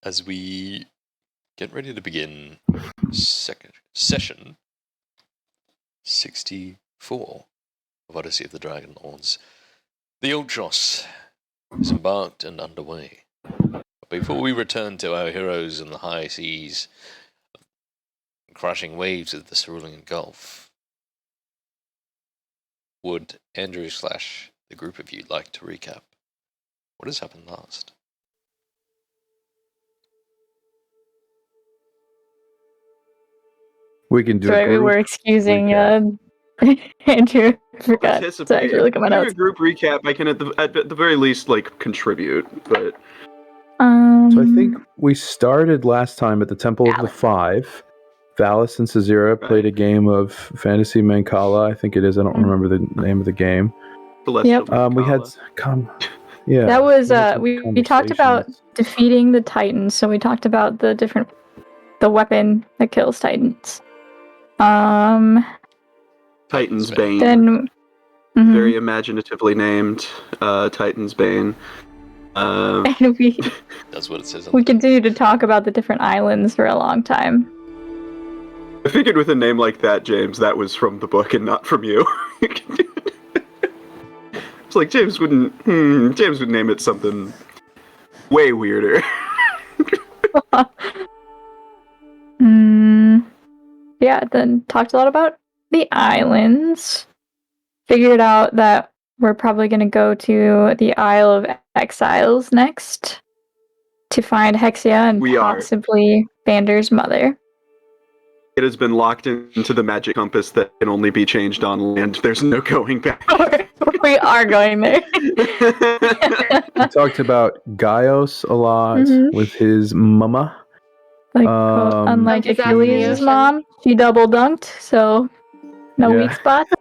as we get ready to begin session 64 of Odyssey of the Dragonlords. The Ultros is embarked and underway. But before we return to our heroes in the high seas, crashing waves of the cerulean Gulf, would Andrew / the group of you like to recap what has happened last? We can do Sorry, we were excusing Andrew. Forgot to actually look at my notes. A group recap, I can at the very least contribute, but so I think we started last time at the Temple of the Five. Valis and Caesira played a game of Fantasy Mancala, I think it is. I don't remember the name of the game. Yep. We had yeah. That was we talked about defeating the Titans, so we talked about the weapon that kills Titans. Titan's Bane. Then very imaginatively named Titan's Bane. And that's what it says. We continued to talk about the different islands for a long time. I figured with a name like that, James, that was from the book and not from you. It's like James would name it something way weirder. Yeah, then talked a lot about the islands. Figured out that we're probably going to go to the Isle of Exiles next to find Hexia and possibly Bander's mother. It has been locked into the magic compass that can only be changed on land. There's no going back. We are going there. We talked about Gaios a lot with his mama. Unlike Achilles' mom, she double dunked, so no weak spots.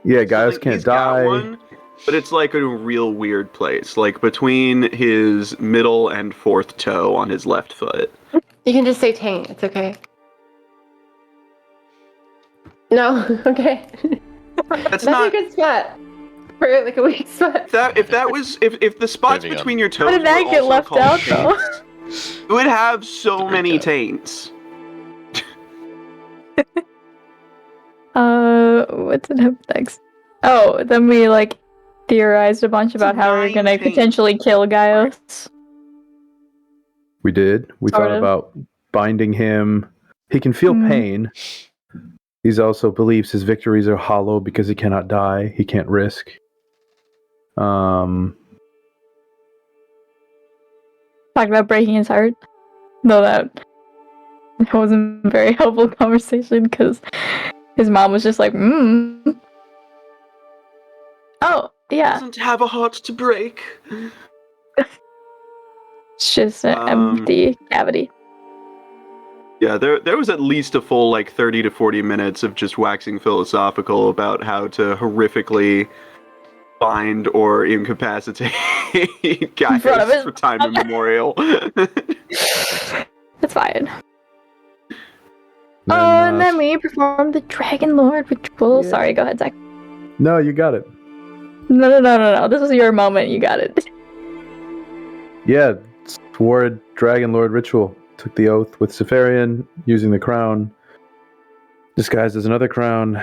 Gaius can't die. One, but it's like a real weird place, like between his middle and fourth toe on his left foot. You can just say taint, it's okay. No, okay. That's not a good spot. For like a weak spot. If the spots between your toes How did that get left out though? It would have so many taints. What's it up next? Oh, then we theorized a bunch about how we were gonna potentially kill Gaius. We did. We thought about binding him. He can feel pain. He also believes his victories are hollow because he cannot die. He can't risk. Talked about breaking his heart. Though that wasn't a very helpful conversation because his mom was just like, Oh, yeah. Doesn't have a heart to break. It's just an empty cavity. Yeah, there was at least a full 30 to 40 minutes of just waxing philosophical about how to horrifically bind or incapacitate guys for time immemorial. That's fine. And then we performed the Dragonlord ritual. Yeah. Sorry, go ahead, Zach. No, you got it. No. This was your moment. You got it. Yeah, swore a Dragonlord ritual. Took the oath with Seferian, using the crown, disguised as another crown.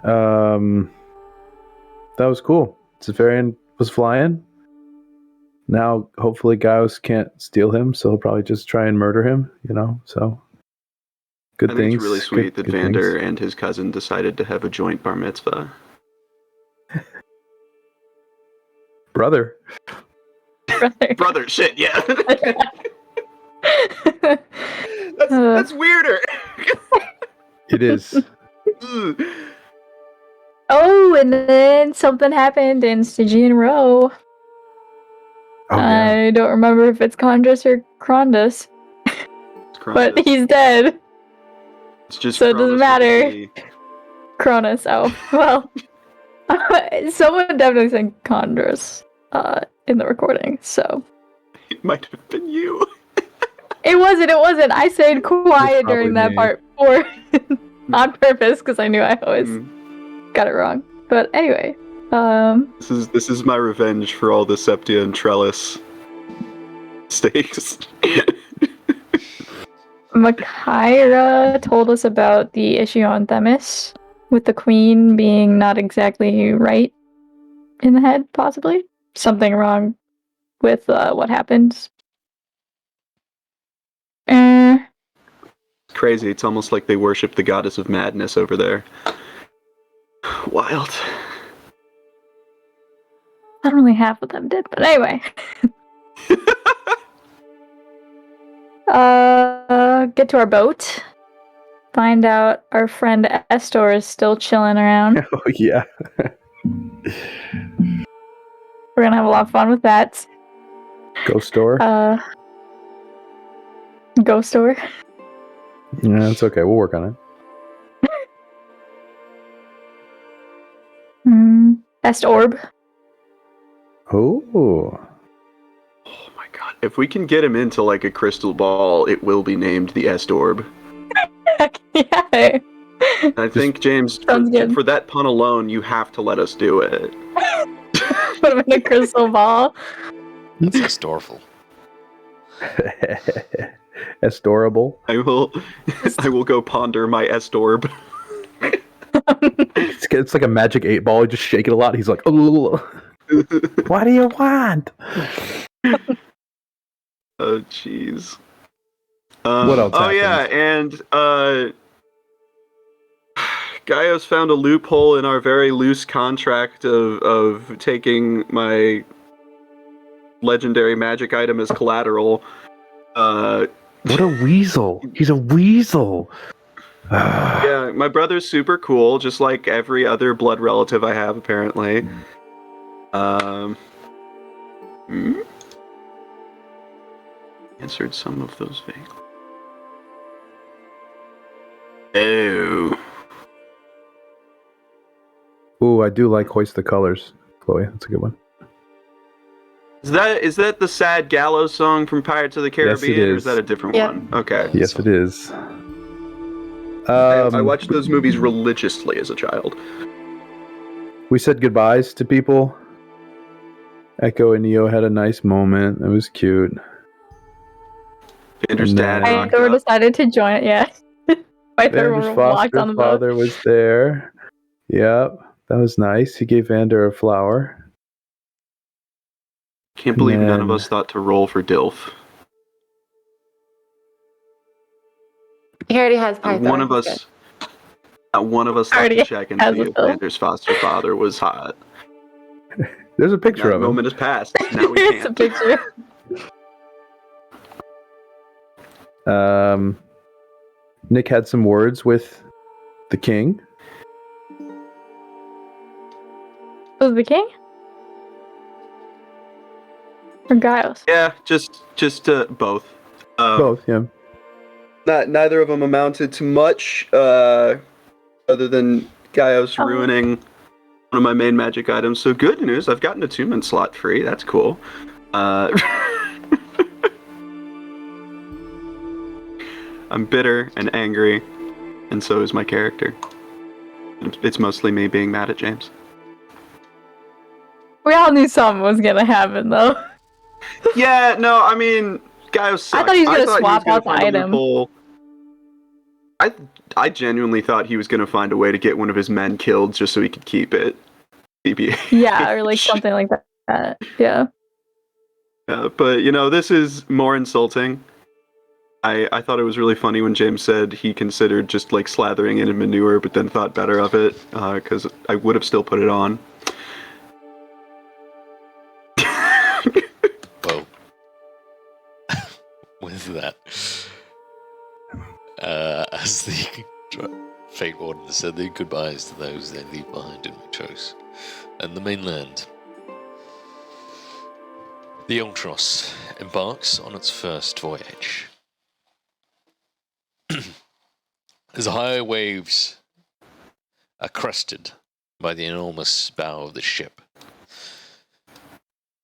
That was cool. Seferian was flying. Now, hopefully, Gaius can't steal him, so he'll probably just try and murder him, so... Good things. It's really sweet that Vander and his cousin decided to have a joint bar mitzvah. Brother, shit, yeah. That's weirder. It is. Oh, and then something happened in Stygian Row. I don't remember if it's Condrus or Crondus. But he's dead. It's just so it doesn't matter. Cronus. Oh, well. Someone definitely said Condrus in the recording, so. It might have been you. It wasn't. I stayed quiet during that part on purpose because I knew I always got it wrong. But anyway, This is my revenge for all the Septia and Trellis stakes. Makaira told us about the issue on Themis, with the queen being not exactly right in the head, possibly. Something wrong with what happened. Crazy. It's almost like they worship the goddess of madness over there. Wild. Not only half of them did, but anyway. Get to our boat. Find out our friend Estor is still chilling around. Oh yeah. We're gonna have a lot of fun with that. Ghost store. Ghost store. Yeah, it's okay. We'll work on it. Est orb. Oh. Oh my god. If we can get him into like a crystal ball, it will be named the Estorb. Yeah. I think, James, for that pun alone, you have to let us do it. Put him in a crystal ball. That's historical. Estorable. I will go ponder my Estorb. It's like a magic 8-ball. You just shake it a lot. He's like, oh. What do you want? Oh, jeez. What else happened? Yeah, and Gaios found a loophole in our very loose contract of taking my legendary magic item as collateral. What a weasel. He's a weasel. Yeah, my brother's super cool, just like every other blood relative I have, apparently. Answered some of those vaguely. Oh. Ooh, I do like Hoist the Colors, Chloe. That's a good one. Is that the sad gallows song from Pirates of the Caribbean, Yes, it or is. is that a different Yeah. one? Okay. Yes, it is. I watched those movies religiously as a child. We said goodbyes to people. Echo and Neo had a nice moment. It was cute. Vander's dad then- rocked Thor up. decided to join it, yeah. My Vander's Thor walked foster on the boat. father was there. Yep, that was nice. He gave Vander a flower. Can't believe none of then- us thought to roll for Dilf. He already has Python. One of us thought Already to check and has see a if Dilf. Vander's foster father was hot. There's a picture That of him. moment has passed. Now we It's a can't. picture. Nick had some words with the king. Was the king? Or Giles? Yeah, just both. Both, yeah. Neither of them amounted to much, other than Gaios Oh. ruining one of my main magic items. So good news, I've got an attunement slot free. That's cool. I'm bitter and angry, and so is my character. It's mostly me being mad at James. We all knew something was gonna happen, though. Yeah, no, I mean, Gaios sucks. I thought he was gonna swap gonna out the find a item. loophole. I genuinely thought he was going to find a way to get one of his men killed just so he could keep it. TBH. Yeah, or like something like that. Yeah. But, you know, this is more insulting. I thought it was really funny when James said he considered just like slathering it in manure, but then thought better of it, because I would have still put it on. Well, with that, as the Fate Warden said their goodbyes to those they leave behind in Mitros and the mainland, the Ultros embarks on its first voyage. As the high waves are crested by the enormous bow of the ship,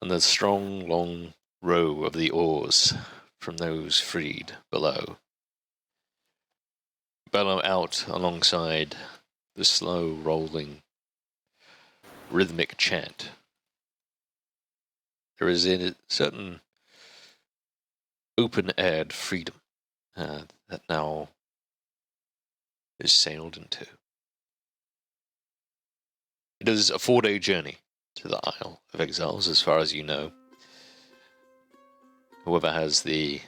and the strong, long row of the oars from those freed below bellow out alongside the slow rolling rhythmic chant. There is a certain open-aired freedom that now is sailed into. It is a 4-day journey to the Isle of Exiles, as far as you know. Whoever has the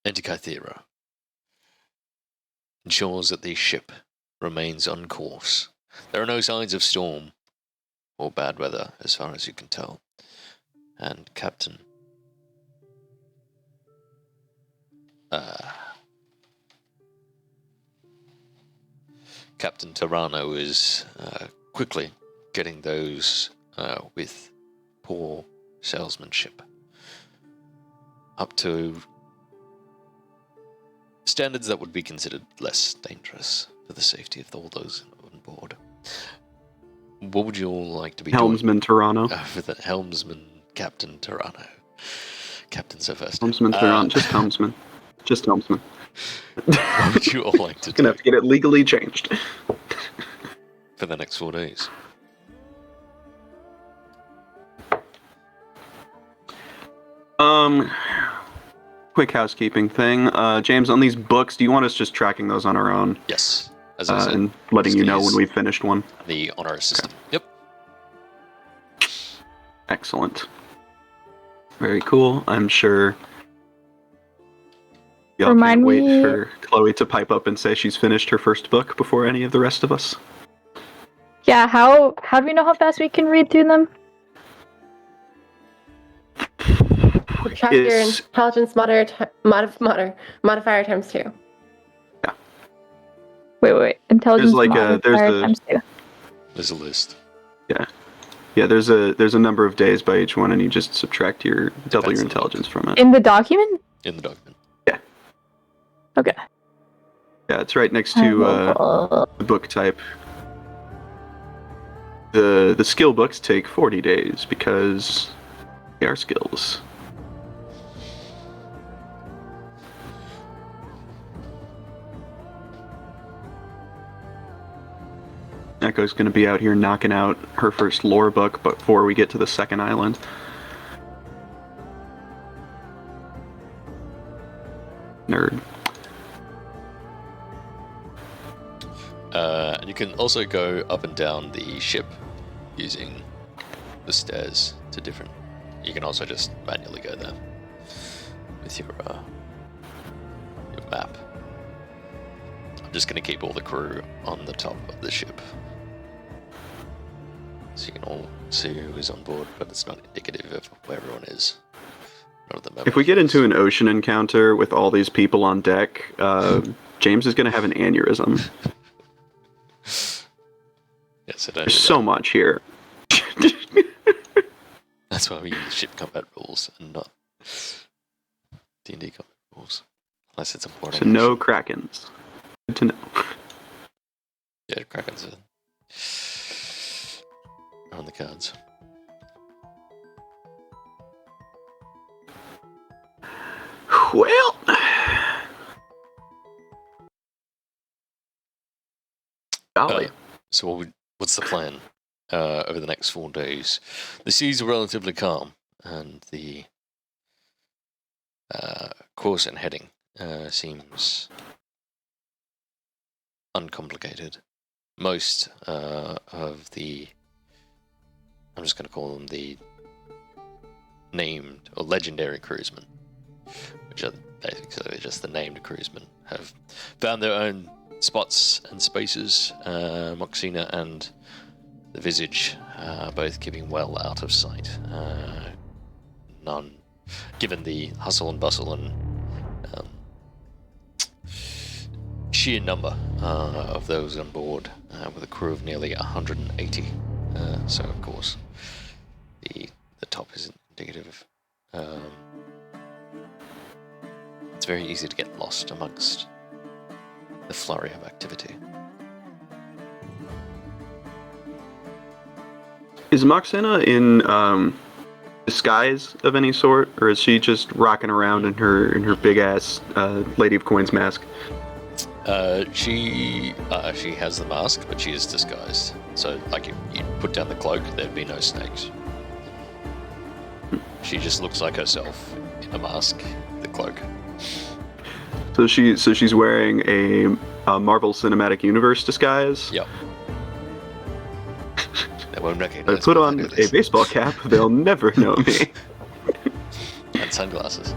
Antikythera ensures that the ship remains on course. There are no signs of storm or bad weather, as far as you can tell. And Captain Tarano is quickly getting those with poor salesmanship up to standards that would be considered less dangerous for the safety of all those on board. What would you all like to be Helmsman doing? Tarano. With the helmsman, Captain Tarano. Captain so first. Helmsman Tarano. Just helmsman. Just helmsman. What would you all like to do Gonna have to get it legally changed. for the next 4 days? Quick housekeeping thing. James, on these books, do you want us just tracking those on our own? Yes. As I said, and letting you know use when we've finished one? the honor system. Yep. Excellent. Very cool. I'm sure y'all Remind can't wait me- for Chloe to pipe up and say she's finished her first book before any of the rest of us. Yeah, how do you know how fast we can read through them? Subtract your It's- intelligence modifier times 2. Wait. Intelligence like there's modifier a- times 2. There's a list. Yeah, there's a number of days by each one, and you just subtract double Depends your on the intelligence from it. In the document? In the document. Okay. Yeah, it's right next to the book type. The skill books take 40 days because they are skills. Echo's going to be out here knocking out her first lore book before we get to the second island. Nerd. And you can also go up and down the ship using the stairs to different. You can also just manually go there with your map. I'm just going to keep all the crew on the top of the ship, so you can all see who is on board, but it's not indicative of where everyone is. None of them If we get into an ocean encounter with all these people on deck, James is going to have an aneurysm. Yes, I don't There's do so much here. that. That's why we use ship combat rules and not D&D combat rules, unless it's important. So no Krakens. Good to know. Yeah, Krakens are on the cards. Well, golly. So what's the plan over the next 4 days? The seas are relatively calm, and the course and heading seems uncomplicated. Most of the, I'm just going to call them the named or legendary cruisemen, which are basically just the named cruisemen, have found their own spots and spaces. Moxina and the Visage both keeping well out of sight. None, given the hustle and bustle and sheer number of those on board, with a crew of nearly 180. So of course, the top isn't indicative. It's very easy to get lost amongst the flurry of activity. Is Moxina in disguise of any sort, or is she just rocking around in her big ass Lady of Coins mask? She has the mask, but she is disguised. So, like, if you put down the cloak, there'd be no snakes. She just looks like herself in a mask, the cloak. So she's wearing a Marvel Cinematic Universe disguise. Yep. They won't I recognize put me on if a they do this. baseball cap. They'll never know me. And sunglasses.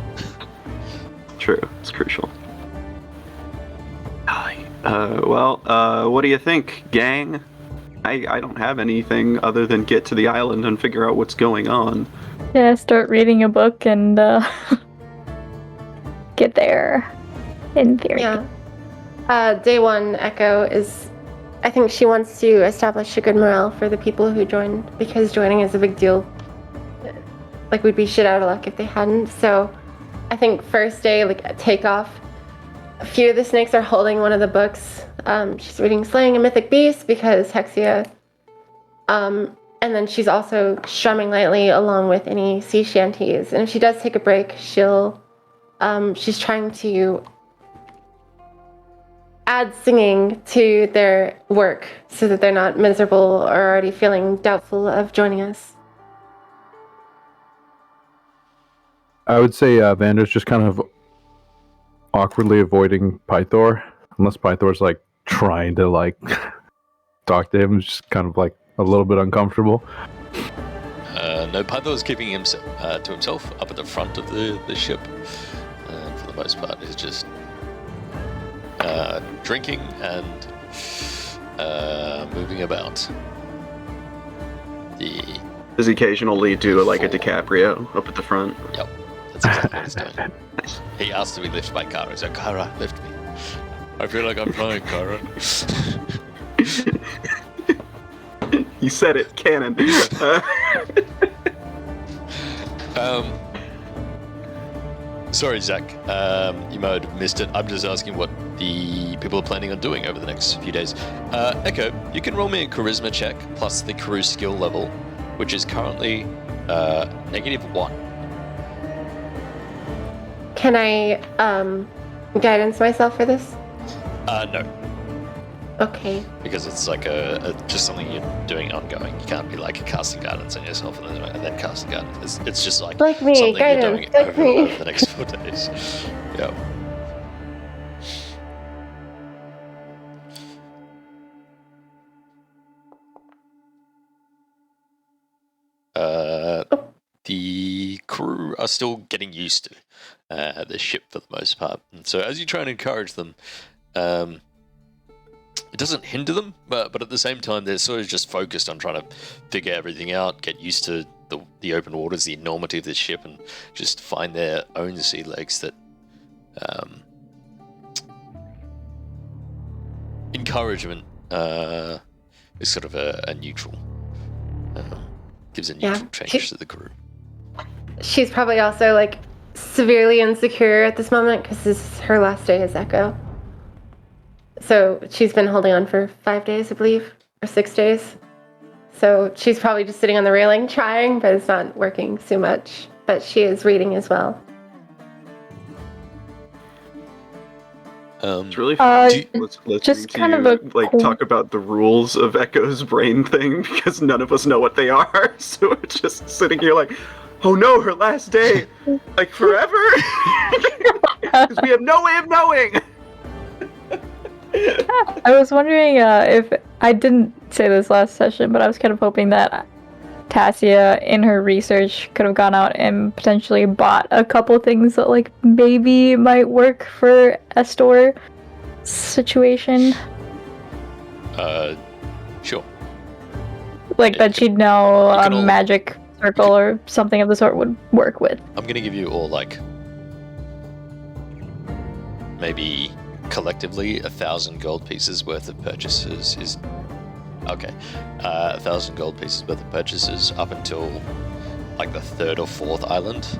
True. It's crucial. What do you think, gang? I don't have anything other than get to the island and figure out what's going on. Yeah, start reading a book and get there. In theory. Yeah. Day one, Echo is. I think she wants to establish a good morale for the people who joined, because joining is a big deal. Like, we'd be shit out of luck if they hadn't. So, I think first day, like, a takeoff, a few of the snakes are holding one of the books. She's reading Slaying a Mythic Beast because Hexia. And then she's also strumming lightly along with any sea shanties. And if she does take a break, she's trying to add singing to their work so that they're not miserable or already feeling doubtful of joining us. I would say Vander's just kind of awkwardly avoiding Pythor, unless Pythor's like trying to like talk to him. It's just kind of like a little bit uncomfortable. No, Pythor is keeping himself to himself up at the front of the ship. And for the most part, is just drinking and moving about. Does occasionally do like a DiCaprio up at the front. Yep, that's exactly what he's doing. He asked to be lifted by Kara. He's like, Kara, lift me. I feel like I'm flying, Kara. You said it, canon. Sorry, Zach. You might have missed it. I'm just asking what the people are planning on doing over the next few days. Echo, you can roll me a charisma check plus the crew skill level, which is currently -1. Can I guidance myself for this? No, Okay. because it's like just something you're doing ongoing. You can't be like casting guidance on yourself and then casting guidance. It's just like me, something guidance, you're doing like me. over the next 4 days. Yeah. The crew are still getting used to the ship for the most part, and so as you try and encourage them, it doesn't hinder them, but at the same time they're sort of just focused on trying to figure everything out, get used to the open waters, the enormity of this ship, and just find their own sea legs that encouragement is sort of a neutral, gives a neutral change to the crew. She's probably also like severely insecure at this moment because this is her last day as Echo. So she's been holding on for 5 days, I believe, or 6 days. So she's probably just sitting on the railing trying, but it's not working so much. But she is reading as well. It's really fun. Listening just to kind you, of a like cool- talk about the rules of Echo's brain thing because none of us know what they are. So we're just sitting here like, oh no, her last day, like forever, because we have no way of knowing. I was wondering if I didn't say this last session, but I was kind of hoping that Tassia, in her research, could have gone out and potentially bought a couple things that, like, maybe might work for a store situation. Sure. Like, Yeah, that she'd know you a can all- magic circle or something of the sort would work with. I'm gonna give you all like maybe collectively 1,000 gold pieces worth of purchases is okay. 1,000 gold pieces worth of purchases up until like the 3rd or 4th island.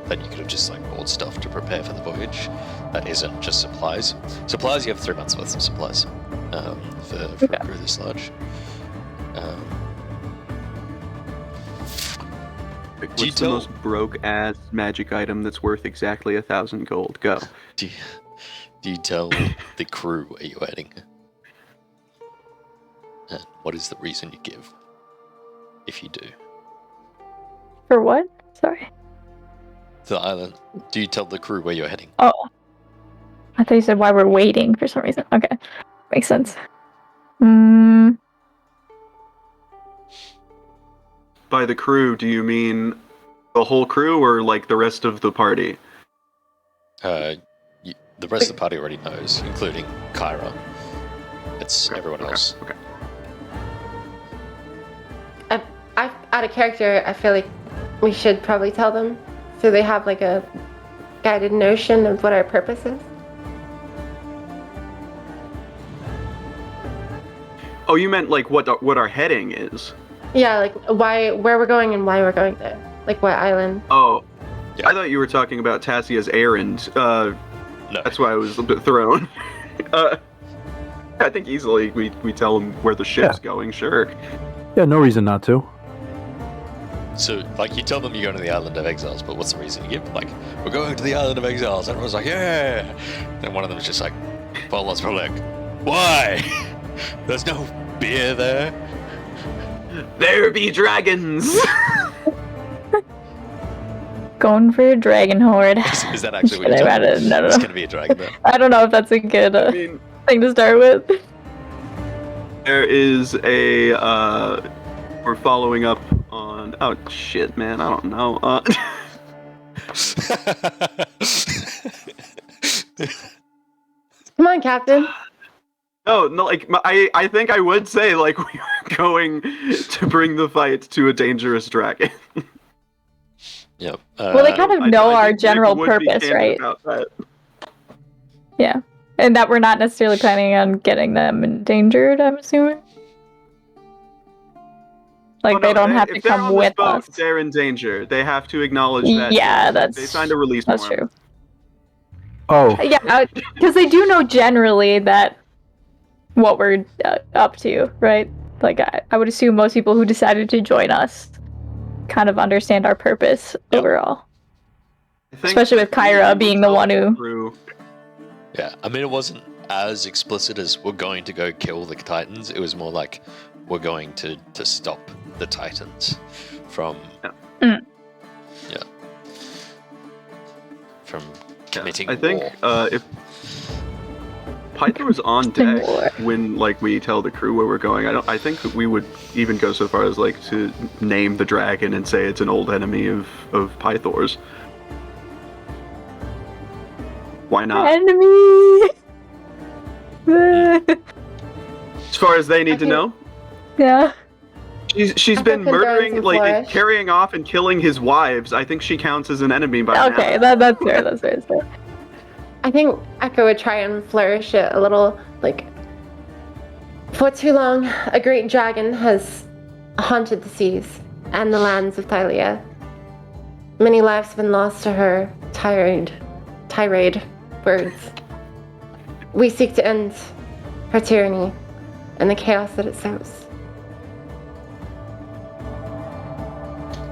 Then you could have just like bought stuff to prepare for the voyage. That isn't just supplies. Supplies, you have 3 months worth of supplies for a crew this large. What's the most broke ass magic item that's worth exactly 1,000 gold? Go. Do Do you tell the crew where you're heading? And what is the reason you give? If you do. For what? Sorry. The island. Do you tell the crew where you're heading? Oh. I thought you said why we're waiting for some reason. Okay. Makes sense. By the crew, do you mean the whole crew or like the rest of the party? The rest of the party already knows, including Kyra. It's everyone else. Okay. Out of character, I feel like we should probably tell them so they have like a guided notion of what our purpose is. Oh, you meant like what our heading is? Yeah, like where we're going and why we're going there. Like what island. Oh, Yeah. I thought you were talking about Tassia's errand. No. That's why I was a bit thrown. I think easily we tell them where the ship's going, sure. Yeah, no reason not to. So, like, you tell them you're going to the island of Exiles, but what's the reason you give? Like, we're going to the island of Exiles. Everyone's like, yeah! And one of them is just like, Paul's probably like, why? There's no beer there. There be dragons! Going for a dragon horde. Is that actually what Kidding you're about talking it. No. There's going to be a dragon there. I don't know if that's a good I mean, thing to start with. there is a, we're following up on, oh shit, man, I don't know. Come on, Captain. No, like, I think I would say, like, we are going to bring the fight to a dangerous dragon. Yep. Well, they kind of know I our think general Nick would be purpose, candid right? about that. Yeah. And that we're not necessarily planning on getting them endangered, I'm assuming? Like, Oh, no, they don't have to if they're come on this with boat, us. They're in danger. They have to acknowledge that. Yeah, They signed a release that's form. true. Oh, Yeah, because they do know generally that what we're up to, right? Like, I would assume most people who decided to join us kind of understand our purpose Yep. overall. I think Especially with Kyra we being the tell one who- crew- Yeah, I mean, it wasn't as explicit as we're going to go kill the Titans. It was more like we're going to stop the Titans from... Mm. Yeah. From committing I think war. if Pythor's on deck War. when like we tell the crew where we're going, I think that we would even go so far as like to name the dragon and say it's an old enemy of Pythor's. Why not? Enemy! As far as they need to Okay. know, Yeah. she's been Echo murdering, condones and like flourish. carrying off and killing his wives. I think she counts as an enemy by Okay, now. that's fair, that's fair. I think Echo would try and flourish it a little, like, for too long, a great dragon has haunted the seas and the lands of Thylia. Many lives have been lost to her tirade words. We seek to end her tyranny and the chaos that it sows.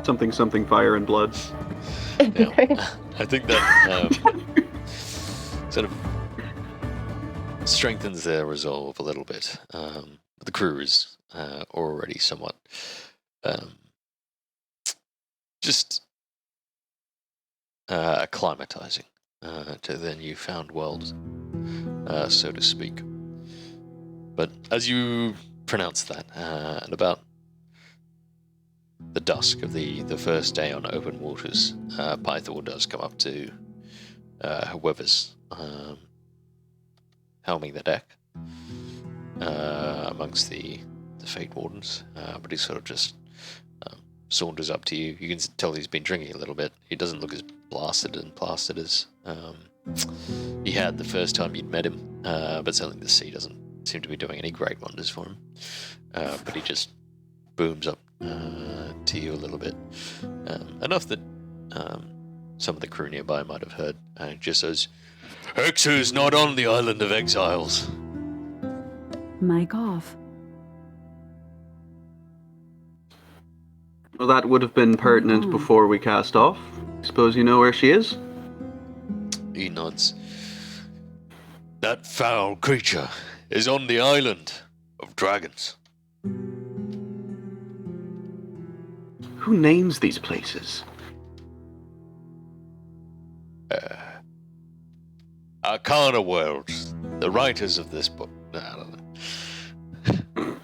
Something fire and blood. Yeah. I think that sort of strengthens their resolve a little bit. The crew is already somewhat just acclimatizing to their newfound world, so to speak. But as you pronounce that, at about the dusk of the first day on open waters, Pythor does come up to whoever's helming the deck amongst the Fate Wardens, but he sort of just saunters up to you. You can tell he's been drinking a little bit. He doesn't look as blasted and plastered as he had the first time you'd met him, but certainly the sea doesn't seem to be doing any great wonders for him. But he just booms up to you a little bit, enough that some of the crew nearby might have heard. It just says, "Hexu's not on the island of Exiles." Mic off. Well, that would have been pertinent before we cast off. Suppose you know where she is? He nods. That foul creature is on the island of dragons. Who names these places? Arcana Worlds, the writers of this book. Nah, I don't know.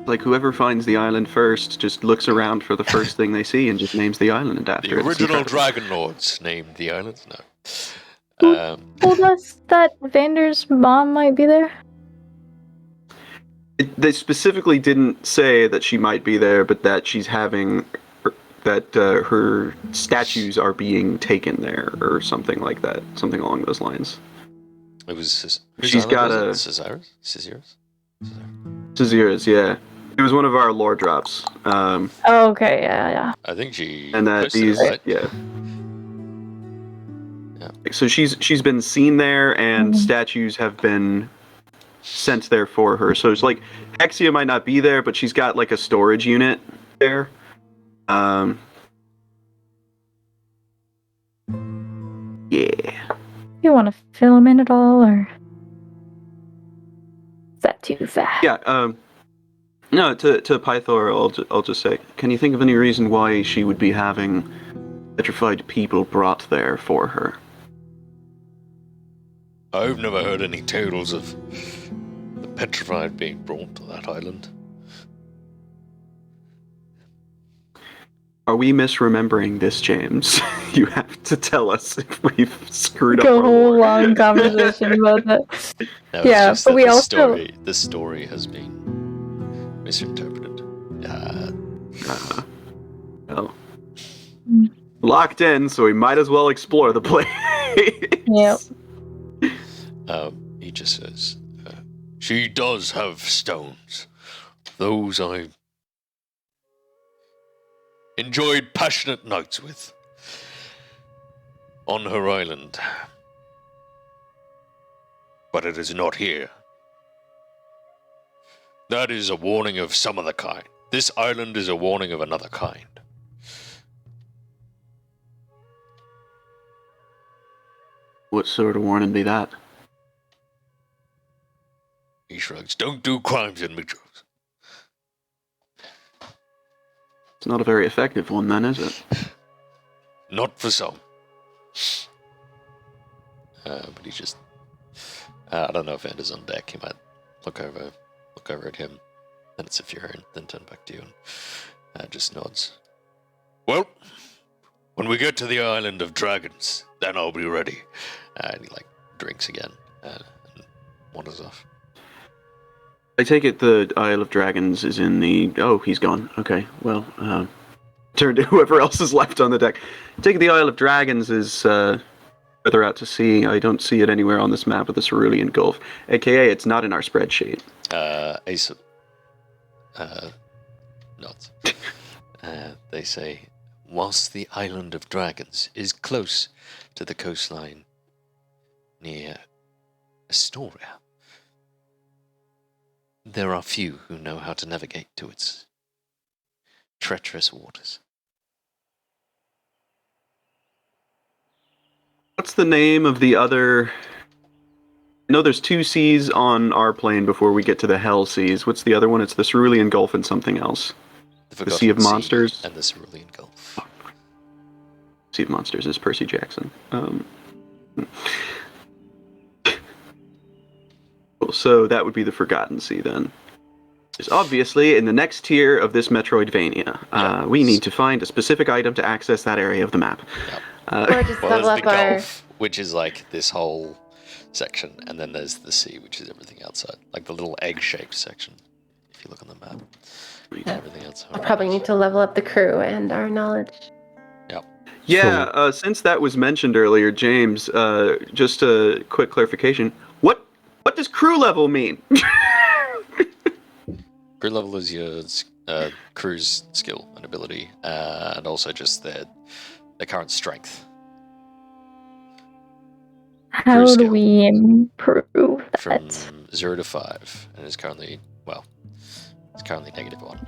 Like whoever finds the island first just looks around for the first thing they see and just names the island after The it. It's original incredible. Dragonlords named the island? No. Who told us that Vander's mom might be there? They specifically didn't say that she might be there, but that she's having her statues are being taken there or something like that, something along those lines. It was She's got a Caesar's? Caesar's, yeah. It was one of our lore drops. Oh, okay, yeah. I think she And that posted these, it, right? yeah. Yeah. So she's been seen there, and statues have been sent there for her. So it's like Hexia might not be there, but she's got like a storage unit there. Yeah. You want to fill him in at all, or is that too fast? Yeah. No, to Pythor, I'll just say, can you think of any reason why she would be having petrified people brought there for her? I've never heard any tales of the petrified being brought to that island. Are we misremembering this, James? You have to tell us if we've screwed up Like a our whole lore. long conversation about that. No, it's Yeah, just but that we the also- story has been misinterpreted. Well, locked in, so we might as well explore the place. Yep. He just says, she does have stones. Those I enjoyed passionate nights with on her island. But it is not here. That is a warning of some other kind. This island is a warning of another kind. What sort of warning be that? He shrugs. Don't do crimes in Mitros. It's not a very effective one, then, is it? Not for some. But he just... I don't know if Ender's on deck. He might look over at him. Then it's a Fury, then turn back to you and just nods. Well, when we get to the island of dragons, then I'll be ready. And he drinks again and wanders off. I take it the Isle of Dragons is in the... Oh, he's gone. Okay, well, turn to whoever else is left on the deck. I take it the Isle of Dragons is further out to sea. I don't see it anywhere on this map of the Cerulean Gulf. AKA, it's not in our spreadsheet. Ace nods. They say, whilst the island of dragons is close to the coastline near Astoria, there are few who know how to navigate to its treacherous waters. What's the name of the other... I know there's two seas on our plane before we get to the Hell Seas. What's the other one? It's the Cerulean Gulf and something else. The Sea of Forgotten Monsters? and the Cerulean Gulf. Sea of Monsters is Percy Jackson. So that would be the Forgotten Sea then. Is obviously in the next tier of this Metroidvania. We need to find a specific item to access that area of the map. Or just Well, level there's the up our. Gulf, which is this whole section, and then there's the sea, which is everything outside. Like the little egg-shaped section, if you look on the map. Everything outside. We'll probably need to level up the crew and our knowledge. Yeah, since that was mentioned earlier, James, just a quick clarification. What does crew level mean? Crew level is your crew's skill and ability, and also just their current strength. How do skill. we improve From that? 0 to 5, and it's currently, -1.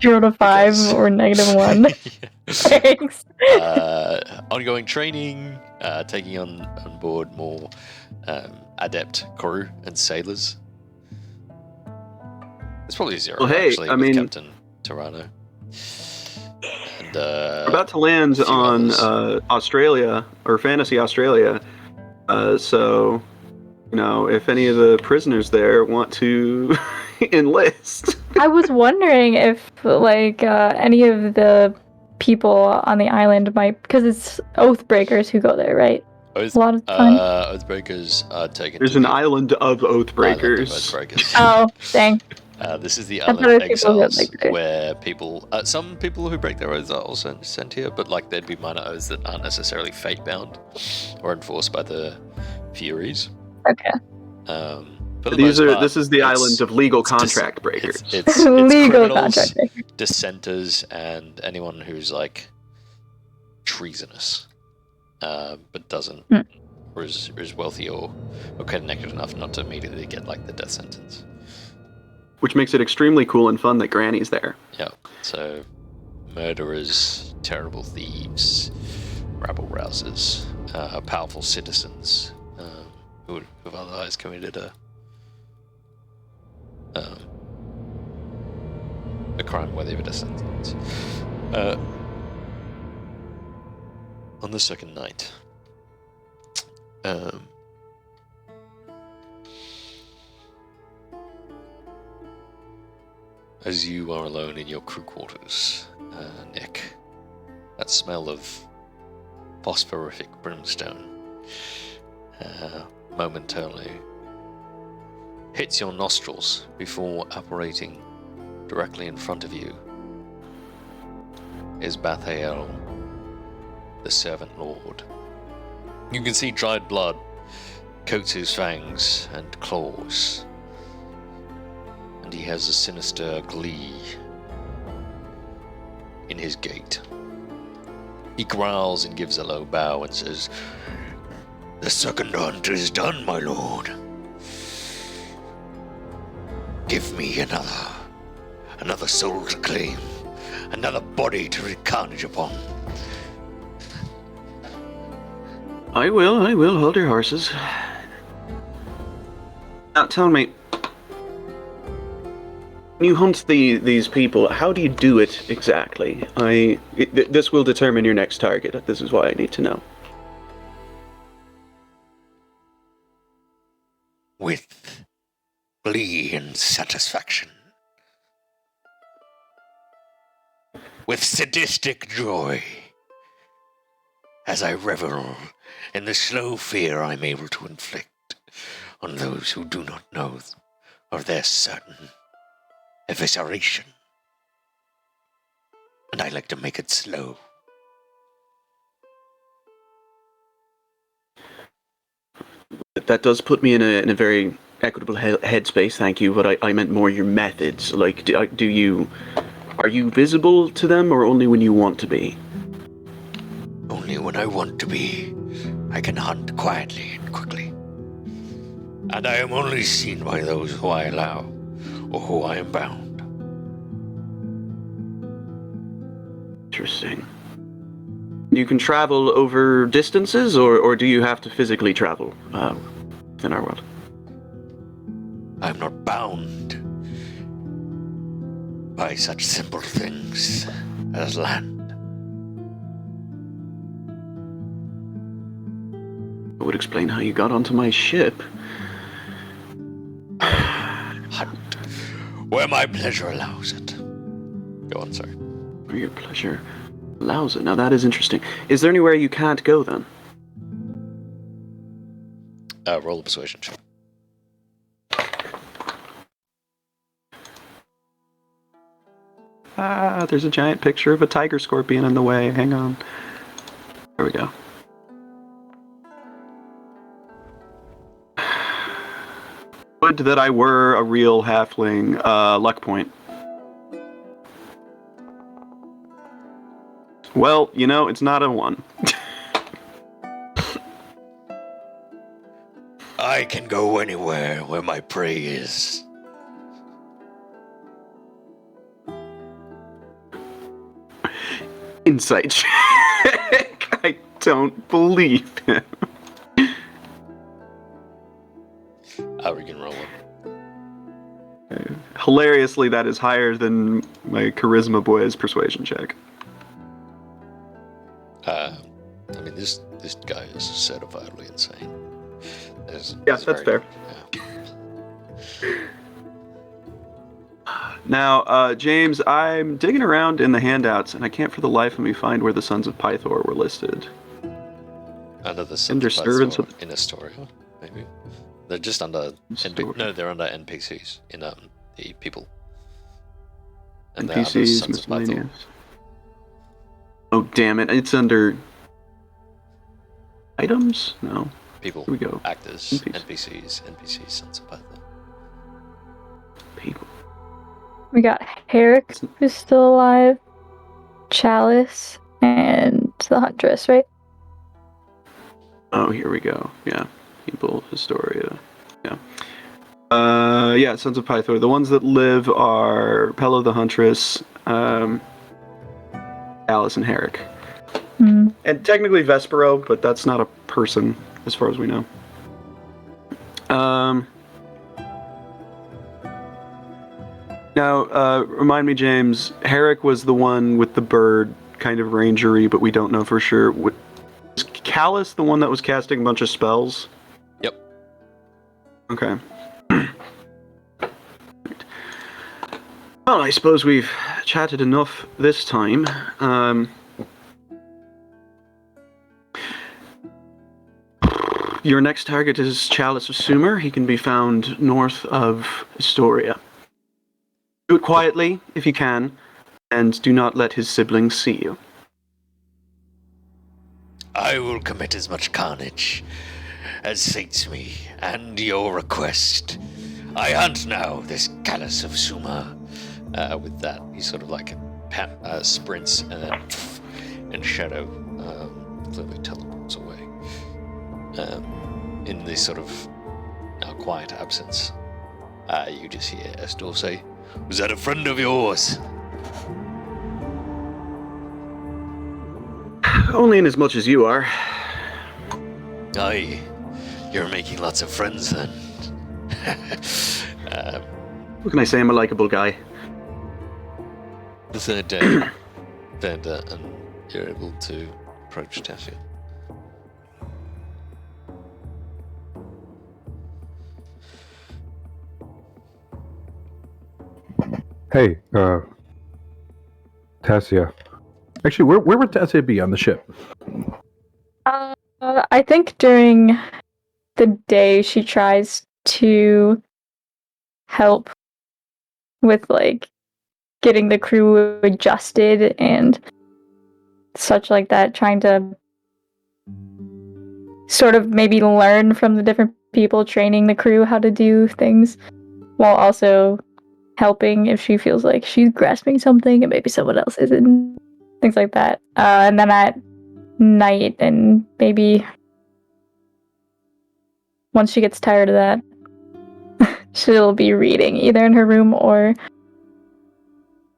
0 to 5 Because- or -1? Yeah. Thanks. Ongoing training, taking on board more adept crew and sailors. It's probably zero, Well, hey, actually, I with mean- Captain Tirano. And, We're about to land few on others. Australia, or Fantasy Australia. So, if any of the prisoners there want to enlist. I was wondering if, like, any of the people on the island might, because it's Oathbreakers who go there, right? Oath, A lot of time. Oathbreakers are taken There's to an the island of island of Oathbreakers. Oathbreakers. Oh, dang. This is the I thought island it was people who had, Exiles, like, their- where people, some people who break their oaths are also sent here, but like there'd be minor oaths that aren't necessarily fate-bound or enforced by the Furies. Okay. For the These most are. part, This is the it's- island of legal it's dis- contract breakers. It's Legal criminals, contract. dissenters, and anyone who's like treasonous, but doesn't or is wealthy or connected enough not to immediately get like the death sentence. Which makes it extremely cool and fun that Granny's there. Yeah. So murderers, terrible thieves, rabble rousers, powerful citizens who would have otherwise committed a crime worthy of a death sentence. On the second night, as you are alone in your crew quarters, Nick, that smell of phosphorific brimstone momentarily hits your nostrils before apparating directly in front of you is Bathael, the Servant Lord. You can see dried blood coats his fangs and claws, and he has a sinister glee in his gait. He growls and gives a low bow and says, "The second hunt is done, my lord. Give me another soul to claim, another body to wreak carnage upon." I will, hold your horses. Now tell me, when you hunt these people, how do you do it exactly? This will determine your next target. This is why I need to know. With glee and satisfaction. With sadistic joy. As I revel in the slow fear I'm able to inflict on those who do not know of their certain evisceration. And I like to make it slow. That does put me in a very equitable headspace, thank you, but I meant more your methods. Like, are you visible to them, or only when you want to be? Only when I want to be, I can hunt quietly and quickly. And I am only seen by those who I allow, or who I am bound. Interesting. You can travel over distances, or do you have to physically travel in our world? I'm not bound by such simple things as land. That would explain how you got onto my ship. Hunt where my pleasure allows it. Go on, sorry. For your pleasure allows it. Now that is interesting. Is there anywhere you can't go then? Roll a persuasion check. There's a giant picture of a tiger scorpion in the way. Hang on. There we go. Would that I were a real halfling. Luck point. Well, it's not a 1. I can go anywhere where my prey is. Insight check. I don't believe him. We can roll it. Hilariously, that is higher than my charisma boy's persuasion check. I mean, this guy is certifiably insane. Yeah, that's fair. Now, James, I'm digging around in the handouts, and I can't for the life of me find where the Sons of Pythor were listed. Under the Under servants Pythor in Astoria, maybe. They're just under no, they're under NPCs in the people. And they're under NPCs, Sons of Pythor. miscellaneous. Oh, damn it. It's under items? No. People. Here we go. Actors, NPCs, Sons of Pythor. People. We got Herrick, who's still alive, Chalice, and the Huntress, right? Oh, here we go. Yeah. People, Historia. Yeah. Yeah, Sons of Pythor. The ones that live are Pella the Huntress, Alice, and Herrick. Hmm. And technically Vespero, but that's not a person, as far as we know. Now, remind me, James, Herrick was the one with the bird, kind of rangery, but we don't know for sure. Was Callus the one that was casting a bunch of spells? Yep. Okay. Well, I suppose we've chatted enough this time. Your next target is Chalice of Sumer. He can be found north of Astoria. Do it quietly, if you can, and do not let his siblings see you. I will commit as much carnage as sates me, and your request. I hunt now, this Callus of Sumer. With that, he sort of like sprints and then in shadow clearly teleports away. In this sort of quiet absence, you just hear Estor say, "Was that a friend of yours?" Only in as much as you are. Aye, you're making lots of friends then. What can I say? I'm a likable guy. The third day, Vander, and you're able to approach Tassia. Hey, Tassia. Actually, where would Tassia be on the ship? I think during the day she tries to help with like getting the crew adjusted and such like that, trying to sort of maybe learn from the different people, training the crew how to do things, while also helping if she feels like she's grasping something and maybe someone else isn't, things like that. And then at night, and maybe once she gets tired of that, she'll be reading either in her room or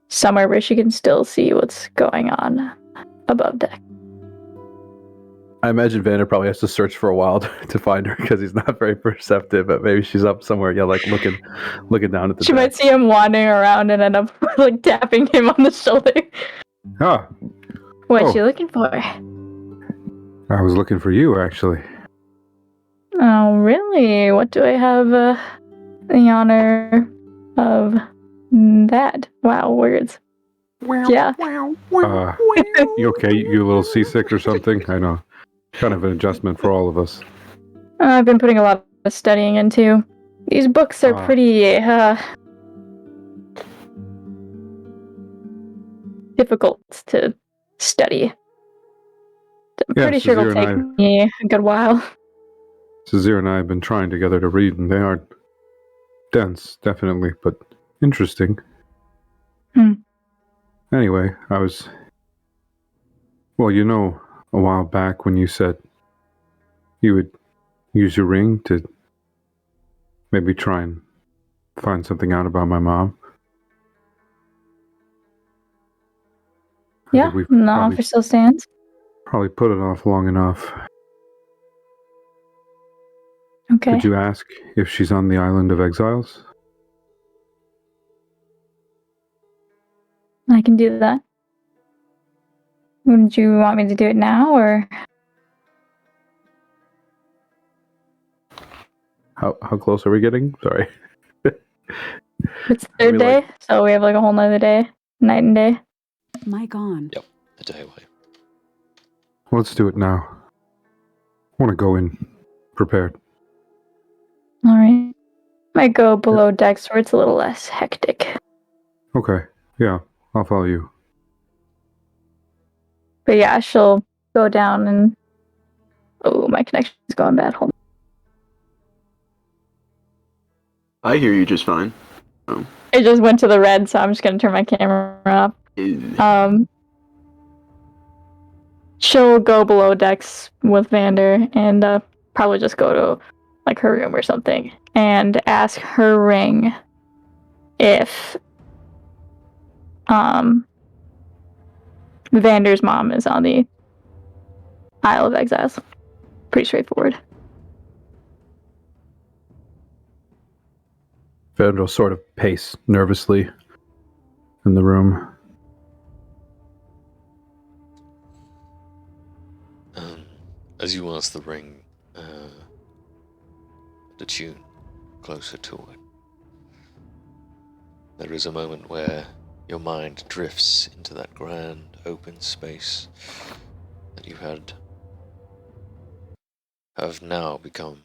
somewhere where she can still see what's going on above deck. I imagine Vander probably has to search for a while to find her because he's not very perceptive. But maybe she's up somewhere, like looking down at the. She deck. might see him wandering around and end up like tapping him on the shoulder. Ah, What you looking for? I was looking for you, actually. Oh, really? What do I have the honor of that? Wow, words. Yeah. You okay? You a little seasick or something? I know. Kind of an adjustment for all of us. I've been putting a lot of studying into. These books are pretty difficult to study. I'm pretty sure it'll take me a good while. Sazir and I have been trying together to read, and they are dense, definitely, but interesting. Anyway, I was... Well, a while back when you said you would use your ring to maybe try and find something out about my mom. I Yeah, think we've the probably, offer still stands. probably put it off long enough. Okay. Could you ask if she's on the island of Exiles? I can do that. Would you want me to do it now, or How close are we getting? Sorry. it's the Are third we, day, like- so we have like a whole nother day, night and day. Mic on. Yep, a day away. Let's do it now. I want to go in prepared. All right. Might go below decks where it's a little less hectic. Okay. Yeah, I'll follow you. But yeah, she'll go down and. Oh, my connection's going bad. Hold on. I hear you just fine. It just went to the red, so I'm just gonna turn my camera off. She'll go below decks with Vander and probably just go to like her room or something and ask her ring if Vander's mom is on the Isle of Exiles. Pretty straightforward. Vander will sort of pace nervously in the room. As you ask the ring to tune closer to it, there is a moment where your mind drifts into that grand open space that you have now become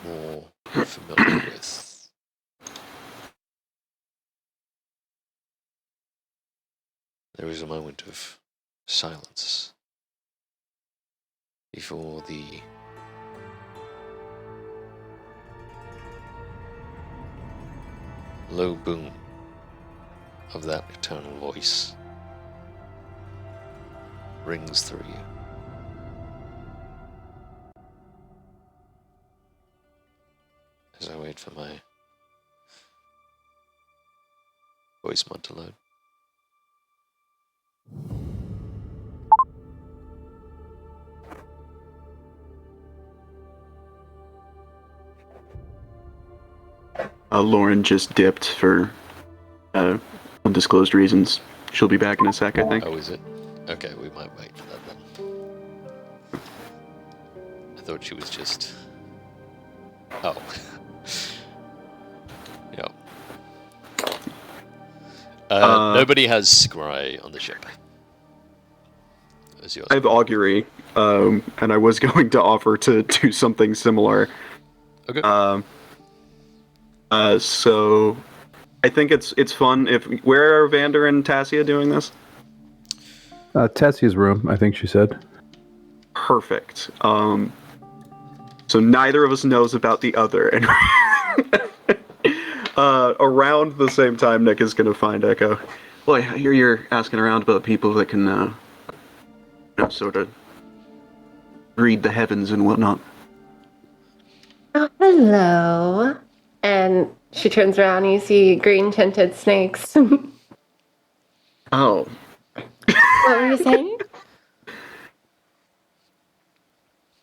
more familiar with. There is a moment of silence before the low boom of that eternal voice rings through you. As I wait for my voice mod to load. Lauren just dipped for undisclosed reasons. She'll be back in a sec, I think. Oh, is it? Okay, we might wait for that then. I thought she was just... Oh. Yep. Nobody has Scry on the ship. As yours. I have augury, and I was going to offer to do something similar. Okay. So I think it's fun if... Where are Vander and Tassia doing this? Tessia's room, I think she said. Perfect. So neither of us knows about the other, and around the same time, Nick is gonna find Echo. Boy, I hear you're asking around about people that can, sort of read the heavens and whatnot. Oh, hello. And she turns around and you see green tinted snakes. Oh. What were you saying?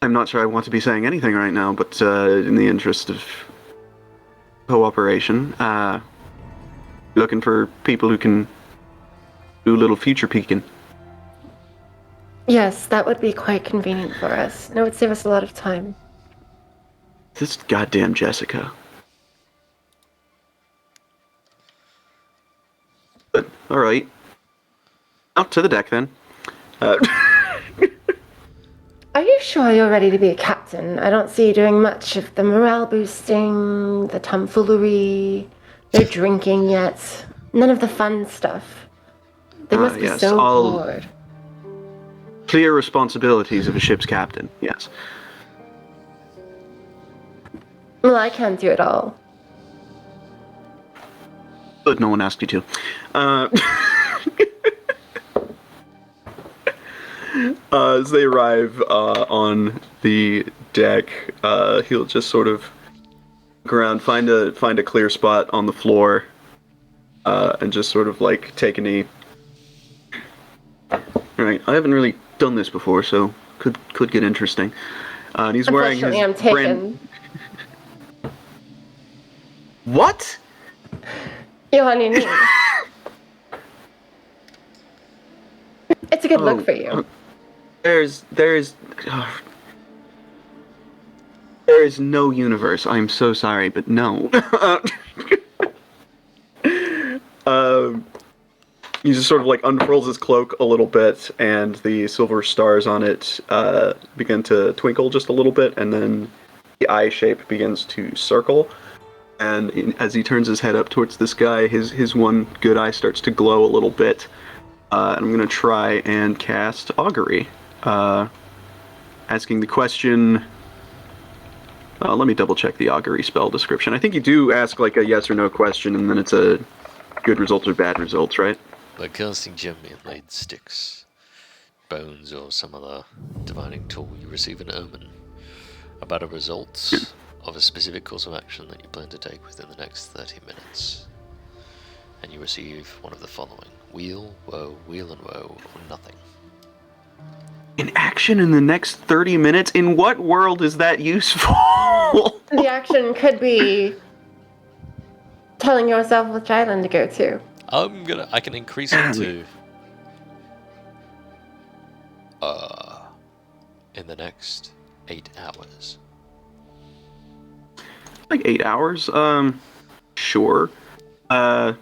I'm not sure I want to be saying anything right now, but in the interest of cooperation, looking for people who can do a little future peeking. Yes, that would be quite convenient for us. And it would save us a lot of time. This goddamn Jessica. But, alright. Out to the deck, then. Are you sure you're ready to be a captain? I don't see you doing much of the morale boosting, the tomfoolery, no drinking yet. None of the fun stuff. They must be yes, so I'll- bored. Clear responsibilities of a ship's captain, yes. Well, I can't do it all. But no one asked you to. As they arrive on the deck, he'll just sort of look around, find a clear spot on the floor, and just sort of like take a knee. Right. I haven't really done this before, so could get interesting. And he's wearing his Unfortunately, I'm taken. What? You're on your knees. It's a good look for you. There is no universe. I'm so sorry, but no. He just sort of like unfurls his cloak a little bit, and the silver stars on it begin to twinkle just a little bit, and then the eye shape begins to circle. And as he turns his head up towards this guy, his one good eye starts to glow a little bit. And I'm going to try and cast Augury. Asking the question... let me double check the Augury spell description. I think you do ask like a yes or no question, and then it's a good results or bad results, right? By casting gently inlaid sticks, bones, or some other divining tool, you receive an omen about a result of a specific course of action that you plan to take within the next 30 minutes. And you receive one of the following: wheel, woe, wheel and woe, or nothing. An action in the next 30 minutes? In what world is that useful? The action could be telling yourself which island to go to. I can increase it to in the next 8 hours. Like 8 hours? Sure. Because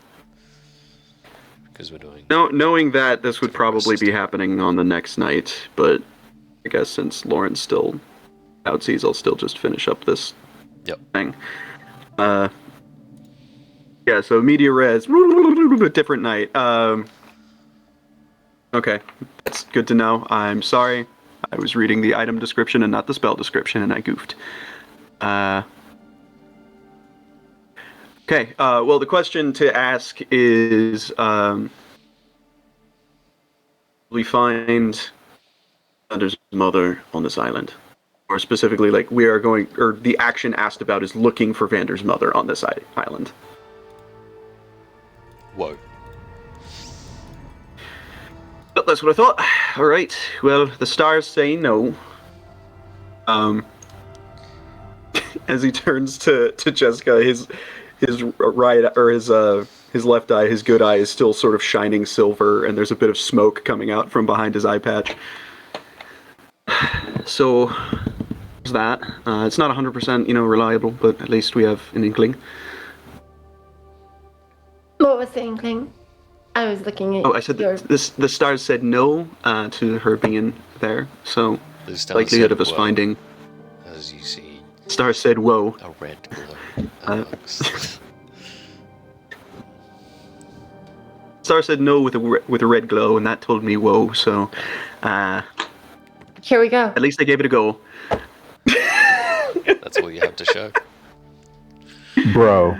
we're doing... Knowing that this would probably be happening on the next night, but I guess since Lauren's still outseas, I'll still just finish up this thing. Yeah, so media res, different night. Okay, that's good to know. I'm sorry. I was reading the item description and not the spell description, and I goofed. Okay, well, the question to ask is, we find Vander's mother on this island. Or specifically, like, we are going, or the action asked about is looking for Vander's mother on this island. Whoa. But that's what I thought. Alright, well, the stars say no. As he turns to Jessica, his right, or his left eye, his good eye, is still sort of shining silver, and there's a bit of smoke coming out from behind his eye patch. So, there's that. It's not 100%, reliable, but at least we have an inkling. What was the inkling? I was looking at. Oh, I said the stars said no to her being there, so likelihood of us finding. As you see, stars said whoa. A red glow. Star said no with a red glow, and that told me whoa. So, here we go. At least I gave it a go. That's all you have to show, bro.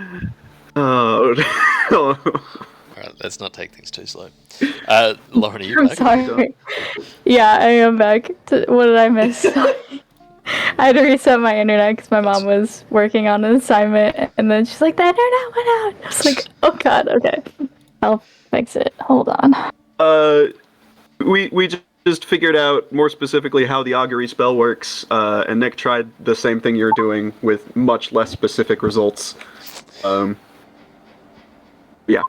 Oh. Alright, let's not take things too slow. Lauren, are you I'm back? sorry. Yeah, I am back. What did I miss? I had to reset my internet because my mom was working on an assignment, and then she's like, the internet went out. I was like, oh god, okay. I'll fix it. Hold on. We just figured out more specifically how the augury spell works, and Nick tried the same thing you're doing with much less specific results. Yeah.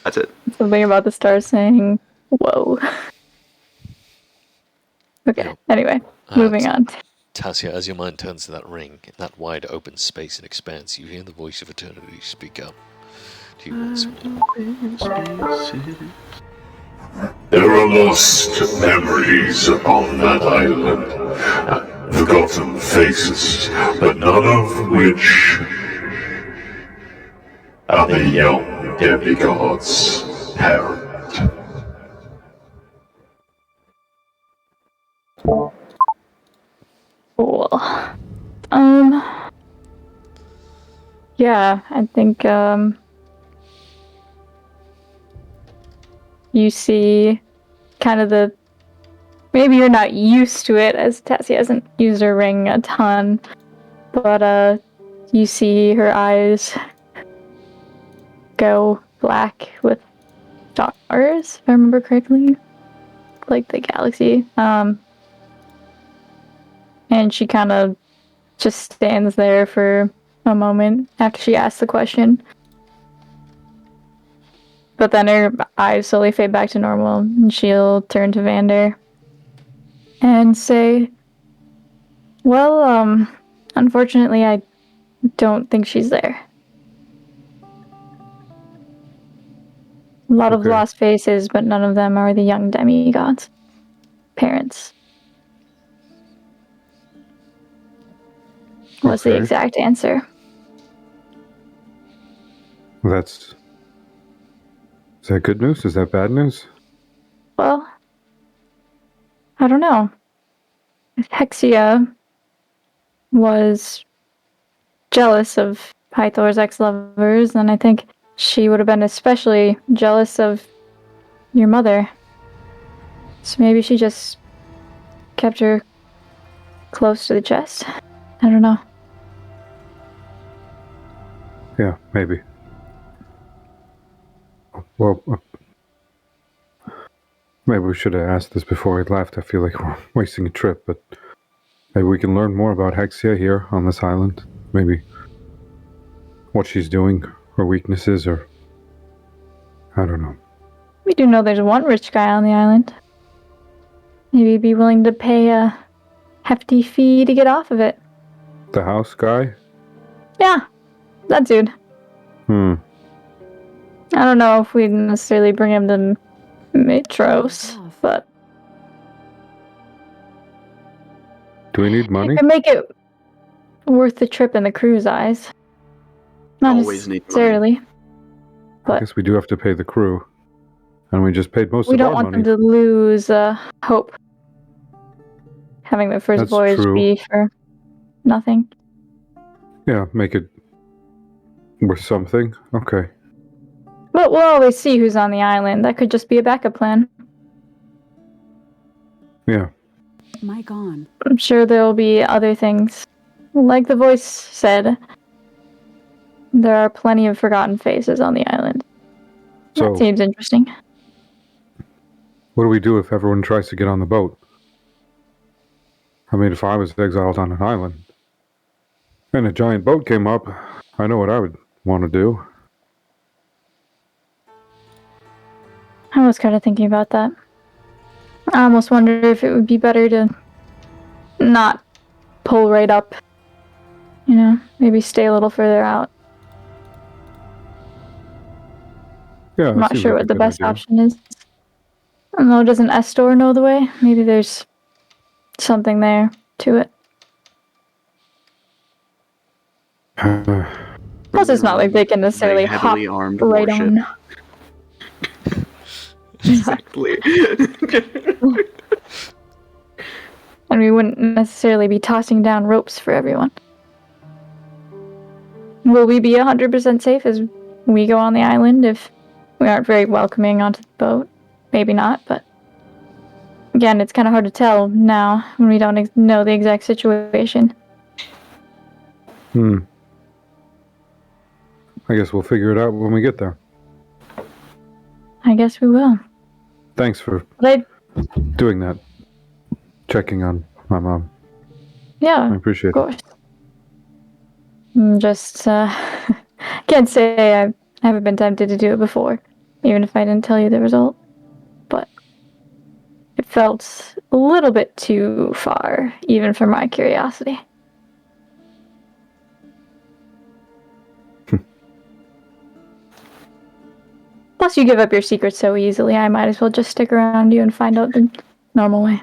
That's it. Something about the stars saying, whoa. Okay, Yep. Anyway, moving on. Tassia, as your mind turns to that ring, in that wide open space and expanse, you hear the voice of eternity speak up to you once more. There are lost memories upon that island, forgotten faces, but none of which are the young demigod's parent. Cool. Yeah, I think, you see kind of maybe you're not used to it, as Tassie hasn't used her ring a ton, but, you see her eyes go black with stars, if I remember correctly. like the galaxy. And she kind of just stands there for a moment after she asks the question. But then her eyes slowly fade back to normal, and she'll turn to Vander and say, well, unfortunately, I don't think she's there. A lot of Okay. lost faces, but none of them are the young demigods' parents. Was the Okay. exact answer. Is that good news? Is that bad news? Well, I don't know. If Hexia was jealous of Pythor's ex-lovers, then I think she would have been especially jealous of your mother. So maybe she just kept her close to the chest. I don't know. Yeah, maybe. Well, maybe we should have asked this before we left. I feel like we're wasting a trip, but maybe we can learn more about Hexia here on this island. Maybe what she's doing, her weaknesses, or I don't know. We do know there's one rich guy on the island. Maybe he'd be willing to pay a hefty fee to get off of it. The house guy? Yeah, that dude. Hmm. I don't know if we'd necessarily bring him to Mitros, but Do we need money? it could make it worth the trip in the crew's eyes. Not Always need money. necessarily. I But guess we do have to pay the crew. And we just paid most we of don't our want money. them to lose hope. Having their first That's voyage true. be for nothing. Yeah, make it worth something. Okay. But we'll always see who's on the island. That could just be a backup plan. Yeah. Mic on. I'm sure there'll be other things. Like the voice said, there are plenty of forgotten faces on the island. So, That seems interesting. what do we do if everyone tries to get on the boat? I mean, if I was exiled on an island and a giant boat came up, I know what I would want to do. I was kind of thinking about that. I almost wonder if it would be better to not pull right up. You know, maybe stay a little further out. Yeah, I'm that not seems sure like a what the good best idea. option is. I don't know, doesn't Estor know the way? Maybe there's something there to it. Plus, it's not like they can necessarily Very hop heavily armed right warship. on. Exactly. And we wouldn't necessarily be tossing down ropes for everyone. Will we be 100% safe as we go on the island if we aren't very welcoming onto the boat? Maybe not, but again, it's kind of hard to tell now when we don't know the exact situation. I guess we'll figure it out when we get there. I guess we will. Thanks for But doing that. Checking on my mom. yeah, I appreciate of course. Just, can't say I haven't been tempted to do it before, even if I didn't tell you the result. But it felt a little bit too far, even for my curiosity. Plus, you give up your secrets so easily, I might as well just stick around you and find out the normal way.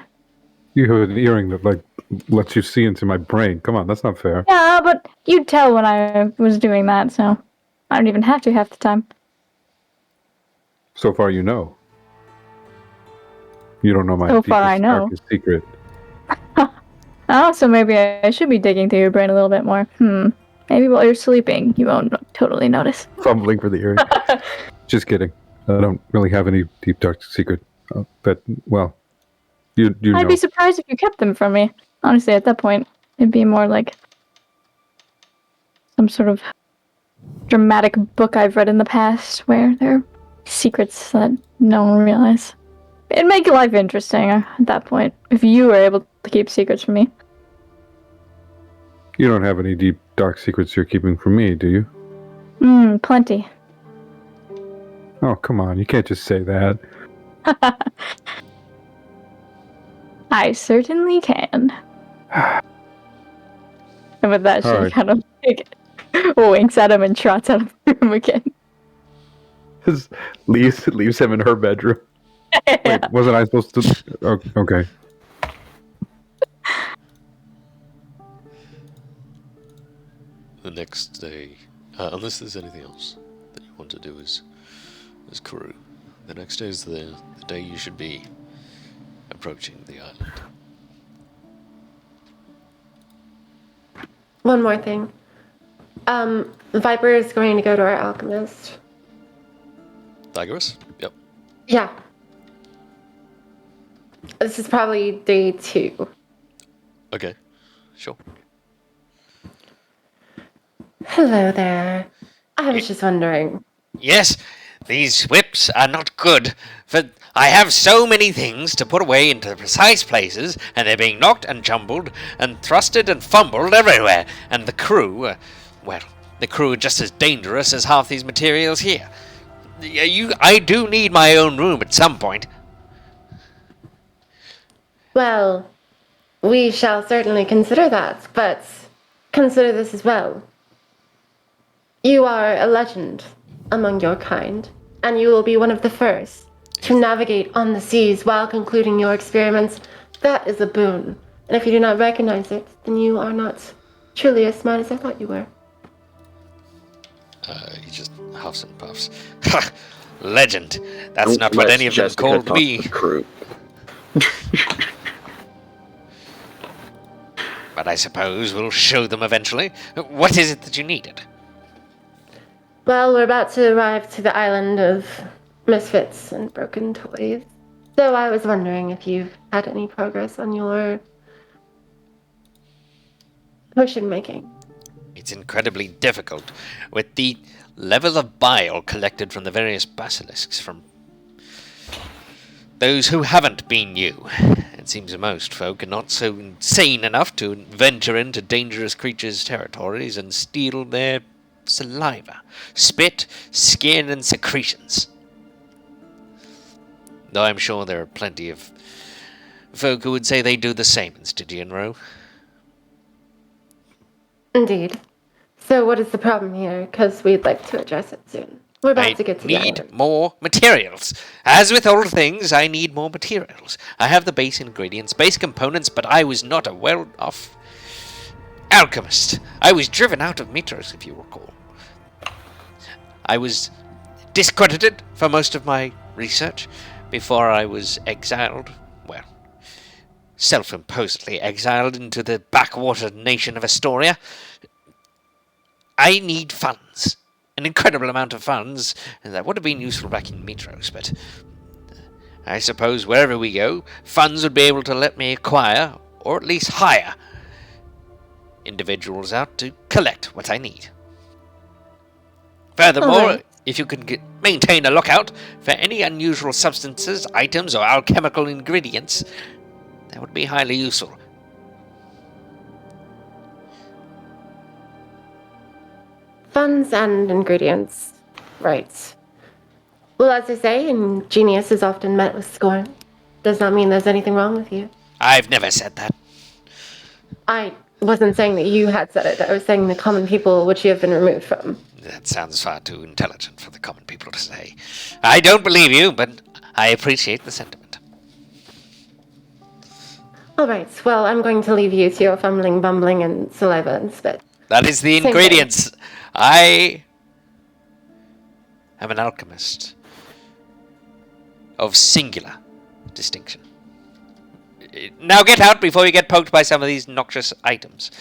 You have an earring that, like, lets you see into my brain. Come on, that's not fair. Yeah, but you'd tell when I was doing that, so I don't even have to half the time. So far, you know. You don't know my So far, I deepest, know. darkest secret. Oh, so maybe I should be digging through your brain a little bit more. Maybe while you're sleeping, you won't totally notice. Fumbling for the earring. Just kidding. I don't really have any deep, dark secret. But, well, you I'd know. be surprised if you kept them from me. Honestly, at that point, it'd be more like some sort of dramatic book I've read in the past where there are secrets that no one realizes. It'd make life interesting at that point if you were able to keep secrets from me. You don't have any deep, dark secrets you're keeping from me, do you? Plenty. Oh, come on. You can't just say that. I certainly can. And with that, she Alright. kind of winks at him and trots out of the room again. Just leaves him in her bedroom. Wait, wasn't I supposed to? Oh, okay. The next day, unless there's anything else that you want to do as crew, the next day is the day you should be approaching the island. One more thing. Viper is going to go to our alchemist. Digress? Yep. Yeah. This is probably day 2. Okay. Sure. Hello there. I was just wondering. Yes, these whips are not good, for I have so many things to put away into precise places, and they're being knocked and jumbled, and thrusted and fumbled everywhere, and the crew, the crew are just as dangerous as half these materials here. I do need my own room at some point. Well, we shall certainly consider that, but consider this as well. You are a legend among your kind, and you will be one of the first to navigate on the seas while concluding your experiments. That is a boon, and if you do not recognize it, then you are not truly as smart as I thought you were. He just Huffs and puffs. Ha! Legend. That's not what any of them Jessica called talk me. to the crew. But I suppose we'll show them eventually. What is it that you needed? Well, we're about to arrive to the island of misfits and broken toys. So I was wondering if you've had any progress on your potion making. It's incredibly difficult, with the level of bile collected from the various basilisks from those who haven't been you. It seems most folk are not so insane enough to venture into dangerous creatures' territories and steal their saliva, spit, skin, and secretions. Though I'm sure there are plenty of folk who would say they do the same in Stygian Row. Indeed. So what is the problem here? Because we'd like to address it soon. We're about to get to the need island. more materials. As with all things, I need more materials. I have the base ingredients, base components, but I was not a well-off alchemist. I was driven out of Mitros, if you recall. I was discredited for most of my research before I was exiled, well, self-imposedly exiled into the backwater nation of Astoria. I need funds. An incredible amount of funds, and that would have been useful back in Mitros, but I suppose wherever we go, funds would be able to let me acquire, or at least hire, individuals out to collect what I need. Furthermore, Alright. if you can maintain a lookout for any unusual substances, items, or alchemical ingredients, that would be highly useful. Funds and ingredients. Right. Well, as I say, ingenious is often met with scorn. Does not mean there's anything wrong with you. I've never said that. I wasn't saying that you had said it. I was saying the common people which you have been removed from. That sounds far too intelligent for the common people to say. I don't believe you, but I appreciate the sentiment. All right. Well, I'm going to leave you to your fumbling, bumbling, and saliva and spit. That is the Same thing. ingredients. I am an alchemist of singular distinction. Now get out before you get poked by some of these noxious items.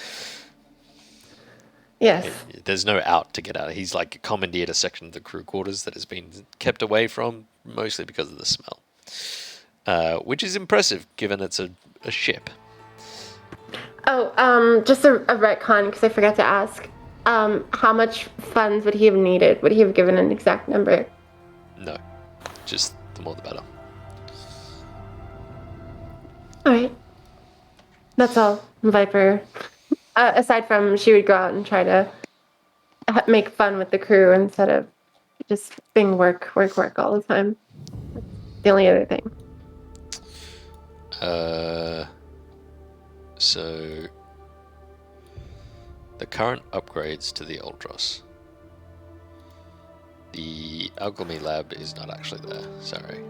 Yes. There's no out to get out. He's like commandeered a section of the crew quarters that has been kept away from, mostly because of the smell. Which is impressive, given it's a ship. Oh, just a retcon, because I forgot to ask. How much funds would he have needed? Would he have given an exact number? No. Just the more the better. All right. That's all, Viper. Aside from she would go out and try to make fun with the crew instead of just being work all the time. That's the only other thing. So the current upgrades to the Ultros. The alchemy lab is not actually there. Sorry.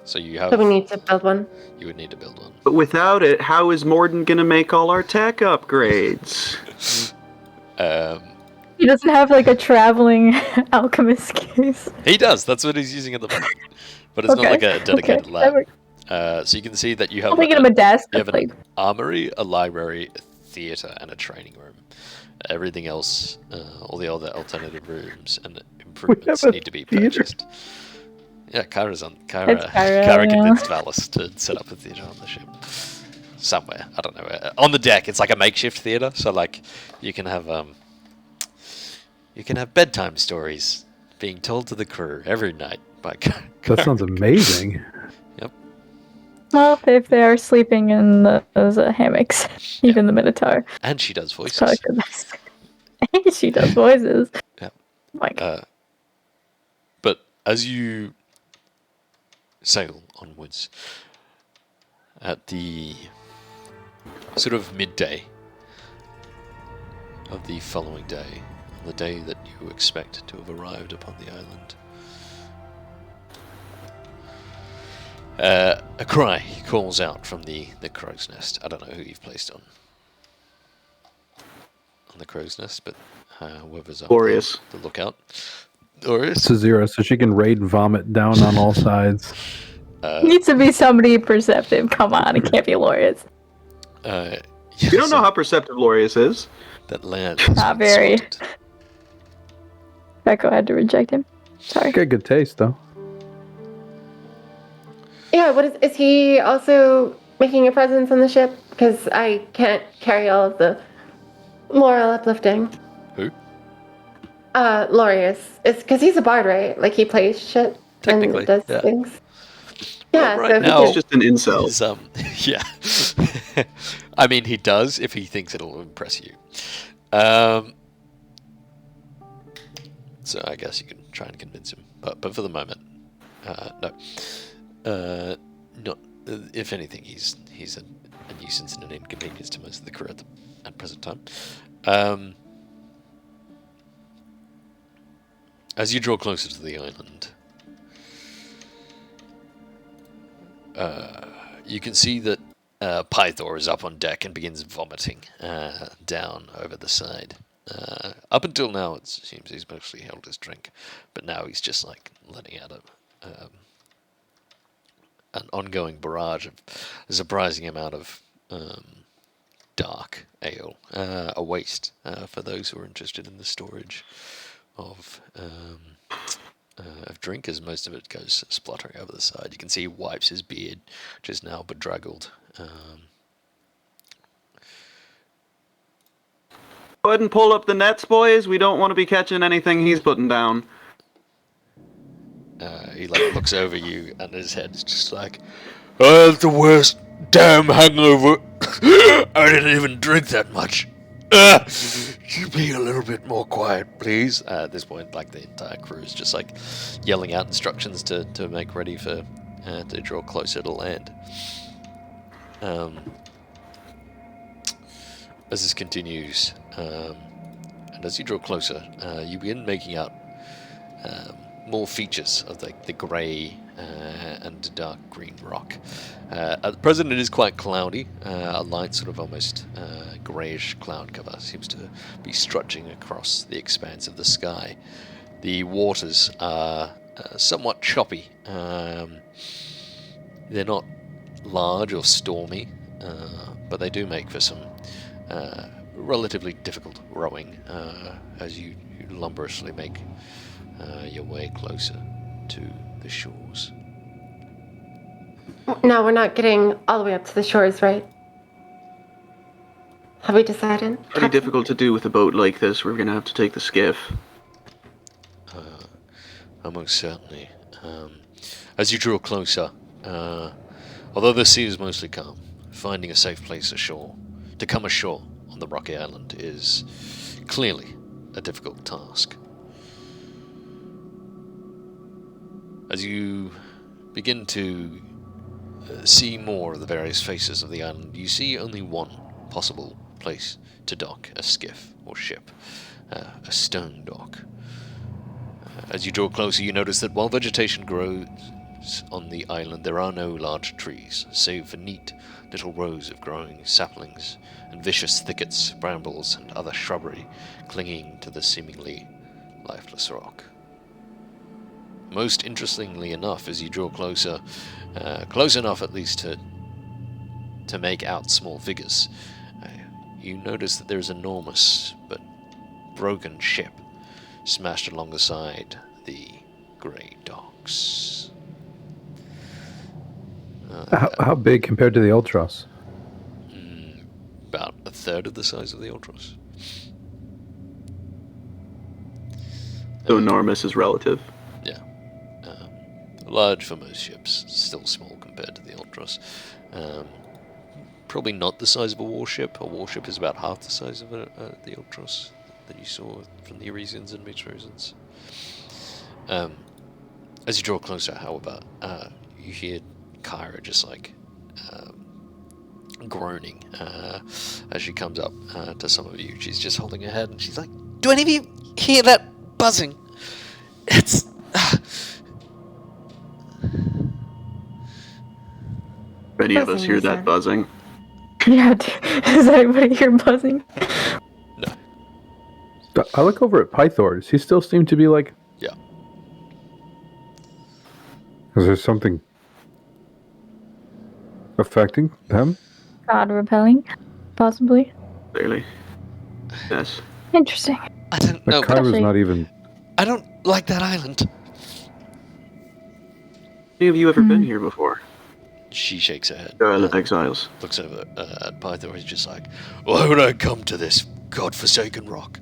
So you have. So we need to build one. You would need to build one. But without it, how is Morden gonna make all our tech upgrades? He doesn't have like a traveling alchemist case. He does. That's what he's using at the moment. But it's not like a dedicated lab. So you can see that you have. I'm thinking of a desk. You have like... an armory, a library, a theater, and a training room. Everything else, all the other alternative rooms and improvements need to be purchased. Yeah, Kyra convinced Valis to set up a theater on the ship. Somewhere. I don't know where. On the deck. It's like a makeshift theater. So like you can have bedtime stories being told to the crew every night by Kyra. That sounds amazing. Yep. Well, if they are sleeping in those hammocks, even the Minotaur. And she does voices. Probably the best. She does voices. Yeah. Oh my God. But as you sail onwards at the sort of midday of the following day, the day that you expect to have arrived upon the island, a cry calls out from the crow's nest. I don't know who you've placed on the crow's nest, but whoever's up Glorious. the lookout. Glorious. It's a 0, so she can raid vomit down on all sides. Needs to be somebody perceptive. Come on, it can't be Lorius. You don't know how perceptive Lorius is. That land. Not very. Becco had to reject him. Sorry. Got good taste though. Yeah, is he also making a presence on the ship? Because I can't carry all of the moral uplifting. Who? Lorius. It's because he's a bard, right? Like he plays shit Technically, and does yeah. things. Well, Yeah, right so now- He's just an incel. Is, yeah. I mean, he does if he thinks it'll impress you. So I guess you can try and convince him, but for the moment, no. Not. If anything, he's a nuisance and an inconvenience to most of the crew at present time. As you draw closer to the island, you can see that Pythor is up on deck and begins vomiting down over the side. Up until now, it seems he's mostly held his drink, but now he's just like letting out an ongoing barrage of a surprising amount of dark ale, a waste for those who are interested in the storage of drink, as most of it goes spluttering over the side. You can see he wipes his beard, which is now bedraggled. Go ahead and pull up the nets, boys. We don't want to be catching anything he's putting down. He like looks over you, and his head is just like, "Oh, the worst damn hangover. I didn't even drink that much. You be a little bit more quiet, please." At this point, like the entire crew is just like yelling out instructions to make ready for to draw closer to land. As this continues, and as you draw closer, you begin making out more features of the grey and dark green rock. At present, it is quite cloudy. A light, sort of almost greyish cloud cover seems to be stretching across the expanse of the sky. The waters are somewhat choppy. They're not large or stormy, but they do make for some relatively difficult rowing as you lumberously make your way closer to the shores. No, we're not getting all the way up to the shores, right? Have we decided? Pretty difficult to do with a boat like this. We're going to have to take the skiff. Almost certainly. As you draw closer, Although the sea is mostly calm, finding a safe place to come ashore on the rocky island is clearly a difficult task. As you begin to see more of the various faces of the island, you see only one possible place to dock a skiff or ship, a stone dock. As you draw closer, you notice that while vegetation grows on the island, there are no large trees, save for neat little rows of growing saplings and vicious thickets, brambles, and other shrubbery clinging to the seemingly lifeless rock. Most interestingly enough, as you draw closer, close enough at least to make out small figures, you notice that there's an enormous but broken ship smashed alongside the grey docks. How big compared to the Ultros? About a third of the size of the Ultros. So enormous is relative. Yeah. Large for most ships, still small compared to the Ultros. Probably not the size of a warship. A warship is about half the size of the Ultros that you saw from the Arisians and Midrosians. As you draw closer, however, you hear Kyra just like groaning as she comes up to some of you. She's just holding her head and she's like, "Do any of you hear that buzzing? It's If any of us hear that buzzing. Yeah, does anybody hear buzzing? No. I look over at Pythor. Does he still seem to be like... Yeah. Is there something affecting them? God repelling, possibly. Clearly. Yes. Interesting. I don't know. Like Kyra's actually- not even... I don't like that island. Any of you ever been here before? She shakes her head. Exiles. Looks over at Pythor. He's just like, "Why would I come to this godforsaken rock?"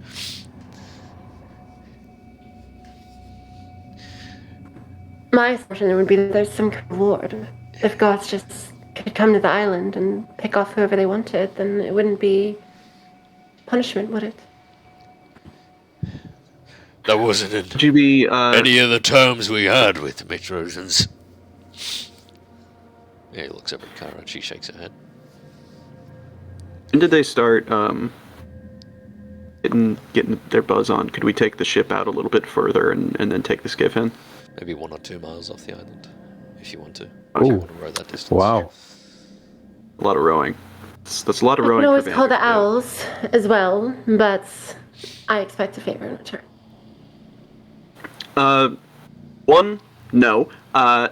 My assumption would be that there's some kind of reward. If gods just could come to the island and pick off whoever they wanted, then it wouldn't be punishment, would it? That wasn't in Would you be, any of the terms we had with the Midrosians. Yeah, he looks over at Kyra and she shakes her head. when did they start, getting their buzz on? Could we take the ship out a little bit further and then take the skiff in? Maybe 1 or 2 miles off the island, if you want to. Oh. If you want to row that distance. Wow. A lot of rowing. That's a lot of I rowing. can always for call the Vander to do. owls as well, but I expect a favor in return. 1, no.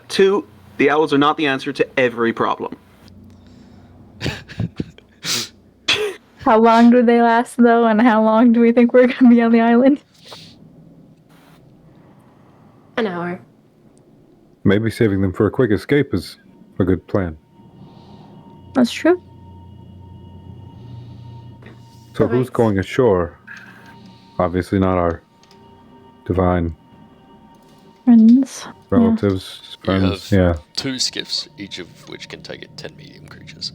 2, the owls are not the answer to every problem. How long do they last, though, and how long do we think we're going to be on the island? An hour. Maybe saving them for a quick escape is a good plan. That's true. So who's Alright. going ashore? Obviously not our divine Friends. relatives, You friends. have Yeah. 2 skiffs, each of which can take 10 medium creatures.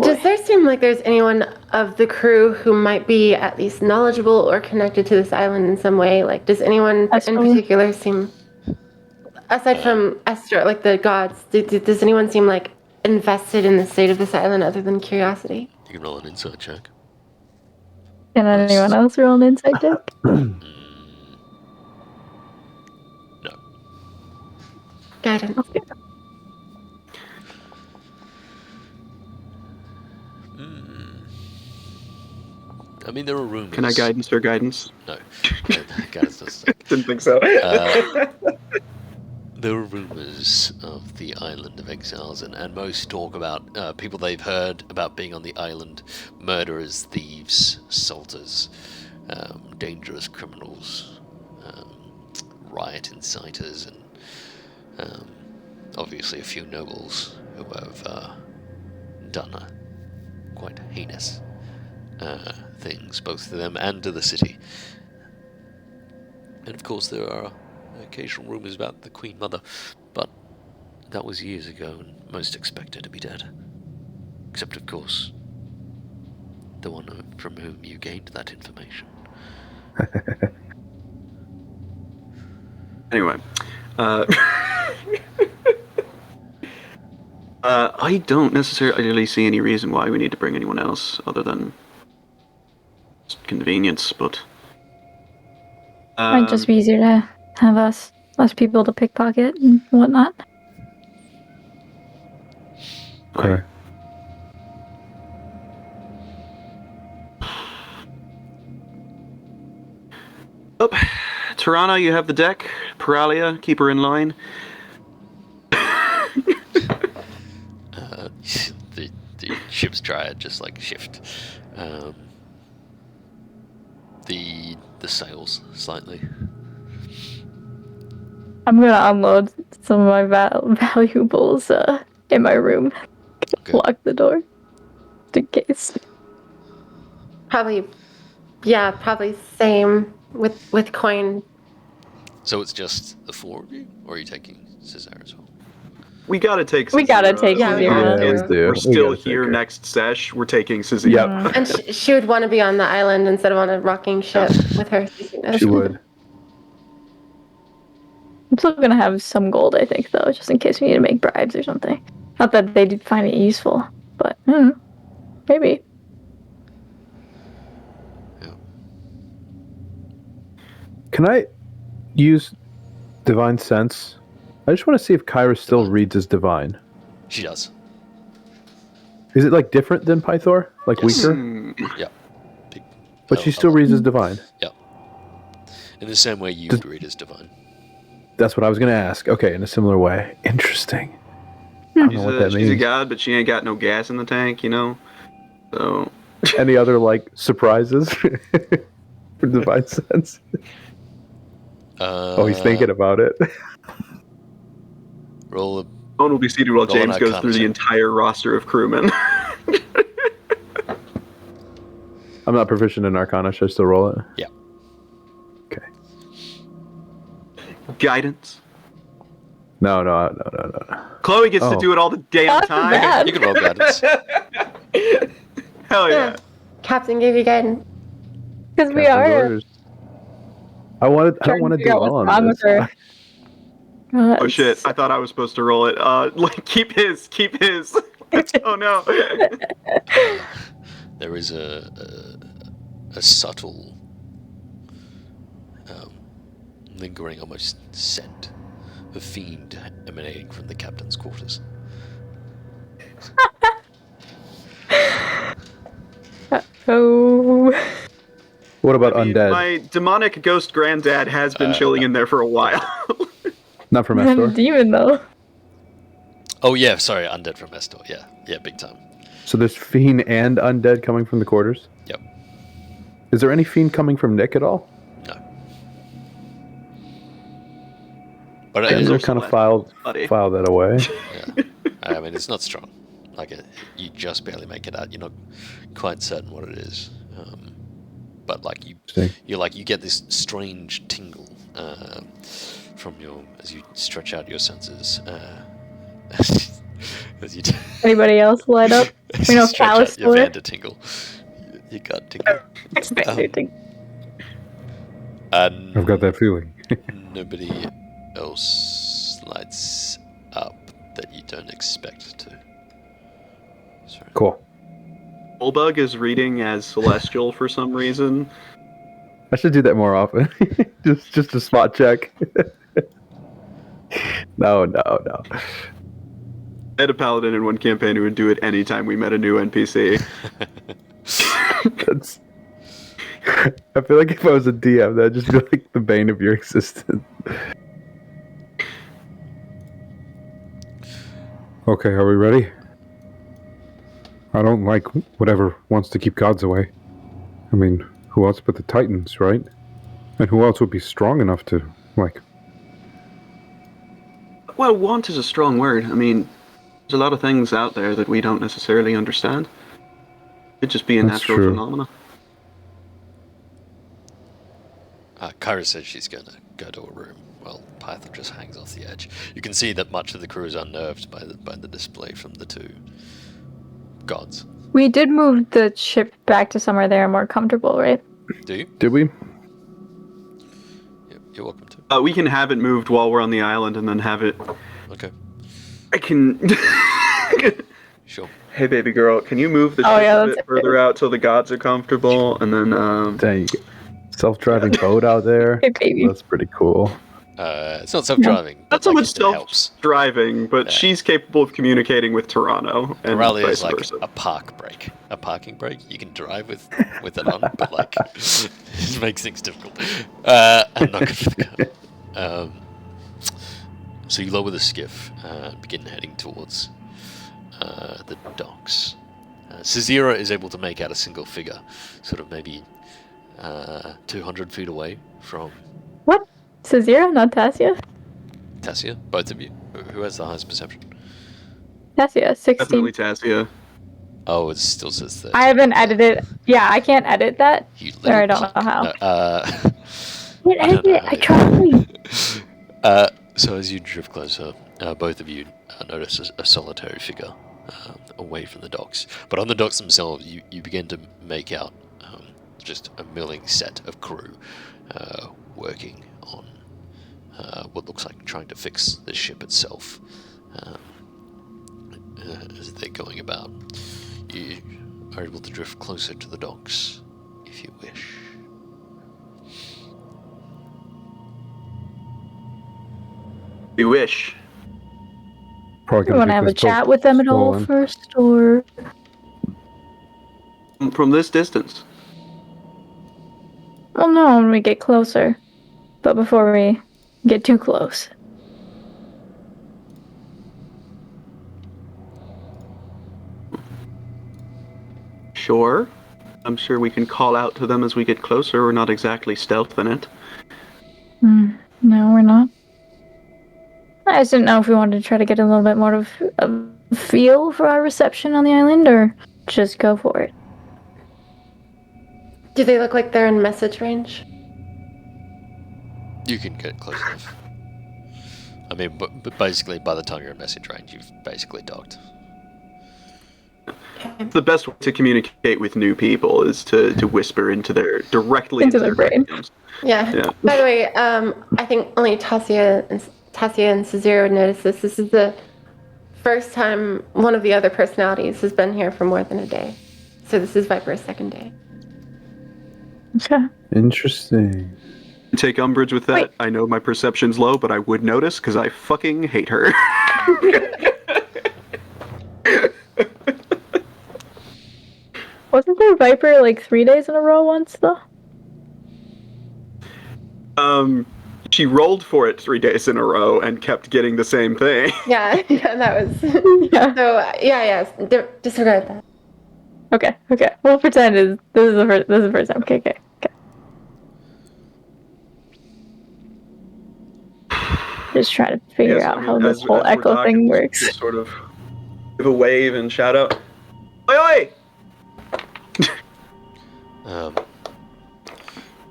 Does there seem like there's anyone of the crew who might be at least knowledgeable or connected to this island in some way? Like, does anyone Esther? in particular seem, aside from Esther, like the gods, does anyone seem like invested in the state of this island other than curiosity? You can roll an insight check. Can anyone else roll an insight check? No. Guidance. I mean, there are rumors. Can I guidance or guidance? No. Guidance doesn't stick. Didn't think so. There are rumors of the island of Exiles, and most talk about people they've heard about being on the island: murderers, thieves, assaulters, dangerous criminals, riot inciters, and obviously a few nobles who have done quite heinous things, both to them and to the city. And of course, there are occasional rumours about the Queen Mother, but that was years ago, and most expect her to be dead. Except, of course, the one from whom you gained that information. Anyway, I don't necessarily see any reason why we need to bring anyone else other than just convenience, but... Might just be easier to have less people to pickpocket and whatnot. Okay. Oh, Tirana, you have the deck. Paralia, keep her in line. The ship's dryad just like shift. The sails slightly. I'm gonna unload some of my valuables in my room. Okay. Lock the door, just in case. Probably same with coin. So it's just the four of you, or are you taking Cesar as well? We gotta take We gotta take Yeah, we Zero. gotta Yeah, do. we do. We're We still gotta take here her. next sesh. We're taking Suzy. Yep. And she would want to be on the island instead of on a rocking ship with her. She would. I'm still gonna have some gold, I think, though, just in case we need to make bribes or something. Not that they did find it useful, but maybe. Can I use Divine Sense? I just want to see if Kyra still reads as Divine. She does. Is it like different than Pythor? Like Yes. weaker? Yeah. Big, But she still reads as Divine. Yeah. In the same way you would read as divine. That's what I was going to ask. Okay, in a similar way. Interesting. I don't know what that She's a means. god, but she ain't got no gas in the tank, you know? So... Any other like surprises for Divine Sense? Oh, he's thinking about it. Roll a Phone will be seated while Roll an James goes Arcana through the check. entire roster of crewmen. I'm not proficient in Arcana. Should I still roll it? Yeah. Okay. Guidance. No. Chloe gets to Oh. do it all the damn Not time. bad. You can roll guidance. Hell yeah. Captain gave you guidance. Because we Captain's are orders. I don't trying want to to figure do out what's well wrong on with this. her. Oh, Oh shit, I thought I was supposed to roll it. Like, keep his. Oh no. There is a subtle, lingering almost scent of fiend emanating from the captain's quarters. Oh. What about I mean, undead? my demonic ghost granddad has been chilling in there for a while. Not from I'm a Estor. demon, though. Oh yeah, sorry, undead from Estor. Yeah, big time. So there's fiend and undead coming from the quarters? Yep. Is there any fiend coming from Nick at all? No. But Yeah, it, We'll there's kind of some file that away. yeah, I mean it's not strong. Like you just barely make it out. You're not quite certain what it is. But like you get this strange tingle from as you stretch out your senses. As you Anybody else light up? as We you know stretch Callus out your for it. Vander tingle. You got tingle. Expecting. And I've got that feeling. nobody else lights up that you don't expect to. Sorry. Cool. Bullbug is reading as celestial for some reason. I should do that more often. just a spot check. No. I had a paladin in one campaign who would do it anytime we met a new NPC. That's. I feel like if I was a DM, that'd just be like the bane of your existence. Okay, are we ready? I don't like whatever wants to keep gods away. I mean, who else but the Titans, right? And who else would be strong enough to, like... Well, want is a strong word. I mean, there's a lot of things out there that we don't necessarily understand. It'd just be a That's natural true. phenomena. Kyra says she's gonna go to a room. well, Python just hangs off the edge. You can see that much of the crew is unnerved by the display from the two gods. We did move the ship back to somewhere they're more comfortable, right? Do you? Did we? You're welcome to. We can have it moved while we're on the island, and then have it. Okay. I can. Sure. Hey, baby girl, can you move the ship a bit further out so the gods are comfortable, and then Dang, self-driving boat out there. Hey, baby. That's pretty cool. It's not self-driving. Not but so like, much it helps. self-driving, but she's capable of communicating with Toronto, and Rally vice is like versa. a parking brake. You can drive with it on, but like it makes things difficult. And not good for the car. So you lower the skiff and begin heading towards the docks. Cizira is able to make out a single figure, sort of maybe 200 feet away from What? Cizira, not Tassia? Tassia, both of you. Who has the highest perception? Tassia, 16. Definitely Tassia. Oh, it still says 30. I haven't edited. Yeah, I can't edit that. You Or I little don't know how. punk. Can't edit it. I tried. So as you drift closer, both of you notice a solitary figure away from the docks. But on the docks themselves, you begin to make out just a milling set of crew working on what looks like trying to fix the ship itself. As they're going about, you are able to drift closer to the docks if you wish. You wish. Probably You want to have a chat with them at all first, or From this distance. well, no, when we get closer, but before we get too close. Sure. I'm sure we can call out to them as we get closer. We're not exactly stealthing it. No, we're not. I just didn't know if we wanted to try to get a little bit more of a feel for our reception on the island, or just go for it. Do they look like they're in message range? You can get close enough. I mean, but basically, by the time you're in message range, you've basically docked. The best way to communicate with new people is to whisper into their Into their brain. brains. Yeah. By the way, I think only Tassia and Cizira would notice this. This is the first time one of the other personalities has been here for more than a day. So this is Viper's second day. Okay. Interesting. Take umbrage with that. Wait. I know my perception's low, but I would notice because I fucking hate her. Wasn't there Viper like 3 days in a row once, though? She rolled for it 3 days in a row and kept getting the same thing. Yeah, that was. Yeah. So, disregard that. Okay. We'll pretend this is the first time. Okay. Just trying to figure out how this whole as we're echo talking, thing works. Just sort of give a wave and shout out, "Oi, oi!"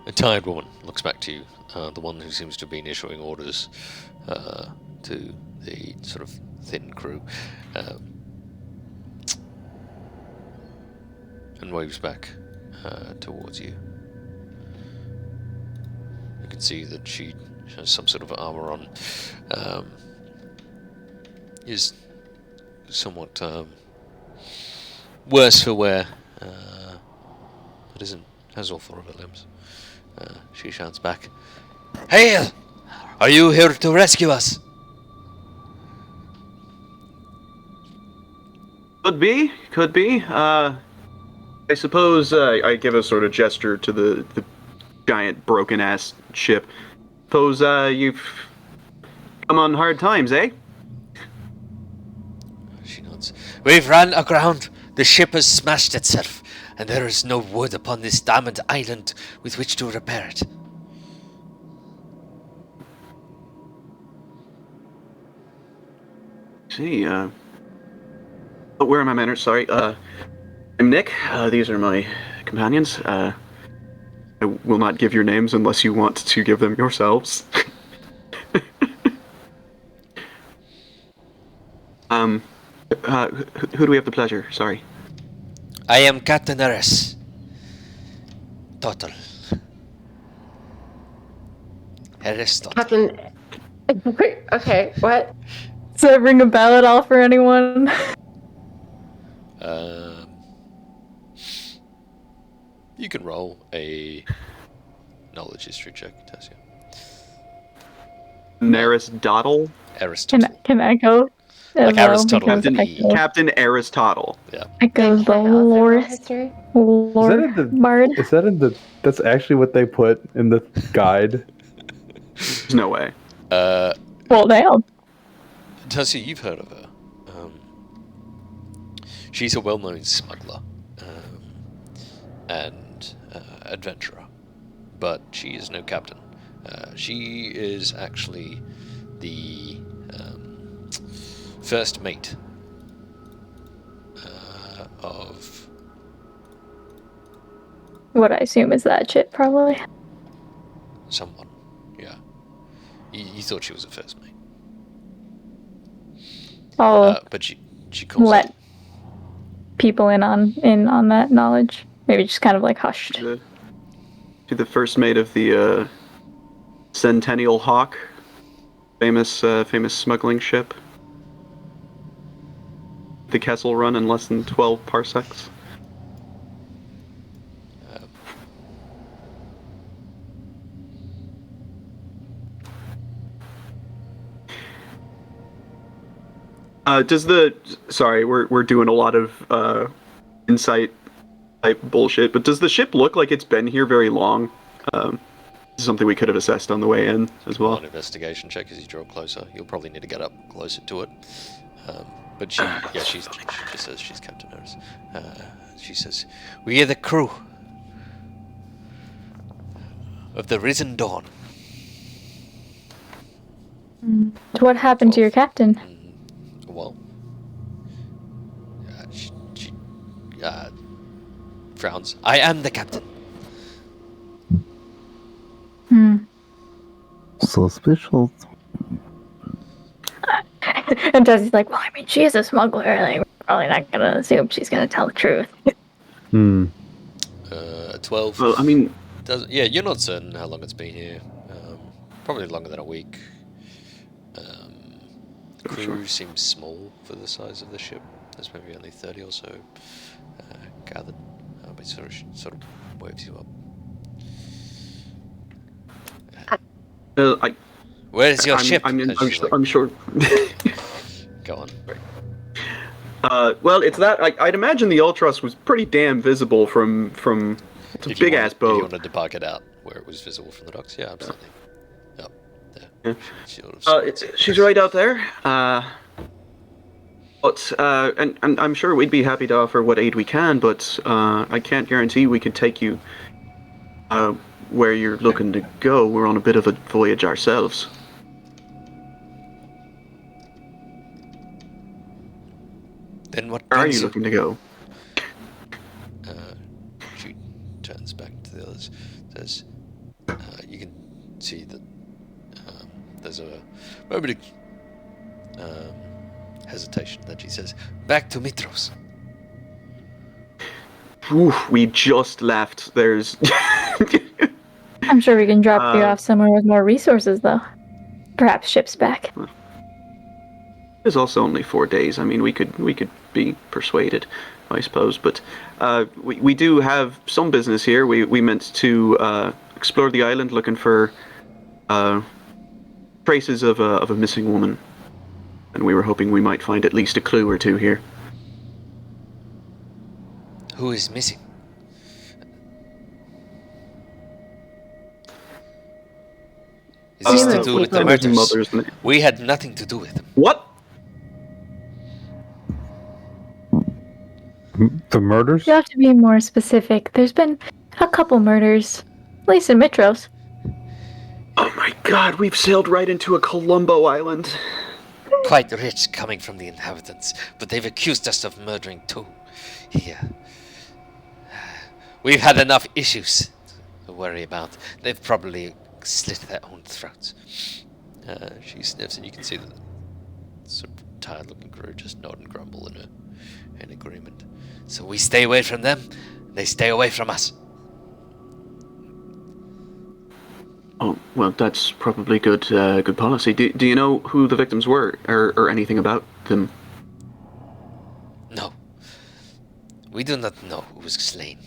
A tired woman looks back to you, the one who seems to have been issuing orders to the sort of thin crew, and waves back towards you. You can see that she has some sort of armor on, is somewhat worse for wear, but has all four of her limbs. She shouts back, "Hail! Are you here to rescue us?" Could be. I suppose I give a sort of gesture to the giant broken ass ship. Suppose you've come on hard times, eh? She nods. We've run aground. The ship has smashed itself, and there is no wood upon this damned island with which to repair it. See, where are my manners? Sorry. I'm Nick. These are my companions. I will not give your names unless you want to give them yourselves. Who do we have the pleasure? Sorry. I am Captain Eris. Total. Aristotle. Captain. Wait, okay, what? Does that ring a bell at all for anyone? You can roll a knowledge history check, Tessia. Aristotle? Aristotle. Can Echo? Like Aristotle because with an Echo- E. Captain Aristotle. Echo's the Can I also roll Lord. history? Lord the- Bard. Is that in the? That's actually what they put in the guide. There's no way. Well, damn. Tessia, you've heard of her. She's a well-known smuggler and adventurer, but she is no captain. She is actually the first mate of What I assume is that shit, probably. someone. Yeah, you thought she was a first mate, I'll but she calls let it people in on that knowledge. Maybe just kind of like hushed. To the first mate of the Centennial Hawk, famous smuggling ship. The Kessel Run in less than 12 parsecs. Sorry, we're doing a lot of insight type bullshit, but does the ship look like it's been here very long? This is something we could have assessed on the way in as well. an investigation check as you draw closer. You'll probably need to get up closer to it. But she says she's Captain Eris. She says, We are the crew of the Risen Dawn. What happened to your captain? well, she frowns. I am the captain. Suspicious. And Desi's like, well, I mean, she is a smuggler. Like, we're probably not gonna assume she's gonna tell the truth. 12. Well, I mean, Yeah, you're not certain how long it's been here. Probably longer than a week. The crew seems small for the size of the ship. There's maybe only 30 or so gathered. But sort of waves you up. Where is your ship? I'm sure. Go on. Well, it's that. I'd imagine the Ultros was pretty damn visible from. It's a big ass If you boat. wanted to park it out where it was visible from the docks, yeah, absolutely. Yep, there. Yeah. Sort of She's right out there. But and I'm sure we'd be happy to offer what aid we can, but I can't guarantee we could take you where you're looking to go. We're on a bit of a voyage ourselves. Then what Where are brings you looking to go? She turns back to the others. Says, "You can see that there's a moment of hesitation. Then she says, Back to Mitros. Oof, we just left. There's. I'm sure we can drop you off somewhere with more resources, though. Perhaps ships back. There's also only 4 days. I mean, we could be persuaded, I suppose. But we do have some business here. We meant to explore the island, looking for traces of a missing woman, and we were hoping we might find at least a clue or two here. Who is missing? Is this to do with the murders? We had nothing to do with them. What? The murders? You have to be more specific. There's been a couple murders, at least in Mitros. Oh my God! We've sailed right into a Columbo Island. Quite rich coming from the inhabitants, but they've accused us of murdering too. Here. We've had enough issues to worry about. They've probably slit their own throats. she sniffs, and you can see that sort of tired-looking crew just nod and grumble in agreement. So we stay away from them, they stay away from us. Oh, well, that's probably good policy. Do you know who the victims were, or anything about them? No. We do not know who was slain.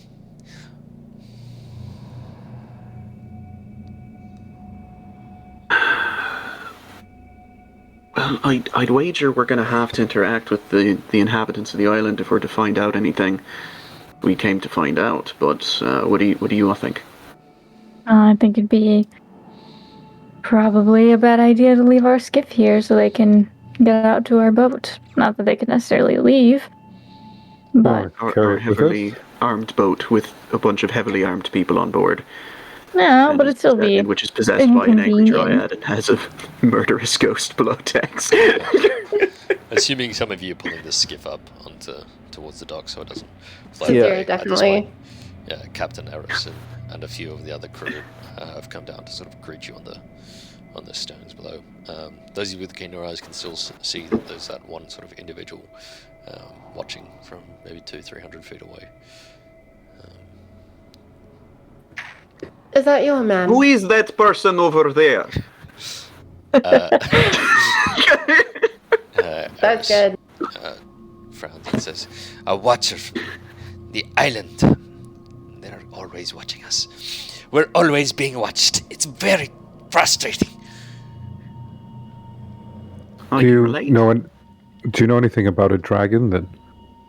Well, I'd wager we're going to have to interact with the inhabitants of the island if we're to find out anything we came to find out. But what do you all think? I think it'd be probably a bad idea to leave our skiff here so they can get out to our boat. Not that they could necessarily leave, but Our heavily armed boat with a bunch of heavily armed people on board. no, but it'd still be which is possessed by an angry inconvenient. dryad and has a murderous ghost below decks. Assuming some of you are pulling the skiff up towards the dock so it doesn't float Zero, away. At this definitely. point, yeah, Captain Eris and a few of the other crew have come down to sort of greet you on the stones below. Those of you with keener eyes can still see that there's that one sort of individual watching from maybe 200-300 feet away. Is that you, man? Who is that person over there? That's good. Frowns and says, a watcher from the island. They're always watching us. We're always being watched. It's very frustrating. I Do can you relate. do you know anything about a dragon that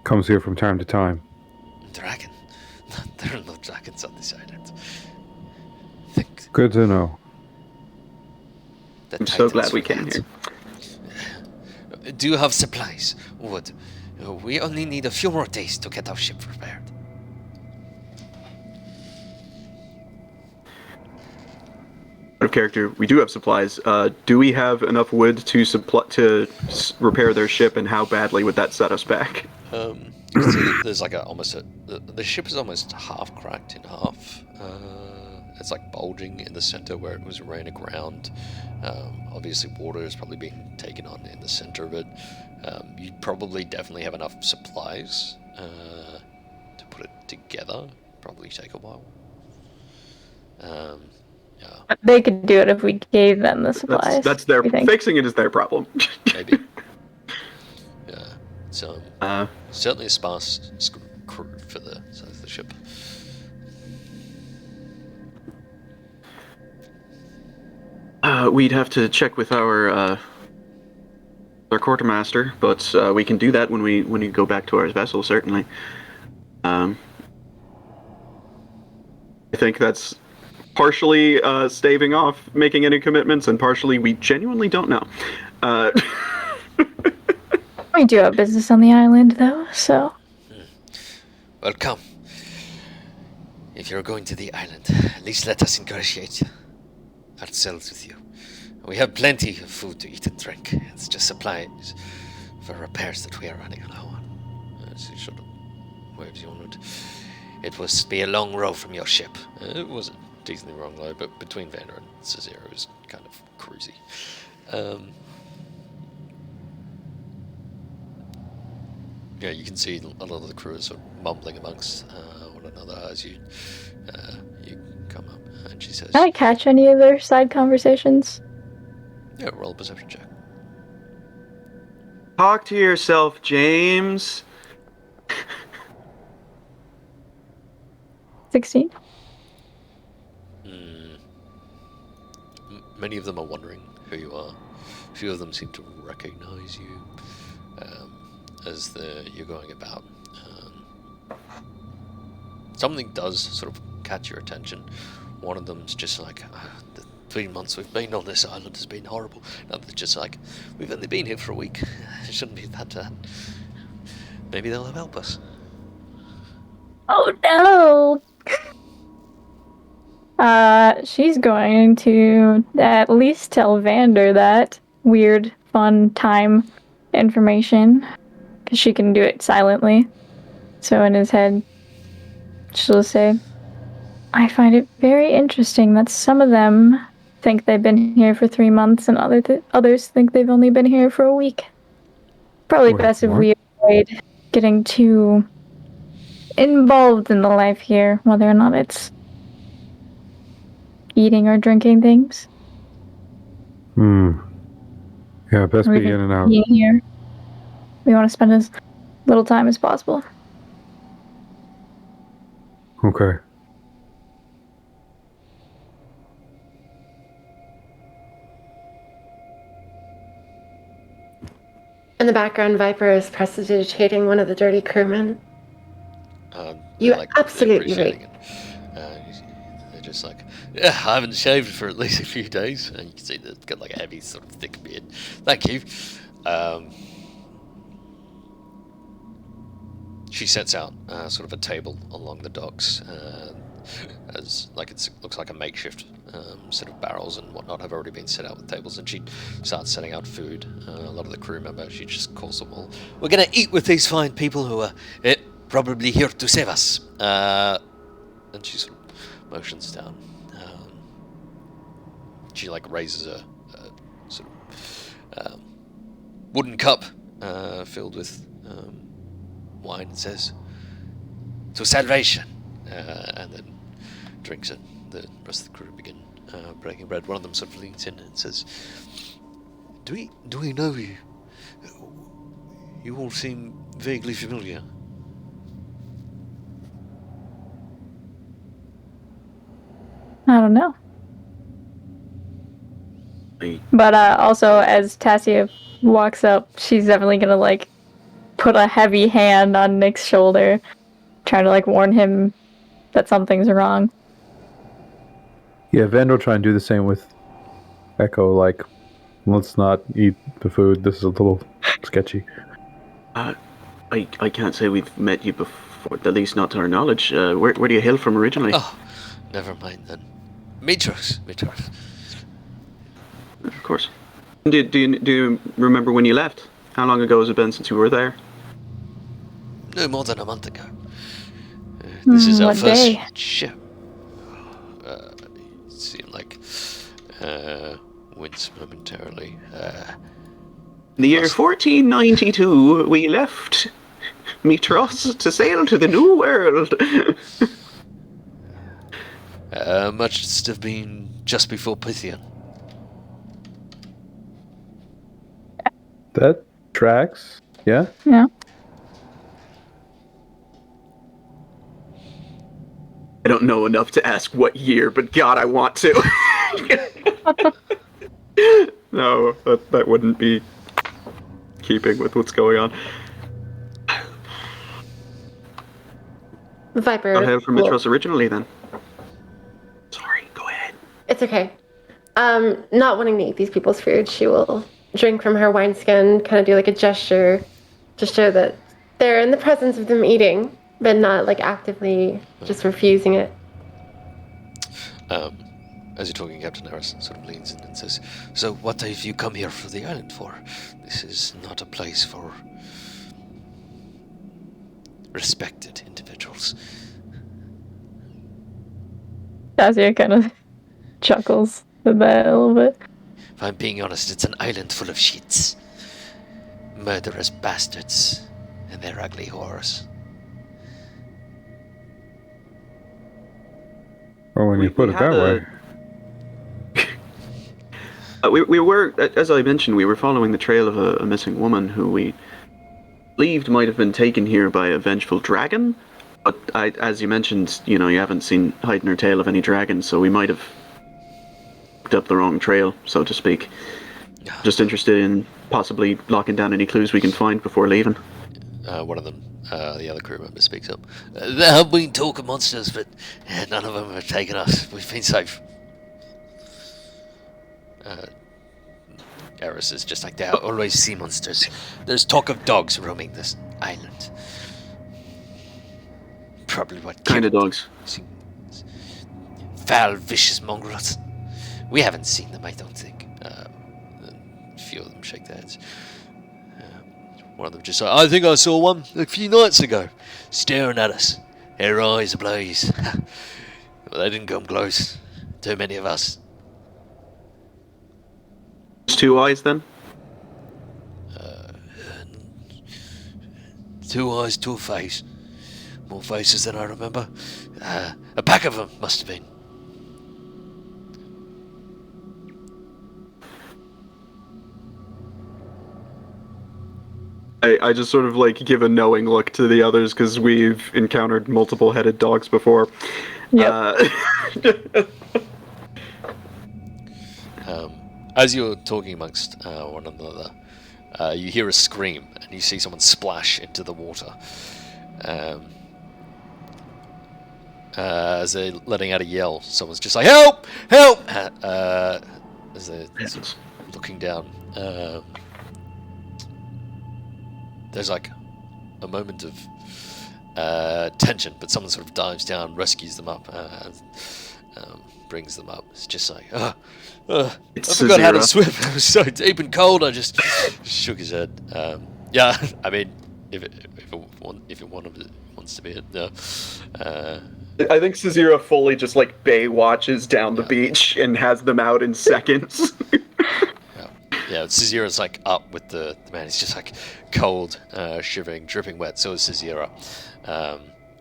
comes here from time to time? Dragon? There are no dragons on this island. Good to know. The I'm so Titans glad we were came that. here. Do you have supplies? Wood. We only need a few more days to get our ship repaired. Out of character, we do have supplies. Do we have enough wood to repair their ship, and how badly would that set us back? So there's like the ship is almost half cracked in half. It's like bulging in the center where it was ran aground. Obviously water is probably being taken on in the center of it. You'd probably definitely have enough supplies to put it together. Probably take a while. Yeah, They could do it if we gave them the supplies. That's their I think. fixing it is their problem. maybe. Yeah, so certainly a sparse crew for the size of the ship. We'd have to check with our quartermaster, but we can do that when we go back to our vessel. Certainly. I think that's partially staving off making any commitments, and partially we genuinely don't know. We do have business on the island, though, so Well, come. If you're going to the island, at least let us ingratiate ourselves with you. We have plenty of food to eat and drink. It's just supplies for repairs that we are running low on. As you sort of waves you onward. It must be a long row from your ship. It was a decently wrong low, but between Vander and Cesaro it was kind of cruisy. Yeah, you can see a lot of the crew is sort of mumbling amongst one another as you come up, and she says, can I catch any of their side conversations? "Yeah, roll a perception check." Talk to yourself, James. 16? Many of them are wondering who you are. A few of them seem to recognize you as you're going about. Something does sort of catch your attention. One of them's just like, the 3 months we've been on this island has been horrible. Another's just like, we've only been here for a week. It shouldn't be that bad. Maybe they'll help us. Oh no! She's going to at least tell Vander that weird, fun time information, because she can do it silently. So in his head, she'll say, I find it very interesting that some of them think they've been here for 3 months and others think they've only been here for a week. Probably Wait, best if what? we avoid getting too involved in the life here, whether or not it's eating or drinking things. Yeah, best Or be even in and out. being here. We want to spend as little time as possible. Okay. In the background, Viper is prestidigitating one of the dirty crewmen. You they're absolutely appreciating it. They're just like, yeah, I haven't shaved for at least a few days, and you can see they've got like a heavy, sort of thick beard. Thank you. She sets out sort of a table along the docks, as like looks like a makeshift set of barrels and whatnot have already been set out with tables, and she starts setting out food. A lot of the crew members, she just calls them all. We're gonna eat with these fine people who are probably here to save us. And she sort of motions down. She like raises a sort of wooden cup filled with wine and says, "To salvation," and then drinks it. The rest of the crew begin breaking bread. One of them sort of leans in and says, "Do we know you? You all seem vaguely familiar." I don't know. But also, as Tassia walks up, she's definitely gonna like put a heavy hand on Nick's shoulder, trying to like warn him that something's wrong. Yeah, Vand will try and do the same with Echo. Like, let's not eat the food. This is a little sketchy. I can't say we've met you before, at least not to our knowledge. Where do you hail from originally? Oh, never mind then. Mitros. Of course. Do you remember when you left? How long ago has it been since you were there? No more than a month ago. This is our What first day? ship. You see him like wince momentarily. In the year 1492, we left Mitros to sail to the New World. Must have been just before Pythian. That tracks. Yeah? Yeah. I don't know enough to ask what year, but God, I want to. No, that wouldn't be keeping with what's going on. Viper. I'll hail from will- Mitros originally then. Sorry, go ahead. It's okay. Not wanting to eat these people's food, she will drink from her wineskin, kind of do like a gesture to show that they're in the presence of them eating, but not like actively just refusing it. As you're talking, Captain Harris sort of leans in and says, "So what have you come here for the island for? This is not a place for respected individuals." Tassia kind of chuckles at that a little bit. If I'm being honest, it's an island full of shits. Murderous bastards and their ugly whores. Well, when you put it that way. We were, as I mentioned, we were following the trail of a missing woman who we believed might have been taken here by a vengeful dragon. But as you mentioned, you haven't seen hide nor tail of any dragon, so we might have picked up the wrong trail, so to speak. Just interested in possibly locking down any clues we can find before leaving. One of them, the other crew member, speaks up. There have been talk of monsters, but none of them have taken us. We've been safe. Eris is just like, there are always sea monsters. There's talk of dogs roaming this island. Probably what Kind of dogs. Foul, vicious mongrels. We haven't seen them, I don't think. A few of them shake their heads. One of them just like, I think I saw one a few nights ago, staring at us. Her eyes ablaze. Well, they didn't come close. Too many of us. It's two eyes then? 2 eyes, 2 face. More faces than I remember. A pack of them must have been. I just sort of like give a knowing look to the others because we've encountered multiple headed dogs before. Yep. As you're talking amongst one another, you hear a scream and you see someone splash into the water. As they're letting out a yell, someone's just like, "Help! Help!" As they're sort of looking down. There's like a moment of tension, but someone sort of dives down, rescues them up, and brings them up. It's just like, I forgot how to swim. I was so deep and cold. I just shook his head. Yeah, I mean, if it wants to be it, no. I think Cezira fully just like Bay watches down the beach and has them out in seconds. Yeah, Cezira's like up with the man. He's just like cold, shivering, dripping wet. So is Cezira.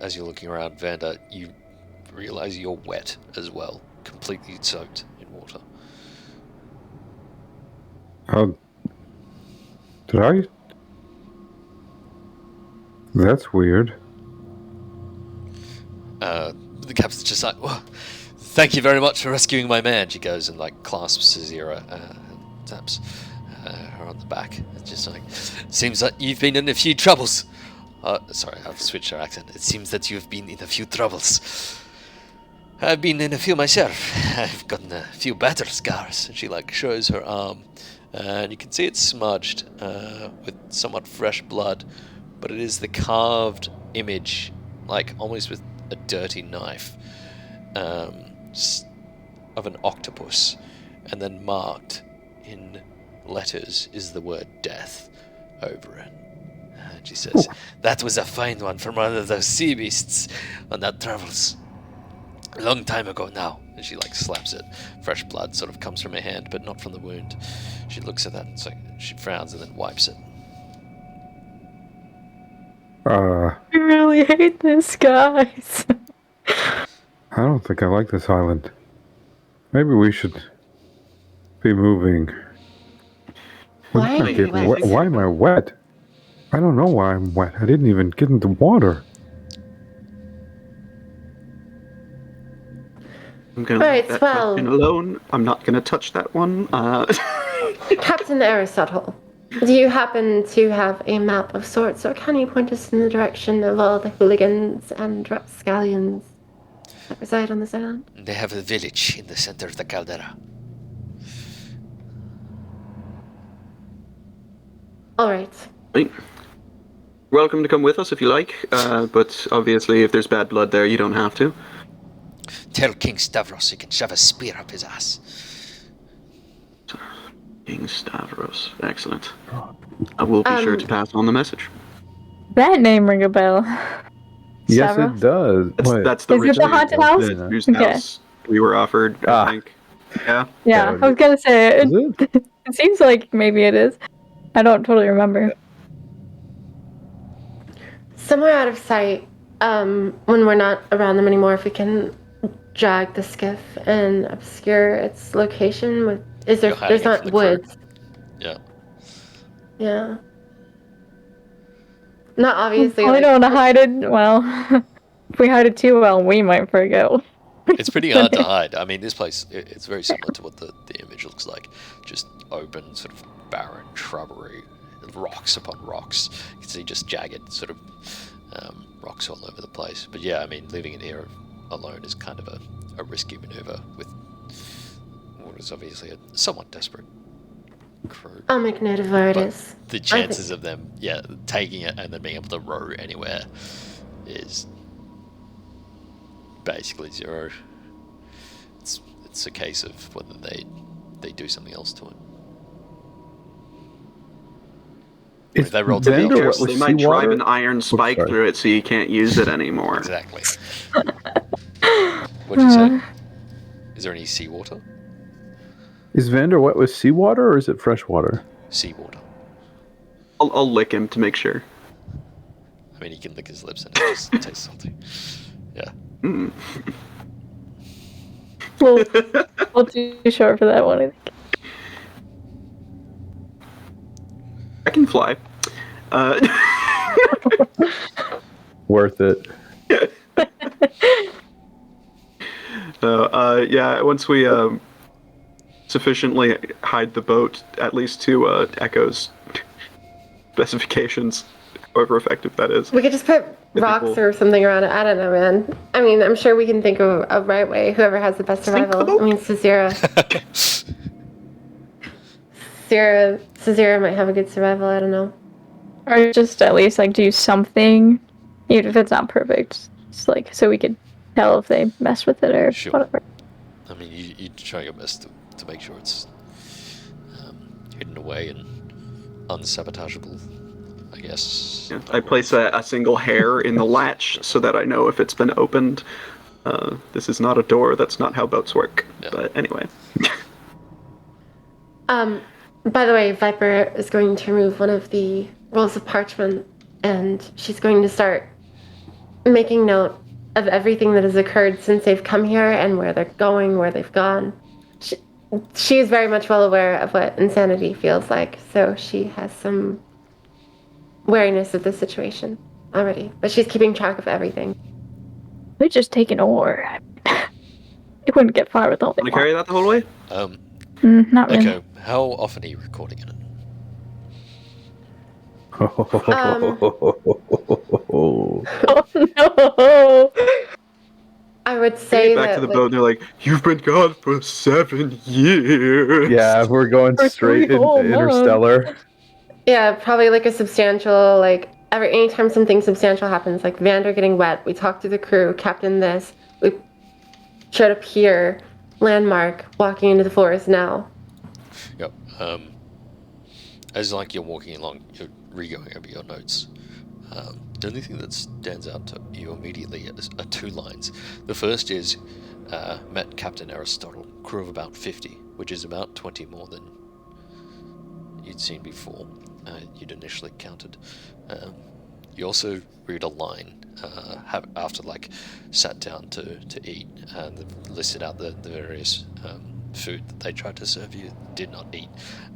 As you're looking around, Vanda, you realize you're wet as well, completely soaked in water. Did I? That's weird. The captain's just like, "Whoa, thank you very much for rescuing my man." She goes and like clasps Cezira, taps her on the back. It's just like, "Seems like you've been in a few troubles." Sorry, I've switched her accent. "It seems that you've been in a few troubles." "I've been in a few myself. I've gotten a few battle scars." And she like shows her arm, and you can see it's smudged with somewhat fresh blood, but it is the carved image, like almost with a dirty knife, of an octopus, and then marked in letters is the word death over it. And she says, "That was a fine one from one of those sea beasts on that travels. A long time ago now." And she like slaps it. Fresh blood sort of comes from her hand, but not from the wound. She looks at that and she frowns and then wipes it. I really hate this, guys. I don't think I like this island. Maybe we should be moving. Why are you wet? Why am I wet? I don't know why I'm wet. I didn't even get into water. I'm gonna Right, leave that well- question alone. I'm not gonna touch that one. Captain Aristotle, do you happen to have a map of sorts, or can you point us in the direction of all the hooligans and rapscallions that reside on this island? They have a village in the center of the caldera. All right. Right. Welcome to come with us if you like, but obviously if there's bad blood there, you don't have to. Tell King Stavros he can shove a spear up his ass. King Stavros, excellent. I will be sure to pass on the message. That name ring a bell. Yes, Stavros? it does. What? That's the Is it the original haunted house? whose Okay. house we were offered, I think. Yeah. Yeah, I was gonna say Is it? it seems like maybe it is. I don't totally remember. Somewhere out of sight, when we're not around them anymore, if we can drag the skiff and obscure its location with... Is there... You're hiding There's it from not the crew. woods. Yeah. Yeah. Not obviously, I like... don't want to hide it. Well, if we hide it too well, we might forget. It's pretty hard to hide. I mean, this place, it's very similar to what the image looks like. Just open, sort of barren shrubbery, rocks upon rocks. You can see just jagged sort of rocks all over the place. But yeah, I mean, living in here alone is kind of a risky maneuver with what is obviously a somewhat desperate crew. I'll make note of where it But is. the chances of them, taking it and then being able to row anywhere is basically zero. It's a case of whether they do something else to it. It's they roll to the Vander other. what They with might drive seawater? an iron spike sorry. through it so you can't use it anymore. Exactly. What'd you say? Is there any seawater? Is Vander wet with seawater or is it fresh water? Seawater. I'll lick him to make sure. I mean, he can lick his lips and it just tastes salty. Yeah. Mm. We'll too short for that one, I think. I can fly. Worth it. Yeah, once we sufficiently hide the boat, at least to Echo's specifications, however effective that is. We could just put rocks people- or something around it. I don't know, man. I mean, I'm sure we can think of a right way. Whoever has the best survival. I mean, Cesira might have a good survival. I don't know. Or just at least like do something, even if it's not perfect. Just like so we could tell if they mess with it or Sure. whatever. I mean, you try your best to make sure it's hidden away and unsabotageable, I guess. Yeah, I place a single hair in the latch so that I know if it's been opened. This is not a door. That's not how boats work. Yeah. But anyway. By the way, Viper is going to remove one of the rolls of parchment, and she's going to start making note of everything that has occurred since they've come here and where they're going, where they've gone. She is very much well aware of what insanity feels like, so she has some wariness of the situation already. But she's keeping track of everything. We just take an oar. It wouldn't get far with only Want to carry that the whole way? Not really. Echo, how often are you recording it? Oh no! I would They say get back that to the boat and they're like, "You've been gone for 7 years." Yeah, we're going For straight 3 in whole months. Interstellar. yeah, probably like a substantial, like anytime something substantial happens, like Vander getting wet, we talk to the crew, Captain this, we showed up here, landmark, walking into the forest now. Yep. As like you're walking along, you're re-going over your notes. The only thing that stands out to you immediately are 2 lines. The first is, met Captain Aristotle, crew of about 50, which is about 20 more than you'd seen before, you'd initially counted. You also read a line, after like sat down to eat, and listed out the various food that they tried to serve you, did not eat.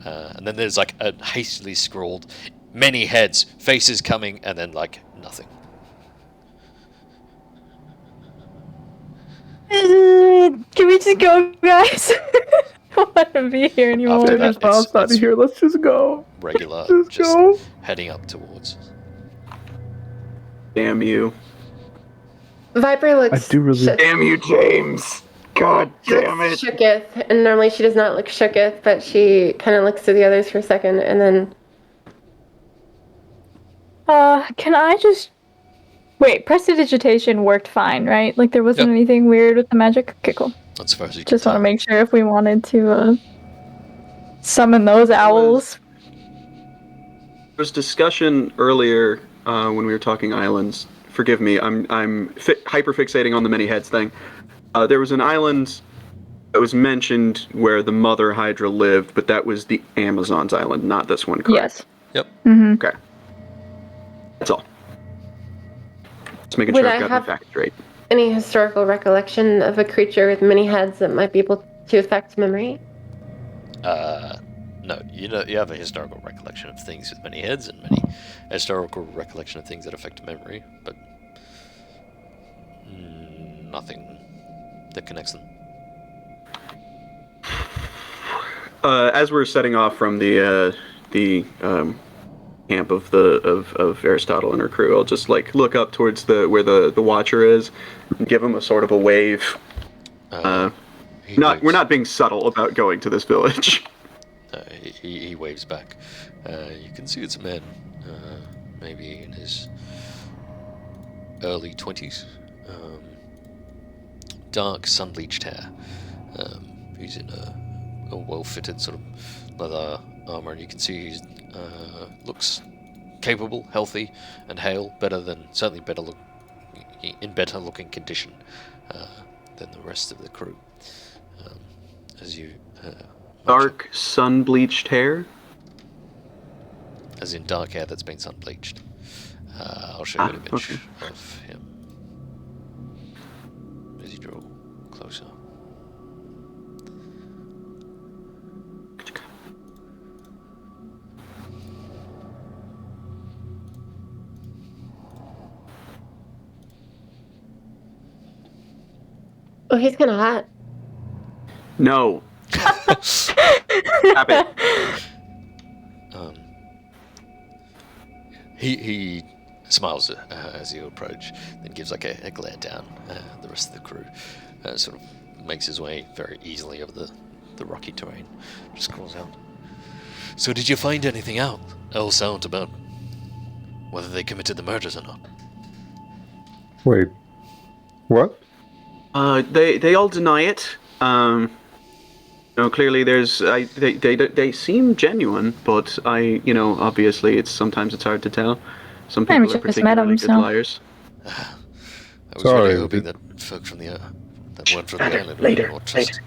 And then there's like a hastily scrawled, many heads, faces coming, and then like nothing. Can we just go, guys? I don't want to be here anymore. After that, it's here. Let's just go. regular, Just just go. heading up towards. Damn you. Viper looks I do really- Damn you, James. God damn it. shooketh, and normally she does not look shooketh, but she kind of looks to the others for a second, and then Can I just wait? Prestidigitation worked fine, right? Like there wasn't Yep. anything weird with the magic. Okay, cool. As far as you can Just want to tell. make sure if we wanted to summon those owls. There was discussion earlier when we were talking islands. Forgive me, I'm hyper fixating on the many heads thing. There was an island that was mentioned where the mother Hydra lived, but that was the Amazon's island, not this one, correct? Yes. Yep. Mm-hmm. Okay. That's all. Just making Would sure I I've got have- my facts straight. any historical recollection of a creature with many heads that might be able to affect memory? No, you have a historical recollection of things with many heads and many historical recollection of things that affect memory, but nothing that connects them. As we're setting off from the camp of Aristotle and her crew, I'll just like look up towards where the Watcher is, and give him a sort of a wave. He We're waves- not being subtle about going to this village. He waves back. You can see it's a man, maybe in his early 20s. Dark, sun-bleached hair. He's in a well-fitted sort of leather armor, and you can see he looks capable, healthy, and hale. Certainly in better looking condition than the rest of the crew. As you Dark, sun-bleached hair. as in dark hair that's been sun bleached. I'll show you an image okay. of him as you draw closer. Oh, he's kind of hot. No. Stop it. He smiles as you approach, then gives like a glare down. The rest of the crew sort of makes his way very easily over the rocky terrain. Just calls out. So did you find anything else out about whether they committed the murders or not? Wait, what? They all deny it. Clearly they seem genuine, but obviously sometimes it's hard to tell. Some Yeah, we people are just met 'em, particularly good so. liars. I was Sorry, really hoping that folk from that weren't from the island would be Later. more trusting.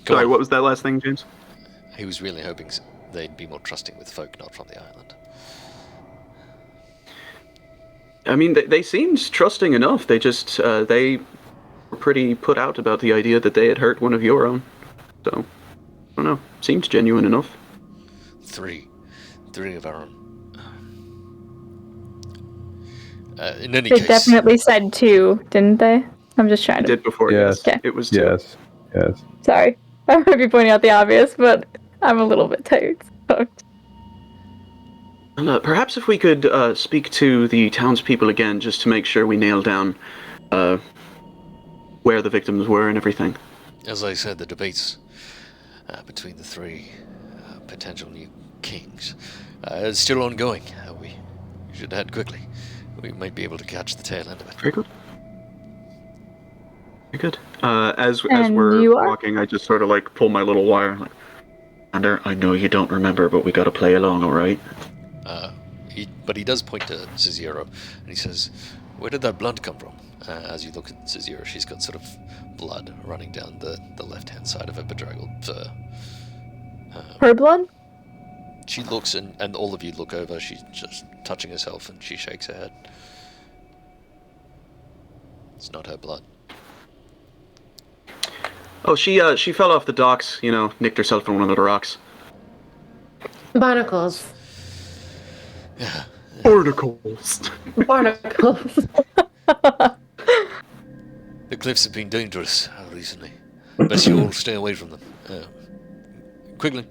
Go Sorry, on. what was that last thing, James? He was really hoping they'd be more trusting with folk not from the island. I mean, they seemed trusting enough. They just they were pretty put out about the idea that they had hurt one of your own. So, I don't know. Seemed genuine enough. Three of our own. In any They case, definitely said 2, didn't they? I'm just trying to. Did before, Yes. yes. It was two. Yes. Sorry. I might be pointing out the obvious, but I'm a little bit tired. So. Perhaps if we could speak to the townspeople again, just to make sure we nail down where the victims were and everything. as I said, the debates between the three potential new kings is still ongoing. We should head quickly. We might be able to catch the tail end of it. Very good. Very good. As And we're you are? walking, I just sort of like pull my little wire. Like, Commander, I know you don't remember, but we got to play along, all right? But he does point to Cizero, and he says, "Where did that blood come from?" As you look at Cizero, she's got sort of blood running down the left-hand side of her bedraggled fur. Her blood? She looks, and all of you look over. She's just touching herself, and she shakes her head. It's not her blood. Oh, she fell off the docks, nicked herself on one of the rocks. Barnacles. Yeah. Barnacles. Barnacles. The cliffs have been dangerous recently. Best you all stay away from them. Quickly.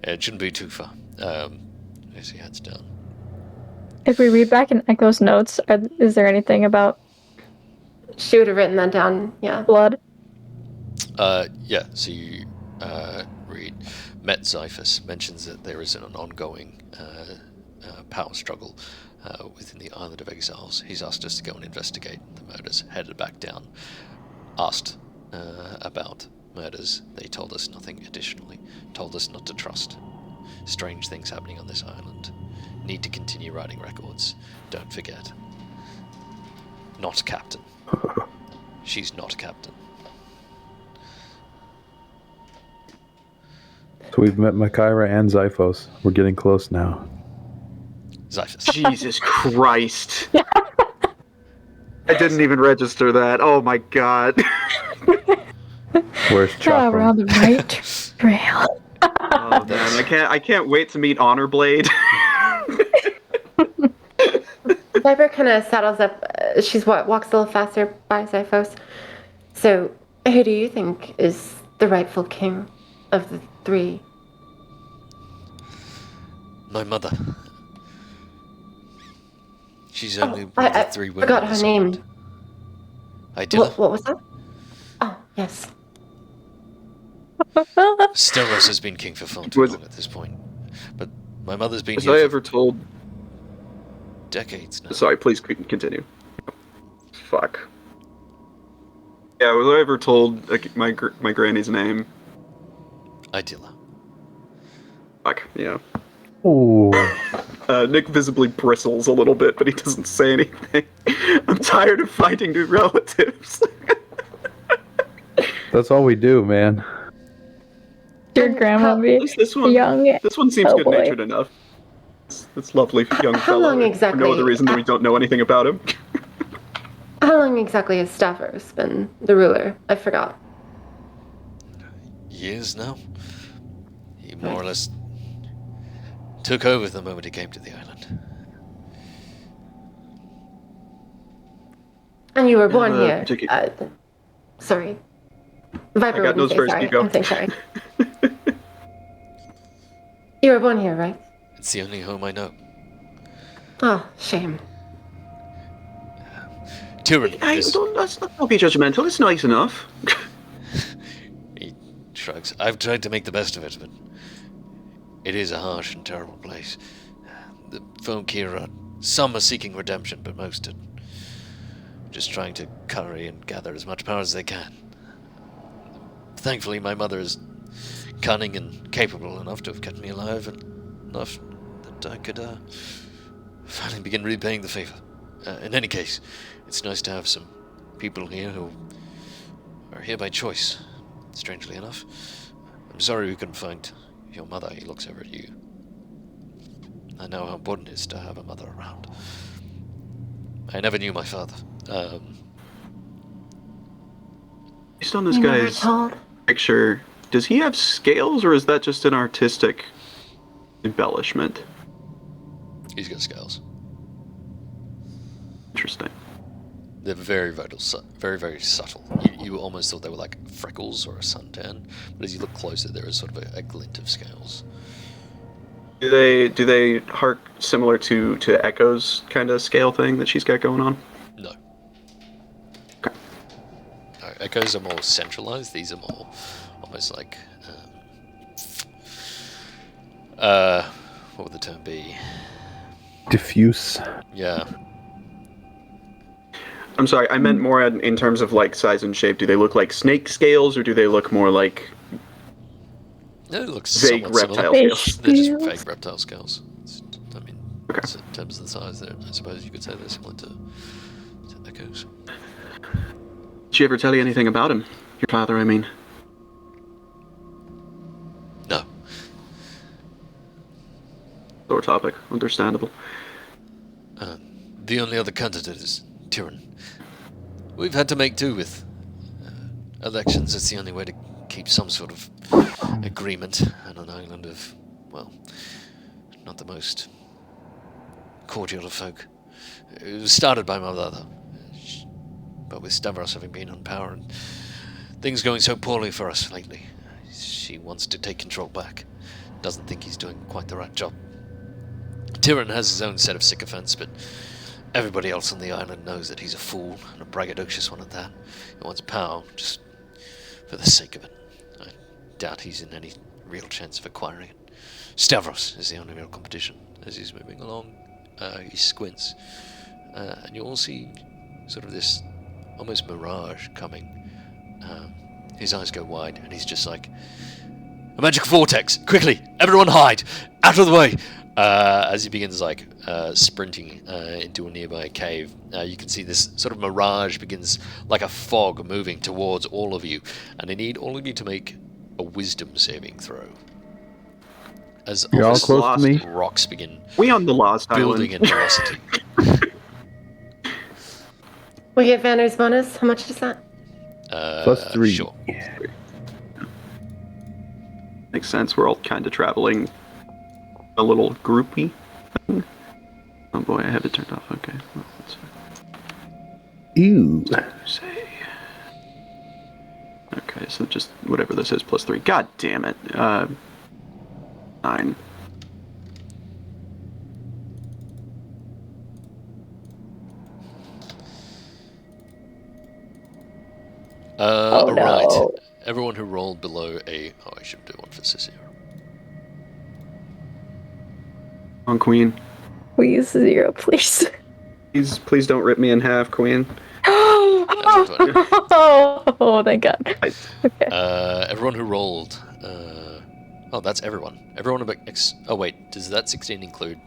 It shouldn't be too far. As he heads down. If we read back in Echo's notes, is there anything about She would have written that down, yeah. blood? Yeah, so you read, Metzyphus mentions that there is an ongoing power struggle within the island of Exiles. He's asked us to go and investigate the murders, headed back down. Asked about murders, they told us nothing additionally. Told us not to trust. Strange things happening on this island. Need to continue writing records. Don't forget. Not Captain. She's not Captain. So we've met Makaira and Zyphos. We're getting close now. Zyphus. Jesus Christ. I didn't even register that. Oh my god. Where's Yeah, we're on Chopper? the right trail. Oh man, I can't wait to meet Honor Blade. Viper kind of saddles up. She's walks a little faster by Zyphos. So, who do you think is the rightful king of the three? My mother. She's only one of I the three women. forgot on her this name. island. Idilla. What was that? Oh, yes. Stellos has been king for far too long at this point. But my mother's been Was here I for ever told... decades now. Sorry, please continue. Fuck. Yeah, was I ever told my granny's name? Idilla. Fuck, yeah. Ooh. Nick visibly bristles a little bit, but he doesn't say anything. I'm tired of finding new relatives. That's all we do, man. Your grandma At be least this one young. seems Oh, good-natured enough. This lovely young How fellow. long For exactly- no other reason that we don't know anything about him. How long exactly has Stavros been the ruler? I forgot. Years now. He more or less took over the moment he came to the island. And you were born the here. particular- Sorry. Viper got wouldn't those say first, sorry. you go. I'm saying sorry. You were born here, right? It's the only home I know. Oh, shame. Tyrann is... Let's not be judgmental. It's nice enough. He shrugs. I've tried to make the best of it, but it is a harsh and terrible place. The folk here are... Some are seeking redemption, but most are just trying to curry and gather as much power as they can. Thankfully, my mother is cunning and capable enough to have kept me alive, and enough that I could finally begin repaying the favor. In any case, it's nice to have some people here who are here by choice, strangely enough. I'm sorry we couldn't find your mother. He looks over at you. I know how important it is to have a mother around. I never knew my father. Based on this You never guy's told. picture, does he have scales, or is that just an artistic embellishment? He's got scales. Interesting. They're very vital, very, very subtle. You almost thought they were like freckles or a suntan, but as you look closer, there is sort of a glint of scales. Do they hark similar to Echo's kind of scale thing that she's got going on? No. Okay. No, Echoes are more centralized. These are more almost like what would the term be? Diffuse. Yeah. I'm sorry, I meant more in terms of like size and shape. Do they look like snake scales, or do they look more like No, it looks vague somewhat similar. reptile scales? They're just Scales. vague reptile scales. I mean, Okay. in terms of the size, I suppose you could say they're similar to Echoes. Did she ever tell you anything about him? Your father, I mean. No. Sore topic, understandable. The only other candidate is Tyrann. We've had to make do with elections. It's the only way to keep some sort of agreement on an island of, well, not the most cordial of folk. It was started by my mother, but with Stavros having been on power and things going so poorly for us lately, she wants to take control back. Doesn't think he's doing quite the right job. Tyrann has his own set of sycophants, but everybody else on the island knows that he's a fool, and a braggadocious one at that. He wants power just for the sake of it. I doubt he's in any real chance of acquiring it. Stavros is the only real competition. As he's moving along, he squints, and you all see sort of this almost mirage coming. His eyes go wide, and he's just like, "A magic vortex! Quickly, everyone hide! Out of the way!" As he begins like sprinting into a nearby cave, you can see this sort of mirage begins like a fog moving towards all of you, and I need all of you to make a wisdom saving throw. As You're all almost close to me. rocks begin We on the Lost building Island. in velocity. We get Vanner's bonus. How much is that? +3. Sure. Makes sense. We're all kind of traveling a little groupy thing. Oh boy, I have it turned off. Okay. Well, that's Ew. say. Okay, so just whatever this is, +3. God damn it. 9. Oh, no. Right. Everyone who rolled below a... Oh, I should do one for Cicero. On Queen. Please, 0, please. Please don't rip me in half, Queen. Oh, thank God. Okay. Everyone who rolled... oh, that's everyone. Everyone but... Oh, wait. Does that 16 include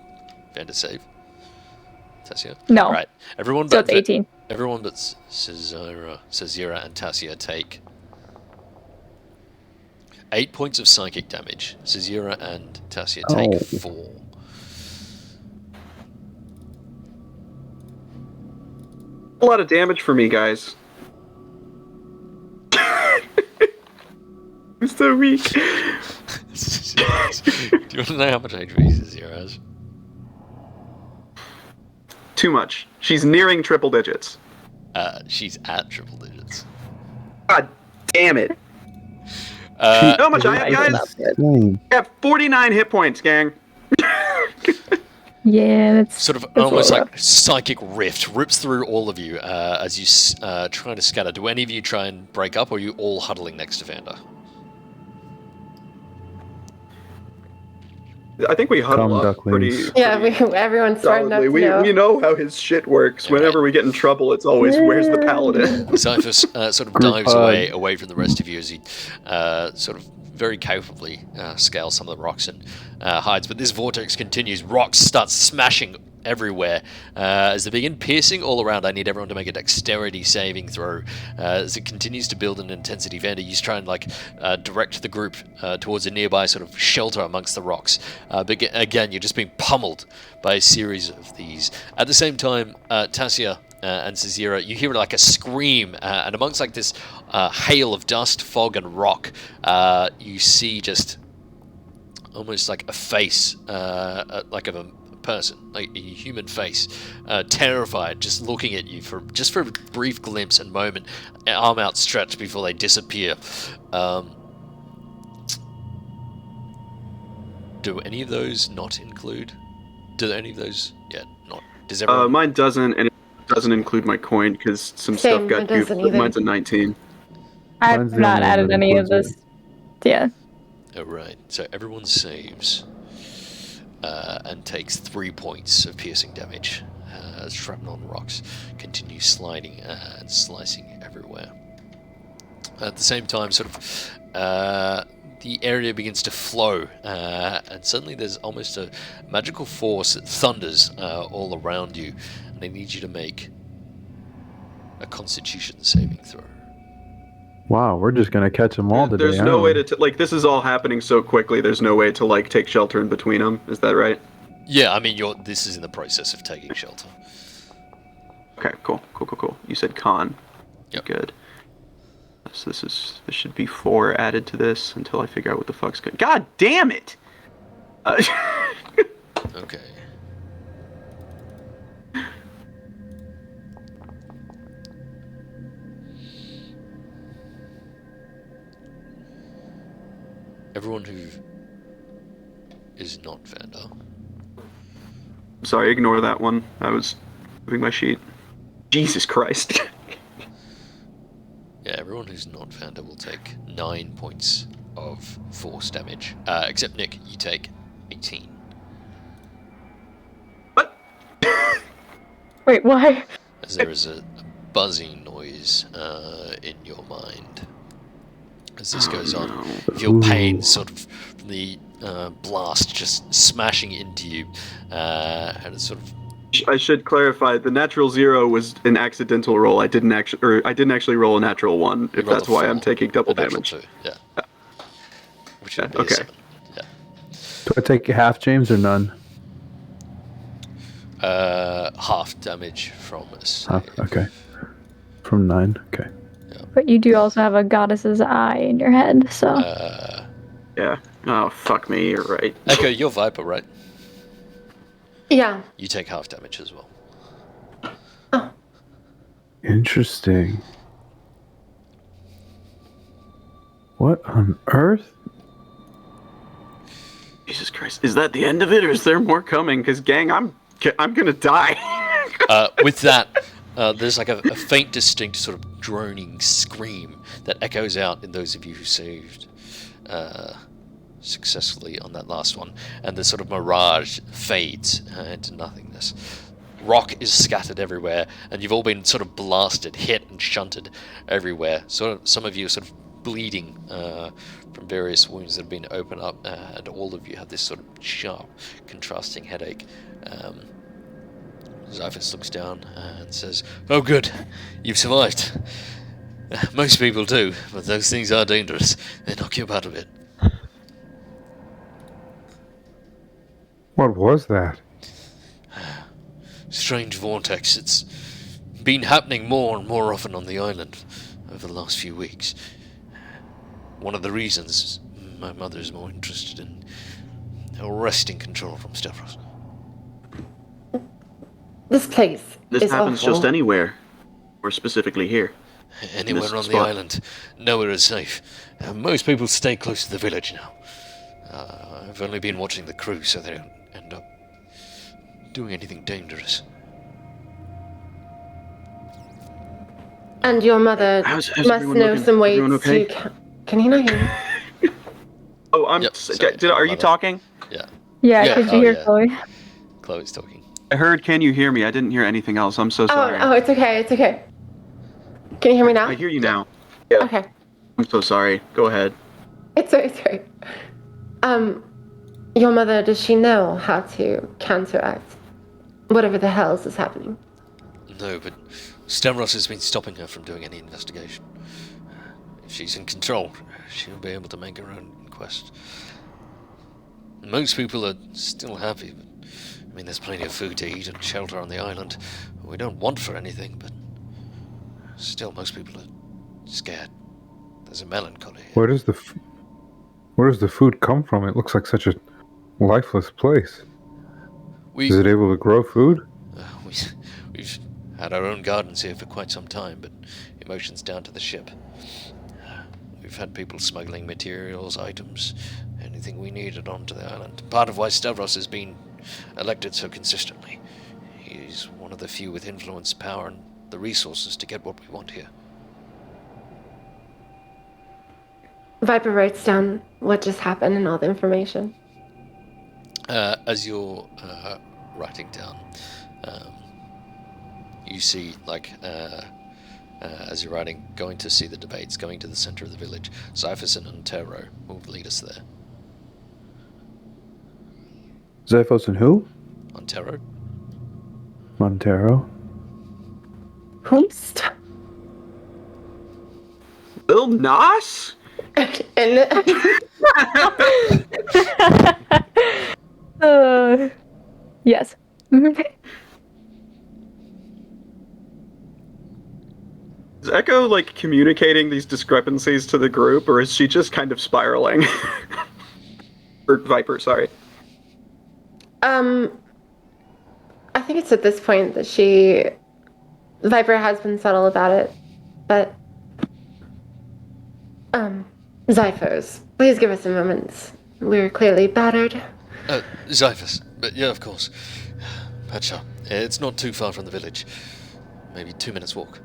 Vander save? Tassia? No. Right. Everyone So but... it's 18. Everyone but Cesira and Tassia take 8 points of psychic damage. Cesira and Tassia take Oh. 4. a lot of damage for me, guys. I'm so weak. Do you want to know how much HP Zero has? Too much. She's nearing triple digits. She's at triple digits. God damn it. You know how much I have, guys? I have 49 hit points, gang. Yeah, that's Sort of that's almost rough. like psychic rift rips through all of you as you try to scatter. Do any of you try and break up, or are you all huddling next to Vander? I think we huddle Come, up pretty. ducklings. Yeah, everyone's starting Solidly. up to We know how his shit works. Whenever we get in trouble, it's always where's the paladin? Cyphus sort of Group dives hug. away from the rest of you as he sort of very capably scales some of the rocks and hides. But this vortex continues. Rocks start smashing everywhere as they begin piercing all around. I need everyone to make a dexterity saving throw as it continues to build in intensity. Vander, you try and direct the group towards a nearby sort of shelter amongst the rocks. But again, you're just being pummeled by a series of these. At the same time, Tassia and Cezira, you hear like a scream, and amongst like this hail of dust, fog, and rock, you see just almost like a face, like of a person, like a human face, terrified, just looking at you for a brief glimpse and moment, arm outstretched before they disappear. Do any of those not include? Do any of those? Yeah, not. Does everyone? Mine doesn't, and it doesn't include my coin because some Same, stuff got it doesn't goofed. either. Mine's a 19. I've Mine's the not only one added that any of includes this. Yeah. Oh, right. So everyone saves and takes 3 points of piercing damage as shrapnel on rocks continue sliding and slicing everywhere. At the same time, sort of, the area begins to flow, and suddenly there's almost a magical force that thunders all around you, and I need you to make a Constitution saving throw. Wow, we're just gonna catch them all today. There's no aren't way we? to like. This is all happening so quickly. There's no way to like take shelter in between them. Is that right? Yeah, I mean, this is in the process of taking shelter. Okay, cool. You said con. Yep. Good. So this should be 4 added to this until I figure out what the fuck's going. God damn it! Okay. Everyone who is not Vander. Sorry, ignore that one. I was moving my sheet. Jesus Christ. Yeah, everyone who's not Vander will take 9 points of force damage. Except Nick, you take 18. What? Wait, why? As there is a buzzing noise in your mind. As this goes on, you feel pain sort of from the blast just smashing into you. And it's sort of... I should clarify. The natural 0 was an accidental roll. I didn't actually roll a natural 1. If rolled that's a why 4, I'm taking double a natural damage. 2, yeah. Which would be Okay. a 7. Yeah. Do I take half, James, or none? Half damage from a save. Half. Okay. From 9. Okay. But you do also have a goddess's eye in your head, so. Yeah. Oh, fuck me. You're right. Echo, you're Viper, right? Yeah. You take half damage as well. Oh. Interesting. What on earth? Jesus Christ. Is that the end of it, or is there more coming? Because, gang, I'm gonna die. With that, there's like a faint, distinct sort of droning scream that echoes out in those of you who saved successfully on that last one, and the sort of mirage fades into nothingness. Rock is scattered everywhere, and you've all been sort of blasted, hit, and shunted everywhere. So some of you are sort of bleeding from various wounds that have been opened up, and all of you have this sort of sharp, contrasting headache. Zyphus looks down and says, "Oh good, you've survived. Most people do, but those things are dangerous. They knock you about a bit." What was that? Strange vortex. It's been happening more and more often on the island over the last few weeks. One of the reasons my mother is more interested in wresting control from Stavros. This place This is happens awful. just anywhere, or specifically here. Anywhere This on the spot. island, nowhere is safe. Most people stay close to the village now. I've only been watching the crew so they don't end up doing anything dangerous. And your mother How's must everyone know looking? some ways Everyone okay? to. Can you not hear me? Oh, I'm. Yep, sorry, Are you mother. talking? Yeah, Yeah, Yeah, could you oh, hear yeah. Chloe? Chloe's talking. I heard. Can you hear me? I didn't hear anything else. I'm so sorry. Oh, it's okay. It's okay. Can you hear me now? I hear you now. Okay. I'm so sorry. Go ahead. It's right. Your mother, does she know how to counteract whatever the hell is happening? No, but Stavros has been stopping her from doing any investigation. If she's in control, she'll be able to make her own inquest. Most people are still happy, but I mean, there's plenty of food to eat and shelter on the island. We don't want for anything, but still, most people are scared. There's a melancholy here. Where does the food come from? It looks like such a lifeless place. Is it able to grow food? We've had our own gardens here for quite some time, but emotion's down to the ship. We've had people smuggling materials, items, anything we needed onto the island. Part of why Stavros has been elected so consistently. He's one of the few with influence, power, and the resources to get what we want here. Viper writes down what just happened and all the information. As you're writing down, you see, as you're writing, going to see the debates, going to the center of the village, Zypherson and Tero will lead us there. Zyphos and who? On Tero? Montero. Whomst? Lil Nas? Yes. Is Echo communicating these discrepancies to the group, or is she just kind of spiraling? Or Viper, sorry. I think it's at this point that Viper has been subtle about it, but Zyphos, please give us a moment. We're clearly battered. Zyphus. But yeah, of course. Pacha. It's not too far from the village. Maybe 2 minutes walk.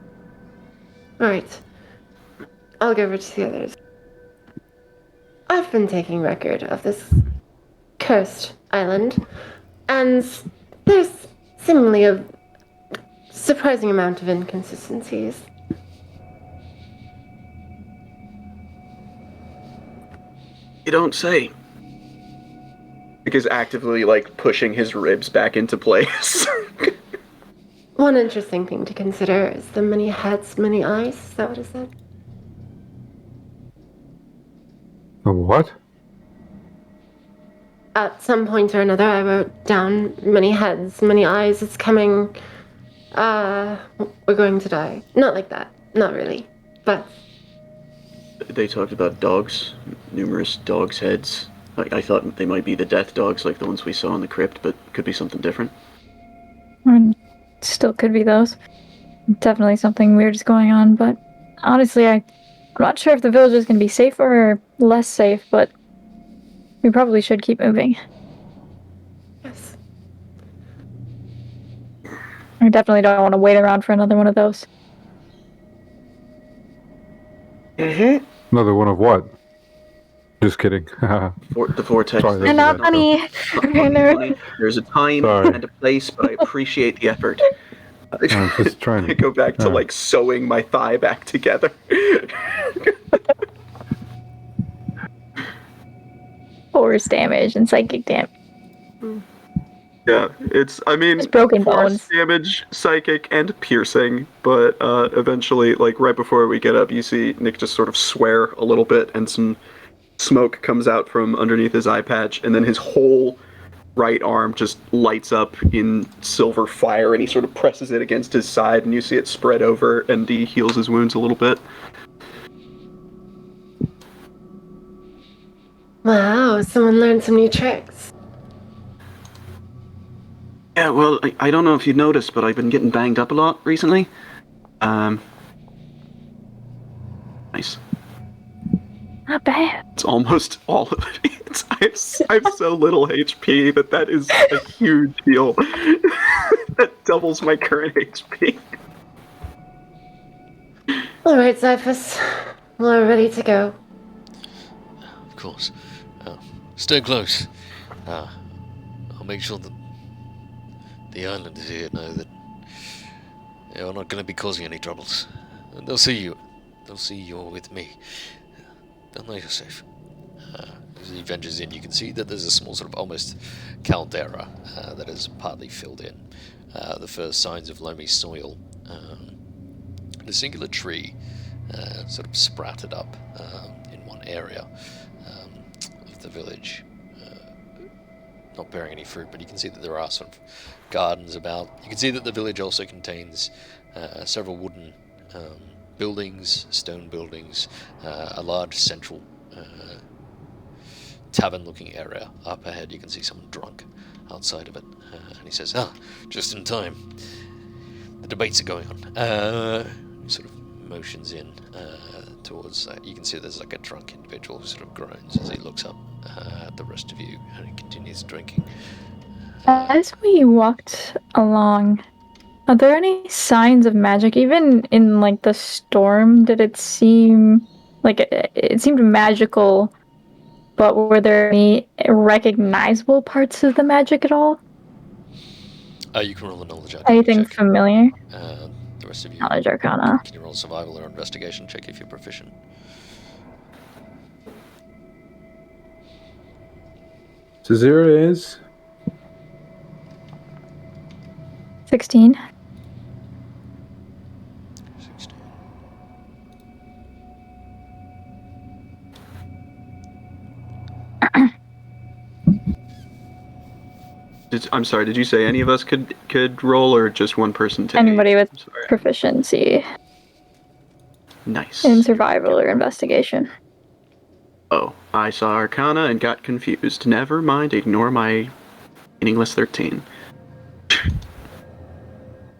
Right. I'll go over to the others. I've been taking record of this cursed island, and there's seemingly a surprising amount of inconsistencies. You don't say. Because actively, pushing his ribs back into place. One interesting thing to consider is the many heads, many eyes. Is that what it said? A what? At some point or another, I wrote down many heads, many eyes. It's coming. We're going to die. Not like that. Not really. But They talked about dogs, numerous dogs' heads. I thought they might be the death dogs, like the ones we saw in the crypt, but could be something different. Still could be those. Definitely something weird is going on, but honestly, I'm not sure if the village is going to be safer or less safe, but we probably should keep moving. yes. I definitely don't want to wait around for another one of those. Mm-hmm. Another one of what? Just kidding. The vortex. Sorry, And not funny. Funny. There's a time Sorry. and a place, but I appreciate the effort. I'm just trying I to go back to sewing my thigh back together. Force damage and psychic damage. Yeah, it's broken force bones. damage, psychic, and piercing. But eventually, right before we get up, you see Nick just sort of swear a little bit, and some smoke comes out from underneath his eye patch, and then his whole right arm just lights up in silver fire, and he sort of presses it against his side, and you see it spread over, and he heals his wounds a little bit. Wow, someone learned some new tricks. Yeah, well, I don't know if you noticed, but I've been getting banged up a lot recently. Nice. Not bad. It's almost all of it. I have so little HP that is a huge deal. That doubles my current HP. Alright, Zyphus. We're ready to go. Of course. Stay close. I'll make sure that the islanders here know that you're not going to be causing any troubles. And they'll see you. They'll see you're with me. They'll know you're safe. As he ventures in, you can see that there's a small sort of almost caldera that is partly filled in. The first signs of loamy soil. And a singular tree sort of sprouted up in one area of the village. Not bearing any fruit, but you can see that there are sort of gardens about. You can see that the village also contains several wooden buildings, stone buildings, a large central tavern-looking area. Up ahead you can see someone drunk outside of it, and he says, just in time. The debates are going on. He sort of motions in towards, you can see there's like a drunk individual who sort of groans as he looks up at the rest of you, and he continues drinking. As we walked along, are there any signs of magic? Even in like the storm, did it seem like it seemed magical, but were there any recognizable parts of the magic at all? You can roll a knowledge arcana Anything check. familiar? The rest of you, Knowledge arcana. can you roll survival or investigation check if you're proficient? Cesira is 16. 16. I'm sorry, did you say any of us could roll, or just one person take? Anybody with I'm sorry. proficiency Nice. in survival or investigation. Oh, I saw Arcana and got confused. Never mind, ignore my meaningless 13.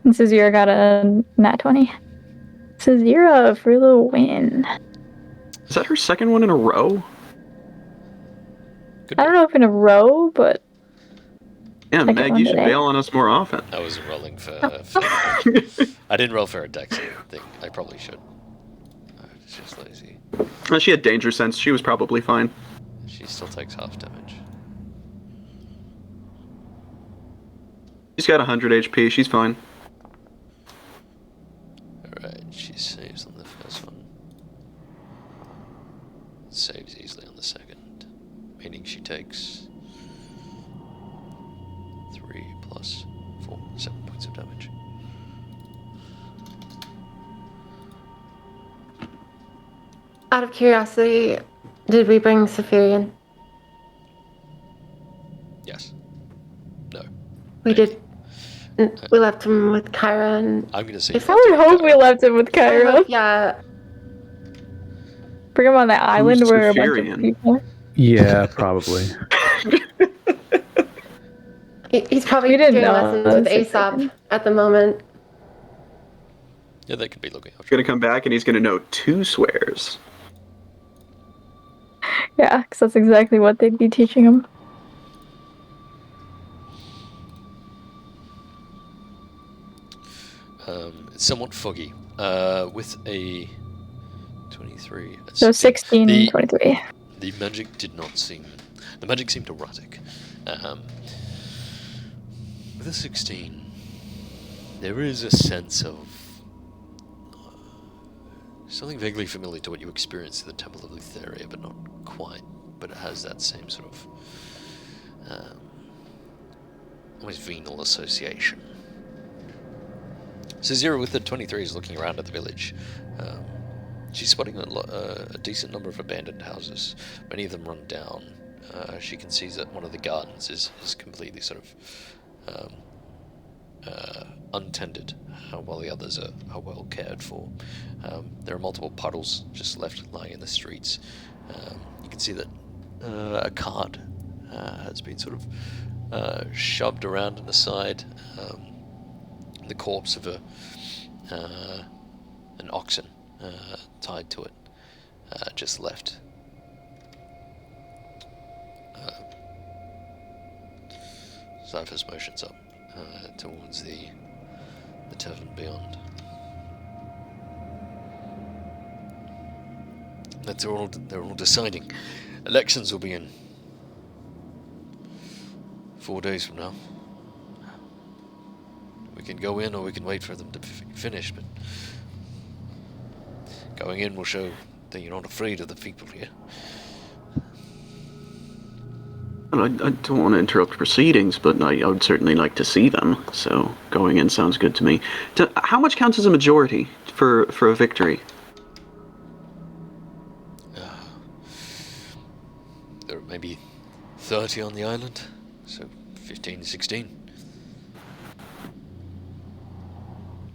And Cesira got a nat 20. Cesira for the win. Is that her second one in a row? Good I don't know if in a row, but Yeah, Second Meg, one you should today. bail on us more often. I wasn't rolling for I didn't roll for a dex thing. I probably should. I was just lazy. Well, she had danger sense. She was probably fine. She still takes half damage. She's got 100 HP. She's fine. Alright, she saves on the first one. Saves easily on the second. Meaning she takes 3 plus 4, 7 points of damage. Out of curiosity, did we bring Saphirian? Yes. No. We did. We left him with Kyra and... I'm gonna say If I would hope we left him with Kyra. Yeah. Bring him on the island Who's where a bunch of Saphirian? people. yeah, probably. He's probably We didn't doing know lessons it with was Aesop Saphirian. at the moment. Yeah, they could be looking after He's gonna come back and he's gonna know 2 swears. Yeah, because that's exactly what they'd be teaching him. It's somewhat foggy. With a 23. So 16 the- and 23. The magic did not seem... The magic seemed erratic. With a 16, there is a sense of... something vaguely familiar to what you experienced at the Temple of Lutheria, but not quite. But it has that same sort of... almost venal association. Cesira with the 23 is looking around at the village. She's spotting a decent number of abandoned houses, many of them run down, she can see that one of the gardens is completely sort of untended, while the others are well cared for. There are multiple puddles just left lying in the streets. You can see that a cart has been sort of shoved around in the side. The corpse of an oxen tied to it, just left. Cypher's motions up towards the tavern beyond. That they're all deciding. Elections will be in 4 days from now. We can go in or we can wait for them to finish, but going in will show that you're not afraid of the people here. Well, I don't want to interrupt proceedings, but I would certainly like to see them, so going in sounds good to me. How much counts as a majority for a victory? There are maybe 30 on the island, so 15, 16.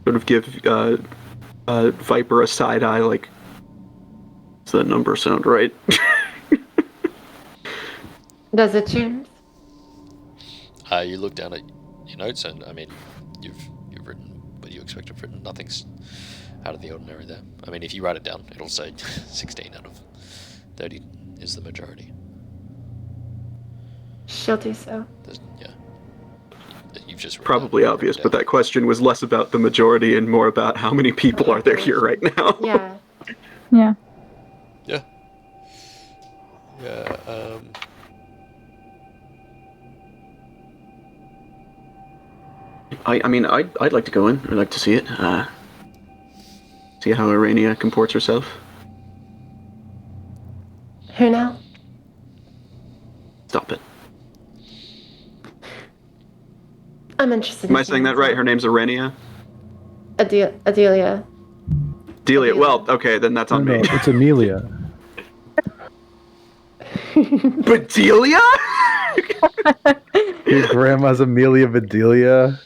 Sort of give Viper a side eye, like, does that number sound right? Does it, James? You look down at your notes, and I mean, you've written what you expect to have written. Nothing's out of the ordinary there. I mean, if you write it down, it'll say 16 out of 30 is the majority. She'll do so. Yeah. You've just Probably obvious, but that question was less about the majority and more about how many people are there here right now. Yeah. Yeah. Yeah. Yeah. I mean, I'd like to go in. I'd like to see it. See how Arania comports herself. Who now? Stop it. I'm interested. Am I saying that right? Her name's Arania? Adelia. Delia. Well, okay, then that's on me. No, it's Amelia. Bedelia? Your grandma's Amelia Bedelia.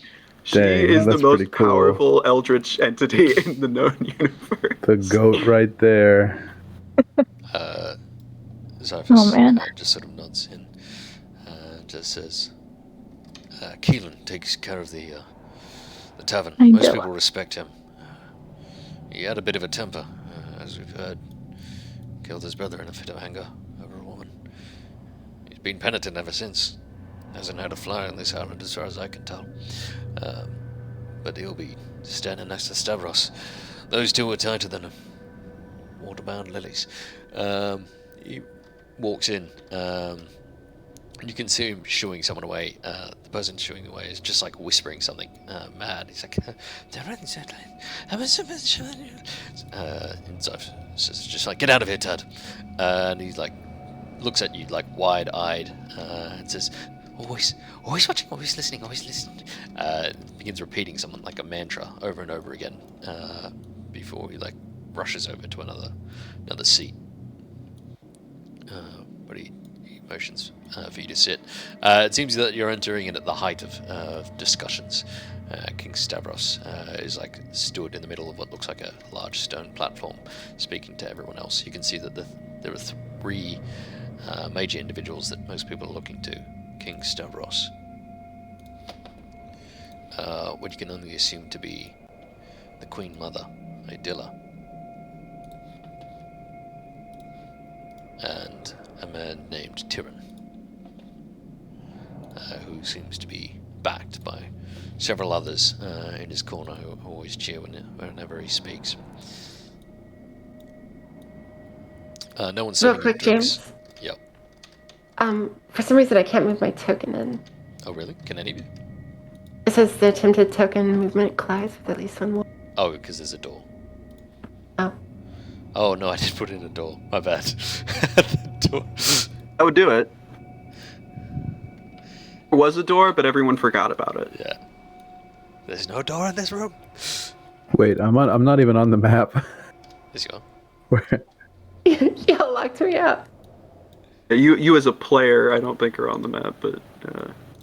She Dang, is the that's most pretty cool. powerful eldritch entity in the known universe. The goat right there. Zyphus Oh, man. just sort of nods in, just says, Keelan takes care of the tavern. I Most do. people respect him. He had a bit of a temper, as we've heard. Killed his brother in a fit of anger over a woman. He's been penitent ever since. Hasn't had a fly on this island as far as I can tell. But he'll be standing next to Stavros. Those two are tighter than waterbound lilies. He walks in. You can see him shooing someone away. The person shooing away is just like whispering something mad. He's like, it's just like, get out of here, Tad. And he's like, looks at you like wide-eyed and says, always watching, always listening, always listening. Begins repeating something like a mantra over and over again before he like rushes over to another seat. But he motions for you to sit. It seems that you're entering in at the height of discussions. King Stavros is like stood in the middle of what looks like a large stone platform, speaking to everyone else. You can see that there are three major individuals that most people are looking to. King Stavros, what you can only assume to be the Queen Mother, Adilla, and a man named Tyrion, who seems to be backed by several others in his corner who always cheer whenever he speaks. No one's Real serving quick, drinks. James. Yep. For some reason I can't move my token in. Oh, really? Can any of you? It says the attempted token movement collides with at least one more. Oh, because there's a door. Oh. Oh, no, I did put in a door. My bad. The door. I would do it. There was a door, but everyone forgot about it. Yeah. There's no door in this room. Wait, I'm not even on the map. Yes, you are. Where? Y'all locked me out. You as a player, I don't think are on the map, but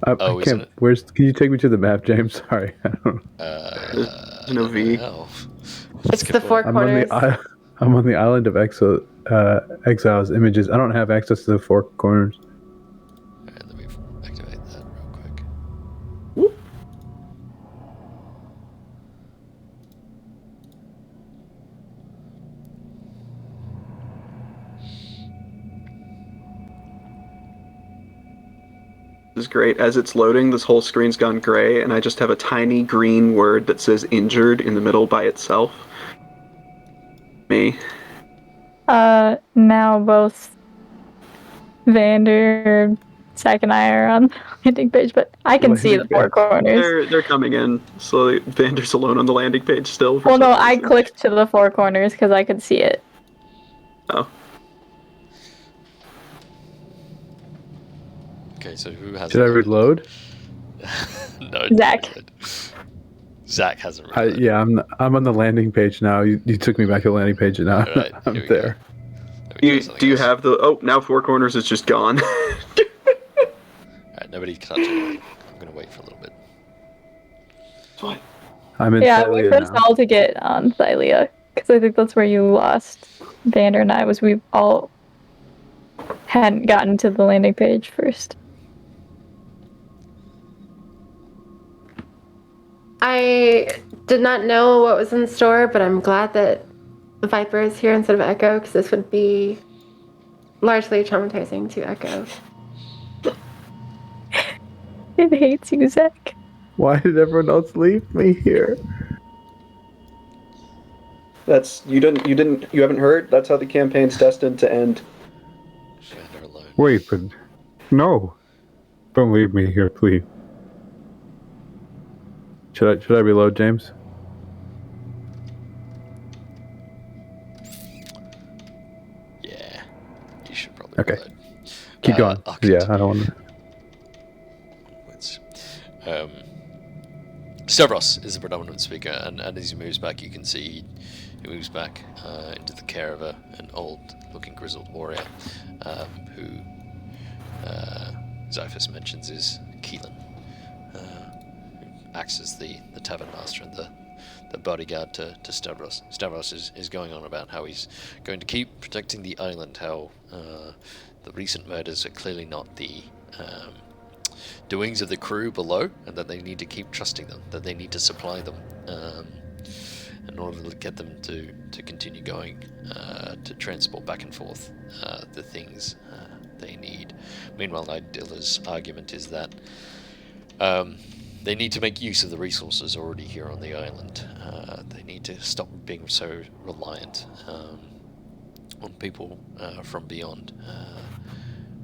Oh, I isn't can't. it? Can you take me to the map, James? Sorry, I don't. there's no V. Oh, It's the four I'm on corners. the I'm on the island of Exiles images. I don't have access to the four corners. Alright, let me activate that real quick. This is great. As it's loading, this whole screen's gone gray, and I just have a tiny green word that says "injured" in the middle by itself. Me. Now both Vander, Zach, and I are on the landing page, but I can see the four corners. They're coming in slowly. Vander's alone on the landing page still. Well, no, I clicked to the four corners because I could see it. Oh. Okay, so who has? Should I reload? No, Zach. Zach hasn't reloaded. Yeah, I'm on the landing page now. You took me back to the landing page, and now Alright, I'm here we there. Do you have the? Oh, now four corners is just gone. Alright, nobody touch it. I'm gonna wait for a little bit. What? I'm in Yeah, we Thalia first now. all to get on Thalia because I think that's where you lost Vander and I. Was we all hadn't gotten to the landing page first. I did not know what was in store, but I'm glad that Viper is here instead of Echo, because this would be largely traumatizing to Echo. It hates you, Zach. Why did everyone else leave me here? You haven't heard? That's how the campaign's destined to end. Vander alone. Wait, but no. Don't leave me here, please. Should I reload, James? Yeah, you should probably. Okay. Reload. Keep going. I'll Yeah, continue. I don't want to. Onwards. Stavros is the predominant speaker, and as he moves back, you can see he moves back into the care of an old-looking grizzled warrior who Xiphus mentions is Keelan, who acts as the tavern master and the bodyguard to Stavros. Stavros is going on about how he's going to keep protecting the island, how the recent murders are clearly not the doings of the crew below, and that they need to keep trusting them, that they need to supply them in order to get them to continue going to transport back and forth the things they need. Meanwhile, Idilla's argument is that they need to make use of the resources already here on the island. They need to stop being so reliant on people from beyond.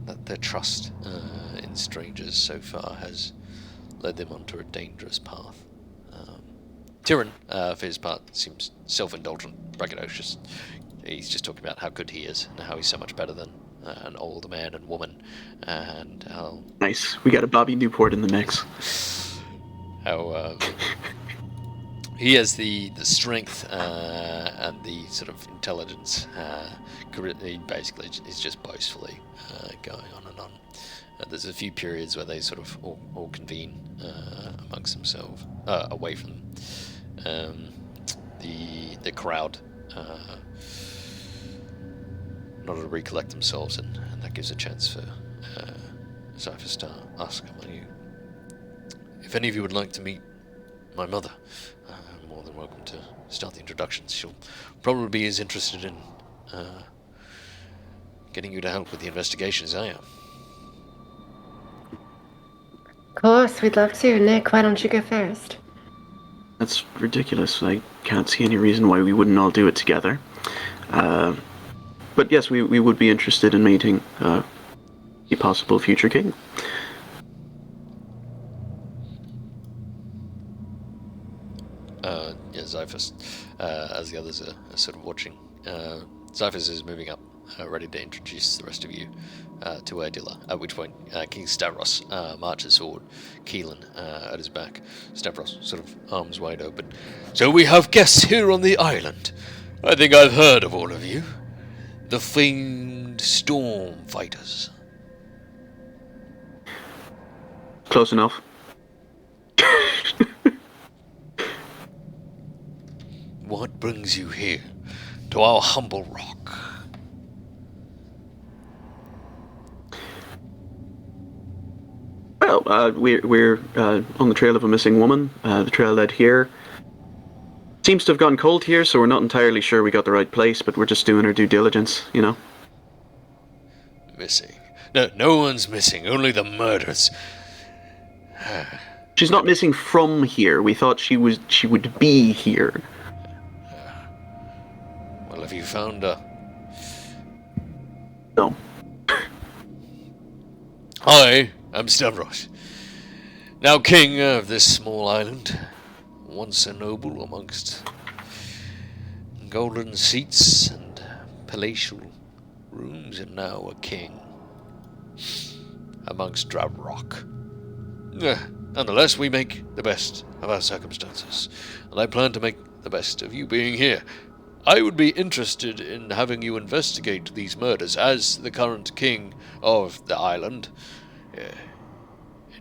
That their trust in strangers so far has led them onto a dangerous path. Tyrion, for his part, seems self-indulgent, braggadocious. He's just talking about how good he is and how he's so much better than an older man and woman, and how Nice. We got a Bobby Newport in the mix. how he has the strength and the sort of intelligence. He basically is just boastfully going on and on. There's a few periods where they sort of all convene amongst themselves, away from the crowd, in order to recollect themselves, and that gives a chance for Xiphus to ask among you, if any of you would like to meet my mother, I'm more than welcome to start the introductions. She'll probably be as interested in getting you to help with the investigation as I am. Of course, we'd love to. Nick, why don't you go first? That's ridiculous. I can't see any reason why we wouldn't all do it together. But yes, we would be interested in meeting a possible future king. Yeah, Xiphus, as the others are sort of watching, Xiphus is moving up, ready to introduce the rest of you to Adila, at which point King Stavros marches forward, Keelan at his back. Stavros sort of arms wide open. So we have guests here on the island. I think I've heard of all of you. the famed storm fighters. Close enough. What brings you here, to our humble rock? Well, we're on the trail of a missing woman. The trail led here. Seems to have gone cold here, so we're not entirely sure we got the right place, but we're just doing our due diligence, you know? Missing? No one's missing, only the murders. She's not missing from here. We thought she would be here. Well, have you found her? No. I am Stavros, now king of this small island, once a noble amongst golden seats and palatial rooms, and now a king amongst drab rock. Nonetheless, we make the best of our circumstances, and I plan to make the best of you being here. I would be interested in having you investigate these murders as the current king of the island. It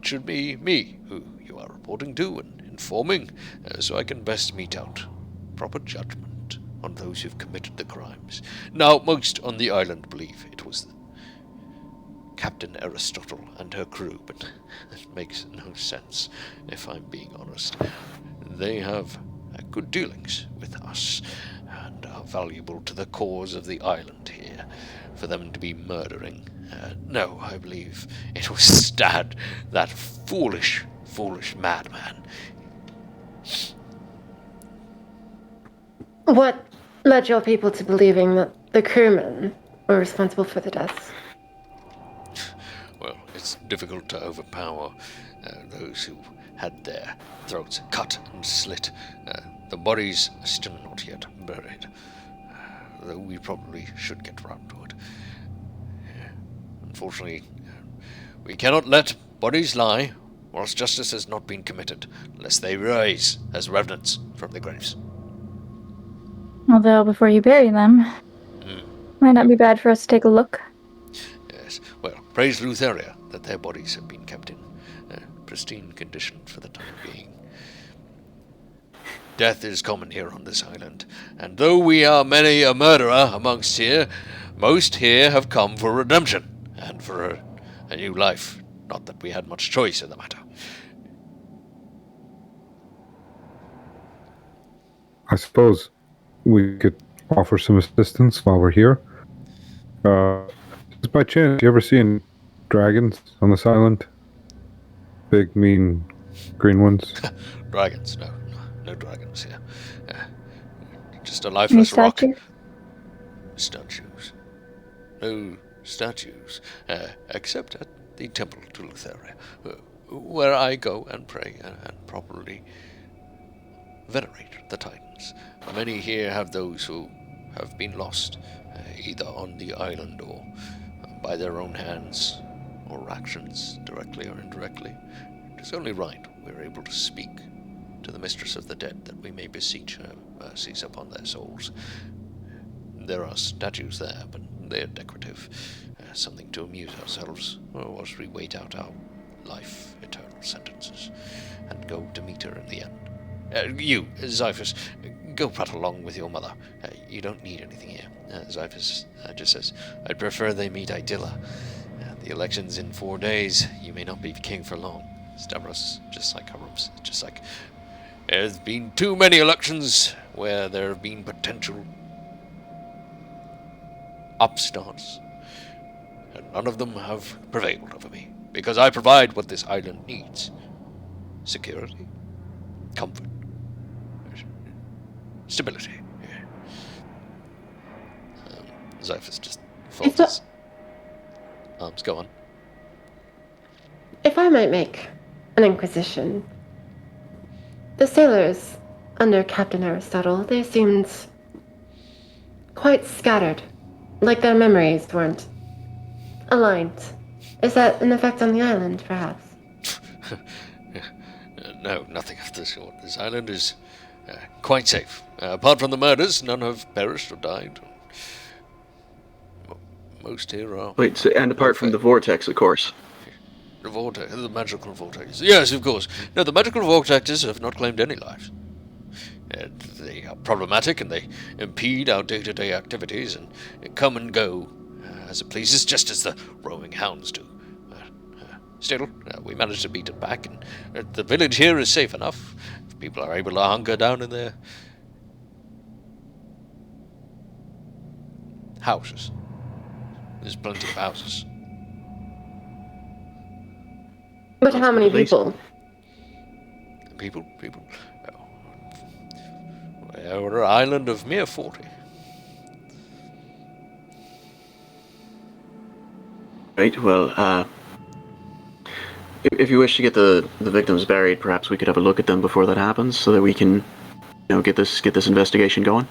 should be me who you are reporting to and informing, so I can best mete out proper judgment on those who've committed the crimes. Now, most on the island believe it was Captain Aristotle and her crew, but it makes no sense, if I'm being honest. They have good dealings with us, and are valuable to the cause of the island here, for them to be murdering. No, I believe it was Stad, that foolish madman. What led your people to believing that the crewmen were responsible for the deaths? Well, it's difficult to overpower those who had their throats cut and slit. The bodies are still not yet buried, though we probably should get round to it. Unfortunately, we cannot let bodies lie whilst justice has not been committed, lest they rise as revenants from the graves. Although, before you bury them, might not be bad for us to take a look. Yes, well, praise Lutheria that their bodies have been kept in pristine condition for the time being. Death is common here on this island, and though we are many a murderer amongst here, most here have come for redemption, and for a new life. Not that we had much choice in the matter. I suppose we could offer some assistance while we're here. Just by chance, you ever seen dragons on this island? Big, mean, green ones? Dragons? No dragons here. Just a lifeless rock. Statues. No statues, except at the temple to Lutheria, where I go and pray and properly venerate the Titans. Many here have those who have been lost, either on the island or by their own hands or actions, directly or indirectly. It is only right we're able to speak to the Mistress of the Dead, that we may beseech her mercies upon their souls. There are statues there, but they are decorative, something to amuse ourselves whilst we wait out our life eternal sentences, and go to meet her in the end. You, Xiphus, go prat along with your mother. You don't need anything here. Xiphus just says, I'd prefer they meet Idilla. The election's in 4 days. You may not be king for long. Stavros, just like Harums, just like... There's been too many elections where there have been potential upstarts, and none of them have prevailed over me, because I provide what this island needs. Security, comfort, stability. Xiphus just folds his arms. Go on. If I might make an inquisition, the sailors under Captain Aristotle, they seemed quite scattered, like their memories weren't aligned. Is that an effect on the island, perhaps? No, nothing of the sort. This island is quite safe. Apart from the murders, none have perished or died. Most here are. Wait, so, and apart from the vortex, of course. The magical vortexes. Yes, of course. No, the magical vortexes have not claimed any lives. They are problematic and they impede our day-to-day activities and come and go as it pleases, just as the roaming hounds do. Still, we managed to beat it back, and the village here is safe enough. If people are able to hunker down in their houses. There's plenty of houses. But how many people? People. We're an island of mere 40. Right, well, if you wish to get the victims buried, perhaps we could have a look at them before that happens, so that we can, get this investigation going.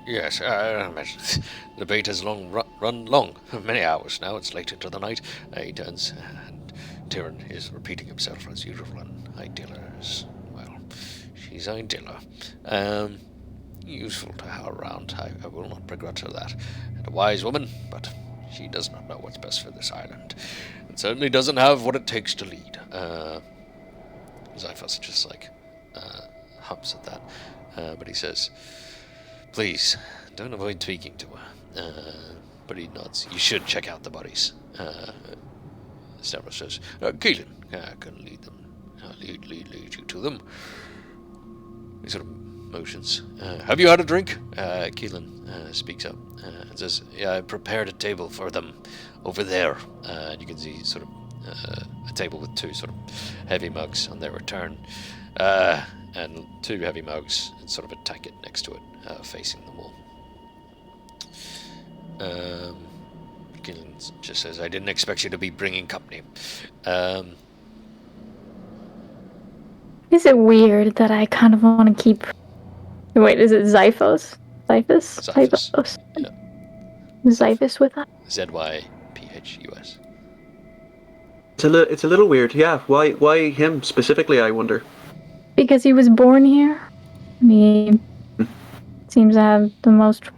Yes, I imagine the debate has run long, many hours now. It's late into the night. He turns, and Tyrion is repeating himself as usual, and Idilla is, well, she's Idilla. Useful to have around, I will not begrudge her that. And a wise woman, but she does not know what's best for this island. And certainly doesn't have what it takes to lead. Zyphos just humps at that. But he says, please, don't avoid speaking to her. But he nods. You should check out the bodies. Stavros says, Keelan can lead them. Lead you to them. He sort of motions. Have you had a drink? Keelan speaks up and says, yeah, I prepared a table for them over there. And you can see sort of a table with two sort of heavy mugs on their return. And two heavy mugs and sort of a tacket next to it, facing the wall. Keelan just says, I didn't expect you to be bringing company. Is it weird that I kind of want to keep... Wait, is it Zyphos? Zyphos? Yeah. Zyphos with us? Zyphus. It's a little weird, yeah. Why him specifically, I wonder? Because he was born here. He seems to have the most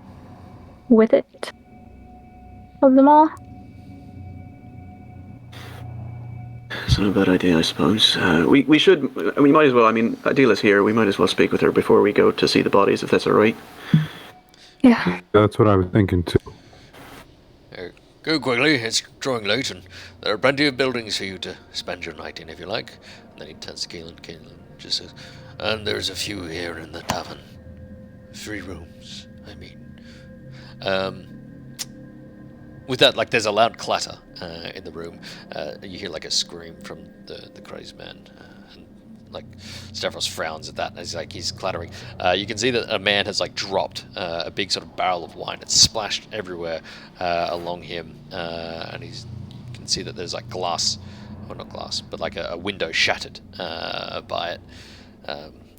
with it of them all. It's not a bad idea, I suppose. We might as well, Adila's here, we might as well speak with her before we go to see the bodies, if that's alright. Yeah. That's what I was thinking too. Go quickly, it's drawing late, and there are plenty of buildings for you to spend your night in if you like. And then he turns to Keelan. Keelan just says, and there's a few here in the tavern. 3 rooms, I mean. With that, there's a loud clatter in the room. You hear a scream from the crazed man. And Stavros frowns at that as he's clattering. You can see that a man has dropped a big sort of barrel of wine. It's splashed everywhere along him. And you can see that there's glass, well not glass, but a window shattered by it.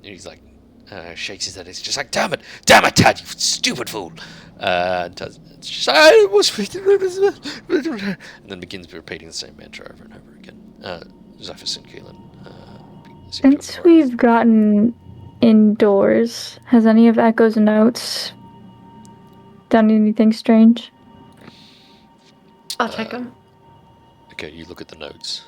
He's shakes his head. He's just damn it, Tad, you stupid fool. And Tad's just I was and then begins repeating the same mantra over and over again. Zyphus and Keelan. Since we've gotten indoors, has any of Echo's notes done anything strange? I'll check them. Okay, you look at the notes.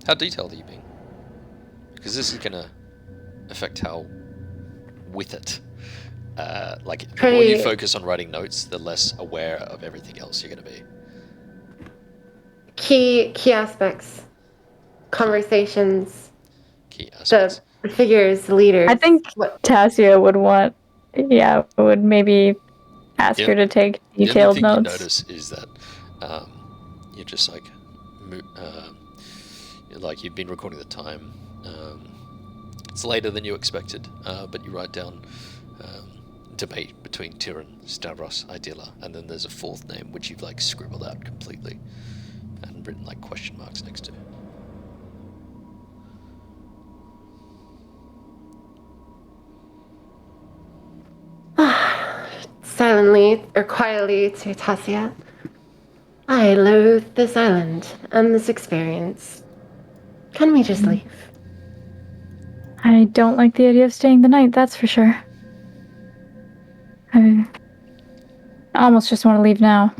How detailed are you being? Because this is gonna affect how with it. The more you focus on writing notes, the less aware of everything else you're gonna be. Key aspects. Conversations. Key aspects. The figures, the leaders. I think Tassia would maybe ask her to take detailed the only thing notes. you notice is that you're just you've been recording the time. It's later than you expected, but you write down debate between Tyrion, Stavros, Idilla, and then there's a 4th name which you've scribbled out completely and written question marks next to it. Silently or quietly to Tassia. I loathe this island and this experience. Can we just leave? I don't like the idea of staying the night, that's for sure. I almost just want to leave now.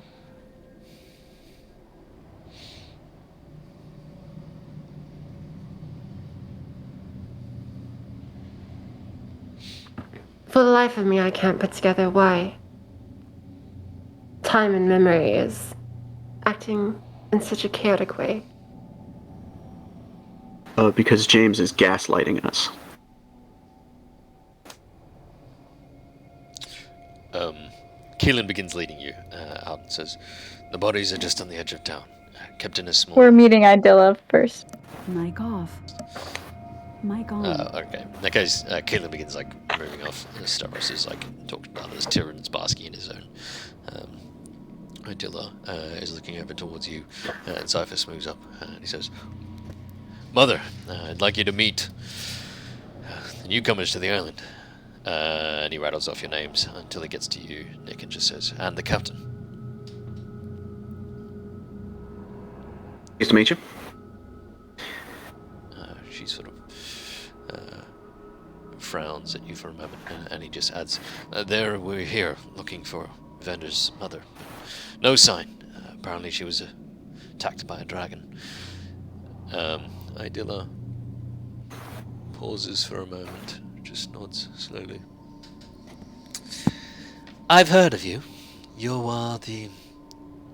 For the life of me, I can't put together why time and memory is acting in such a chaotic way. Because James is gaslighting us. Keelan begins leading you out and says, "The bodies are just on the edge of town, kept in a small..." We're meeting Idilla first. Mic off. Mic on. Okay. In that case, Keelan begins moving off. Stavros is talking to others. Tyrion's basking in his own. Idilla is looking over towards you, and Xiphus moves up and he says, "Mother, I'd like you to meet the newcomers to the island." And he rattles off your names until he gets to you, Nick, and just says, "And the captain." Nice to meet you. She sort of frowns at you for a moment, and he just adds, "There, we're here looking for Vander's mother. No sign. Apparently she was attacked by a dragon." Idilla pauses for a moment, just nods slowly. "I've heard of you. You are the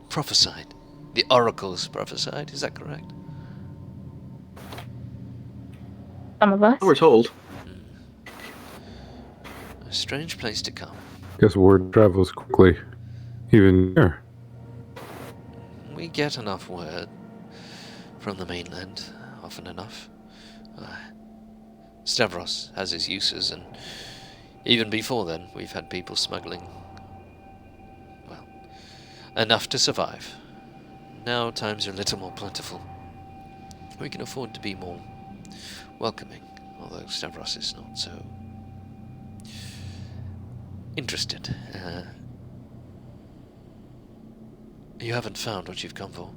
prophesied. The oracles prophesied, is that correct?" Some of us. We're told. A strange place to come. Guess word travels quickly. Even here. We get enough word from the mainland, often enough. Stavros has his uses, and even before then, we've had people smuggling, well, enough to survive. Now times are a little more plentiful. We can afford to be more welcoming, although Stavros is not so interested. You haven't found what you've come for.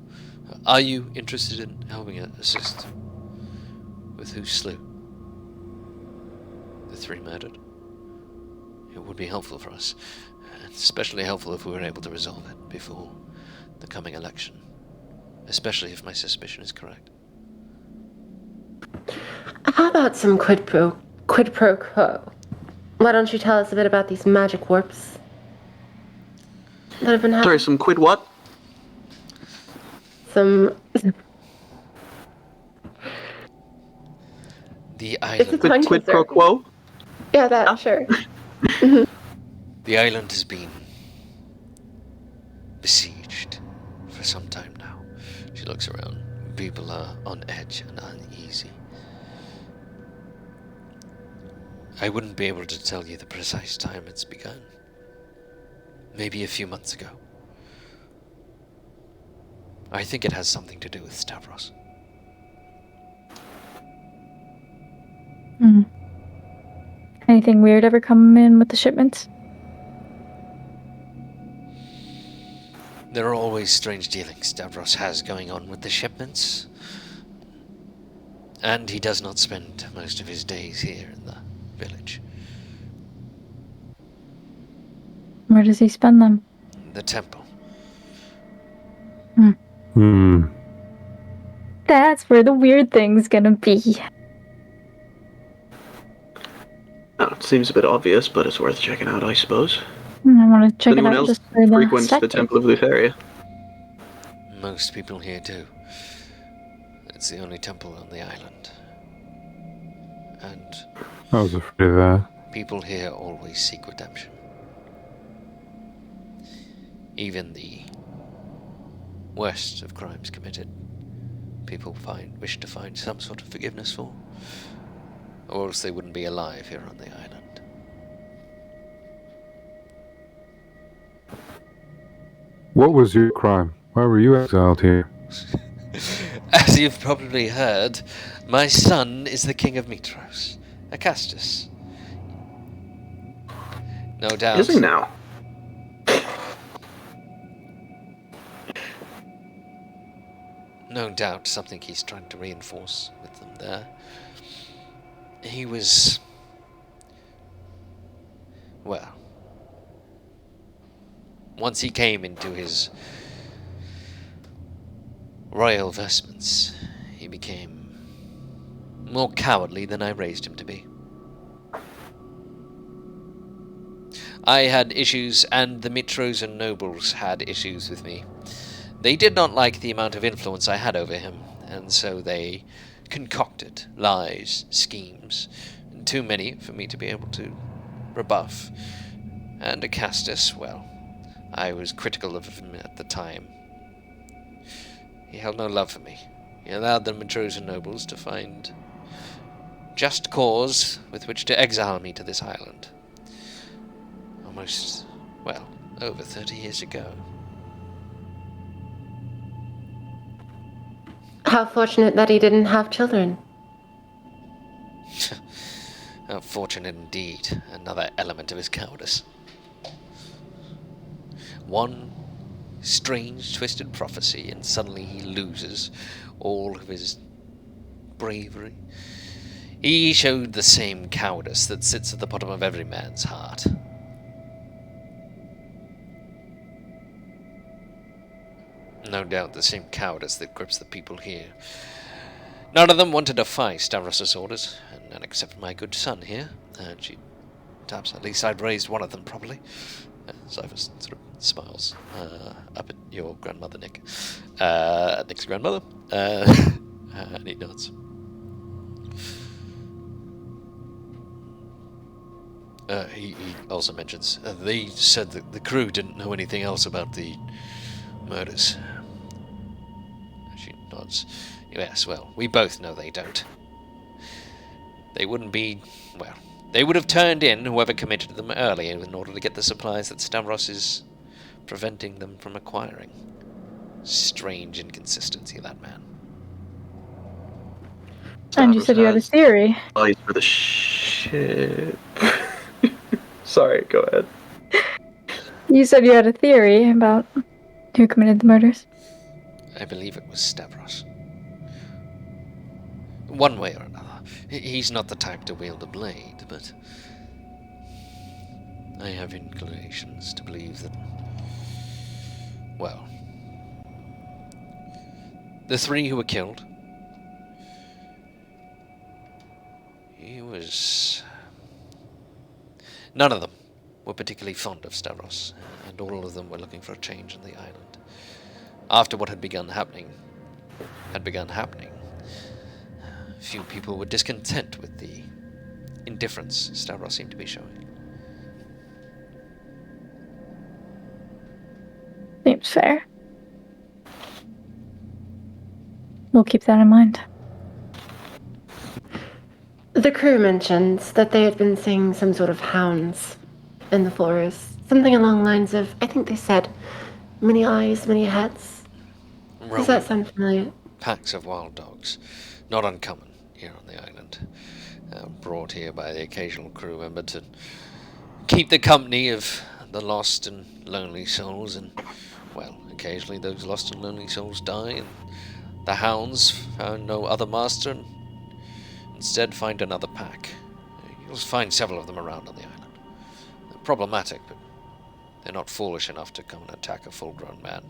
Are you interested in helping assist with who slew the 3 murdered? It would be helpful for us, especially helpful if we were able to resolve it before the coming election, especially if my suspicion is correct. How about some quid pro quo? Why don't you tell us a bit about these magic warps that have been happening? Sorry, some quid what? Some... The It's a island. tongue Quid pro twister. quo? Yeah, that, sure. The island has been besieged for some time now. She looks around. People are on edge and uneasy. I wouldn't be able to tell you the precise time it's begun. Maybe a few months ago. I think it has something to do with Stavros. Anything weird ever come in with the shipments? There are always strange dealings Stavros has going on with the shipments. And he does not spend most of his days here in the village. Where does he spend them? The temple. That's where the weird thing's gonna be. Oh, it seems a bit obvious, but it's worth checking out, I suppose. I want to check it Anyone out else just for the frequents the statue. Temple of Lutheria? Most people here do. It's the only temple on the island. And I was afraid of that. people here always seek redemption. Even the worst of crimes committed, people wish to find some sort of forgiveness for, or else they wouldn't be alive here on the island. What was your crime? Why were you exiled here? As you've probably heard, my son is the king of Mitros, Acastus. No doubt. Is he now? No doubt something he's trying to reinforce with them there. He was... well... once he came into his royal vestments, he became more cowardly than I raised him to be. I had issues, and the Mitrosan nobles had issues with me. They did not like the amount of influence I had over him, and so they concocted lies, schemes, too many for me to be able to rebuff. And Acastus, well, I was critical of him at the time. He held no love for me. He allowed the Mitrosan nobles to find just cause with which to exile me to this island. Almost, well, over 30 years ago. How fortunate that he didn't have children. How fortunate indeed. Another element of his cowardice. One strange, twisted prophecy, and suddenly he loses all of his bravery. He showed the same cowardice that sits at the bottom of every man's heart. No doubt the same cowardice that grips the people here. None of them want to defy Stavros' orders, and none except my good son here. And she taps, at least I'd raised one of them properly. Zyphus sort of smiles up at your grandmother, Nick. Nick's grandmother. And he nods. He also mentions, they said that the crew didn't know anything else about the murders. She nods. Yes, well, we both know they don't. They wouldn't be, well, they would have turned in whoever committed them earlier in order to get the supplies that Stavros is preventing them from acquiring. Strange inconsistency of that man. And you said you had a theory. Eyes for the ship. Sorry, go ahead. You said you had a theory about who committed the murders. I believe it was Stavros. One way or another. He's not the type to wield a blade, but I have inclinations to believe that, well, the three who were killed, none of them were particularly fond of Stavros, and all of them were looking for a change in the island. After what had begun happening, few people were discontent with the indifference Stavros seemed to be showing. Seems fair. We'll keep that in mind. The crew mentioned that they had been seeing some sort of hounds in the forest. Something along the lines of, I think they said, many eyes, many heads. Does that sound familiar? Packs of wild dogs. Not uncommon here on the island. Brought here by the occasional crew member to keep the company of the lost and lonely souls. And, well, occasionally those lost and lonely souls die, and the hounds found no other master and instead find another pack. You'll find several of them around on the island. They're problematic, but they're not foolish enough to come and attack a full-grown man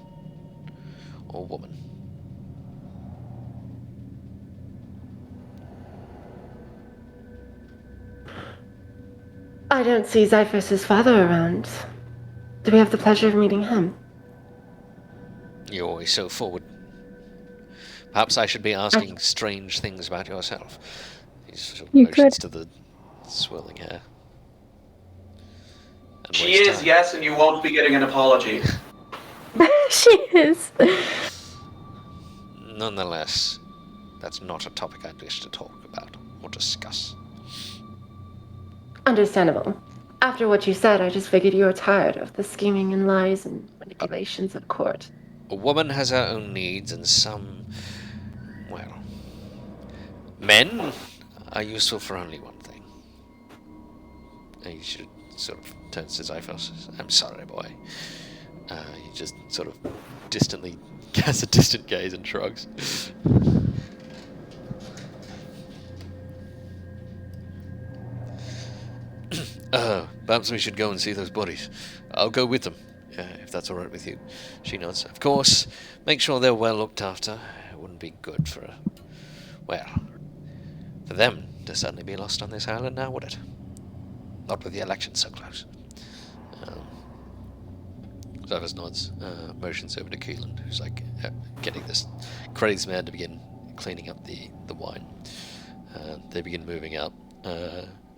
or woman. I don't see Zyphus' father around. Do we have the pleasure of meeting him? You're always so forward. Perhaps I should be asking strange things about yourself. He sort of motions to the swirling hair. And She is, time. yes, and you won't be getting an apology. She is. Nonetheless, that's not a topic I'd wish to talk about or discuss. Understandable. After what you said, I just figured you were tired of the scheming and lies and manipulations at court. A woman has her own needs, and some, well, men are useful for only one thing. And he should sort of turns to Zyphos. I'm sorry, boy. He just sort of distantly casts a distant gaze and shrugs. perhaps we should go and see those bodies. I'll go with them, if that's alright with you. She nods. Of course, make sure they're well looked after. It wouldn't be good for them to suddenly be lost on this island now, would it? Not with the election so close. Zavis nods, motions over to Keelan, who's like getting this crazy man to begin cleaning up the wine. They begin moving out.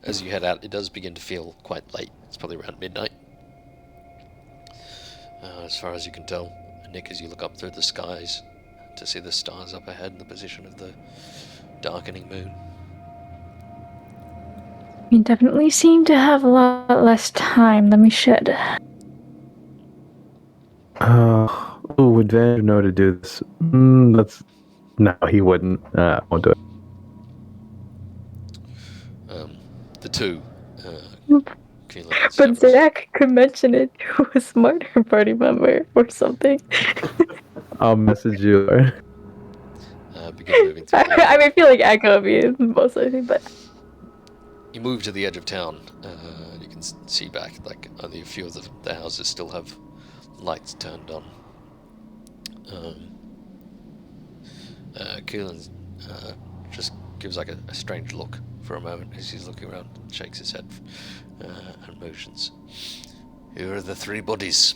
As you head out, it does begin to feel quite late. It's probably around midnight. As far as you can tell, Nick, as you look up through the skies to see the stars up ahead in the position of the darkening moon. We definitely seem to have a lot less time than we should. Would Vander know to do this? No, he wouldn't. Won't do it. The two. But Zach could mention it to a smarter party member or something. I'll message you. Later. Begin moving through. I feel like Echo would be most likely, but you move to the edge of town. You can see back, like only a few of the houses still have lights turned on. Keelan just gives like a strange look for a moment as he's looking around, shakes his head and motions. Here are the 3 bodies.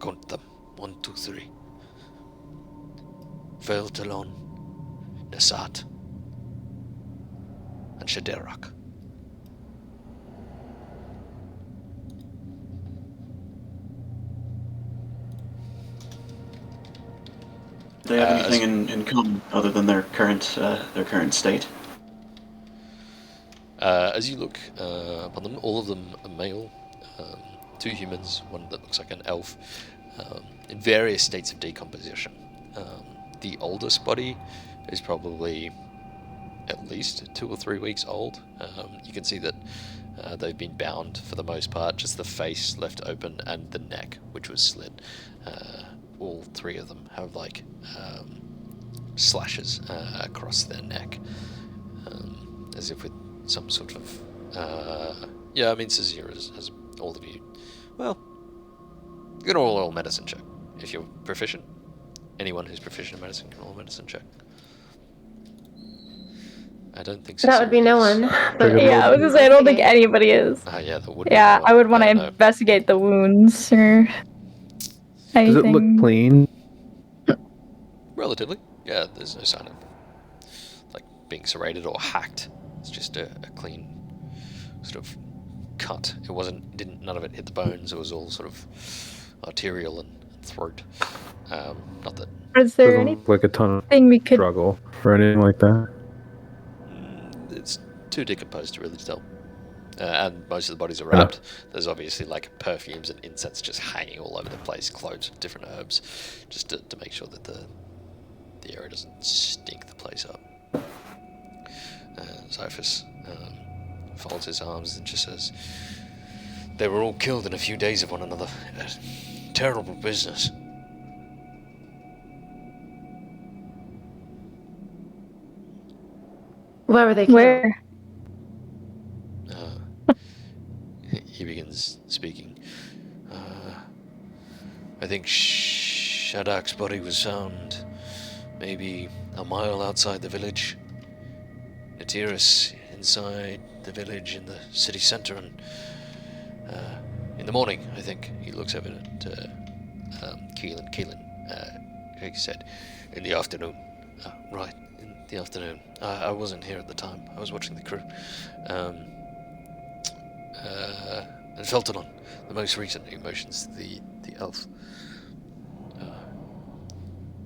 Count them. 1, 2, 3. Veltalon, Nasat, and Shaderak. Do they have anything in common other than their current state? As you look upon them, all of them are male. 2 humans, one that looks like an elf, in various states of decomposition. The oldest body is probably at least 2 or 3 weeks old. You can see that they've been bound for the most part, just the face left open and the neck, which was slit. All 3 of them have like slashes across their neck, as if with some sort of Sazir as all of you. Well, you can roll a medicine check if you're proficient. Anyone who's proficient in medicine can roll a medicine check. I don't think so. That would be no one. But yeah, I was gonna say I don't think anybody is. Yeah, that would. Yeah, I would want to investigate the wounds or anything. Does it look clean? Relatively. Yeah, there's no sign of like being serrated or hacked. It's just a clean sort of cut. None of it hit the bones. It was all sort of arterial and throat. Not that. Is there anything like a ton of we could struggle or anything like that? It's too decomposed to really tell. And most of the bodies are wrapped. There's obviously like perfumes and incense just hanging all over the place, cloves of different herbs, just to make sure that the area doesn't stink the place up. Xiphus folds his arms and just says, "They were all killed in a few days of one another. Terrible business." where were they killed? where? He begins speaking. I think Shadak's body was found maybe a mile outside the village. Natiris inside the village in the city centre, and in the morning, I think. He looks over at Keelan. He said, in the afternoon. Right, in the afternoon. I wasn't here at the time. I was watching the crew. And Feltonon, the most recent emotions, the elf.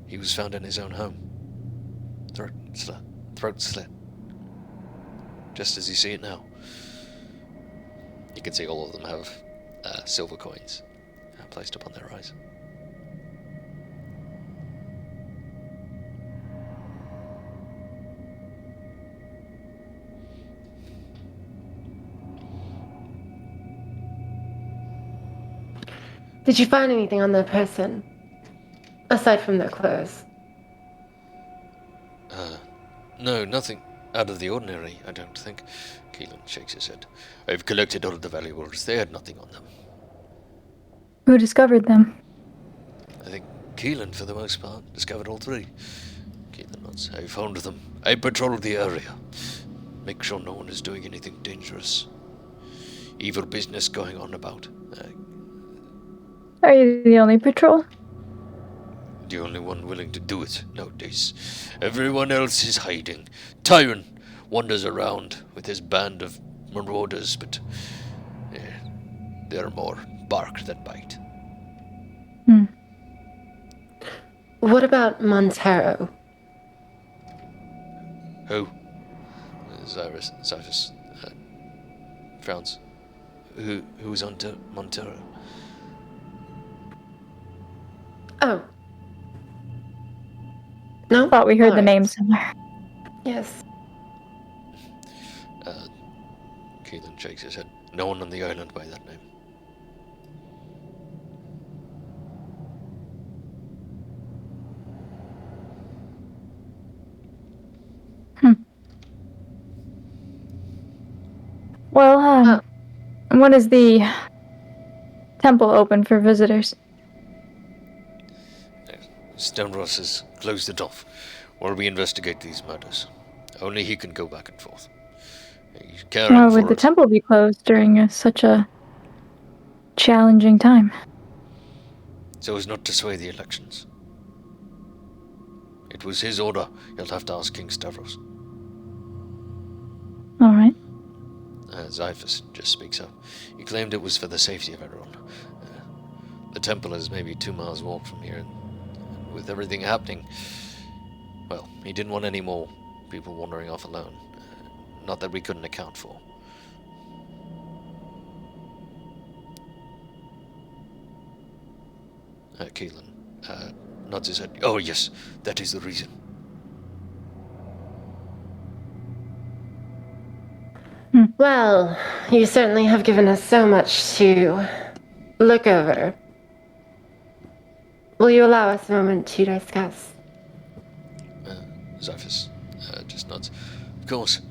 He was found in his own home. Throat slit. Just as you see it now. You can see all of them have silver coins placed upon their eyes. Did you find anything on their person? Aside from their clothes? No, nothing out of the ordinary, I don't think. Keelan shakes his head. I've collected all the valuables. They had nothing on them. Who discovered them? I think Keelan, for the most part, discovered all three. Keelan nods. I found them. I patrolled the area. Make sure no one is doing anything dangerous. Evil business going on about. Are you the only patrol? The only one willing to do it nowadays. Everyone else is hiding. Tyron wanders around with his band of marauders, but they're more bark than bite. What about Montero? Who? Cyrus frowns. Who's on Montero? Oh. No? Thought we heard the Alright. name somewhere. Yes. Keelan shakes his head. No one on the island by that name. Well, when is the temple open for visitors? Stavros has closed it off while we investigate these murders. Only he can go back and forth. He's caring Why for would the us. temple be closed during such a challenging time? So as not to sway the elections. It was his order. You'll have to ask King Stavros. All right. Xiphus just speaks up. He claimed it was for the safety of everyone. The temple is maybe 2 miles walk from here, and with everything happening, well, he didn't want any more people wandering off alone. Not that we couldn't account for. Keelan nods his head. Oh yes, that is the reason. Well, you certainly have given us so much to look over. Will you allow us a moment to discuss? Xiphus just nods. Of course.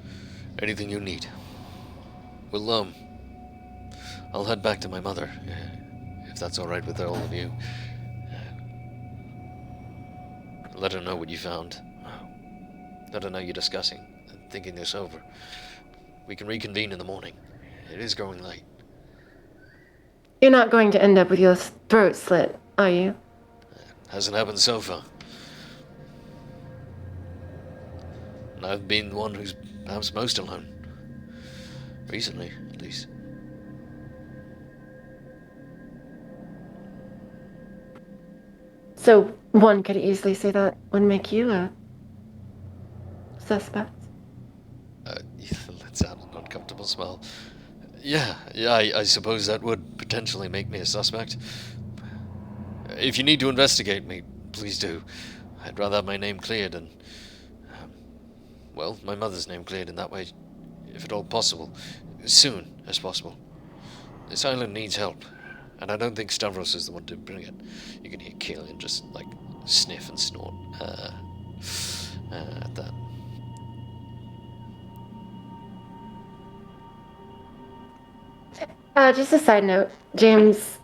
Anything you need. Well, I'll head back to my mother, if that's alright with all of you. Let her know what you found. Let her know you're discussing and thinking this over. We can reconvene in the morning. It is growing late. You're not going to end up with your throat slit, are you? Hasn't happened so far. And I've been the one who's perhaps most alone. Recently, at least. So one could easily say that would make you a suspect. Let's out an uncomfortable smile. Yeah, I suppose that would potentially make me a suspect. If you need to investigate me, please do. I'd rather have my name cleared and, well, my mother's name cleared in that way, if at all possible, as soon as possible. This island needs help, and I don't think Stavros is the one to bring it. You can hear Keelan just, like, sniff and snort at that. Just a side note, James.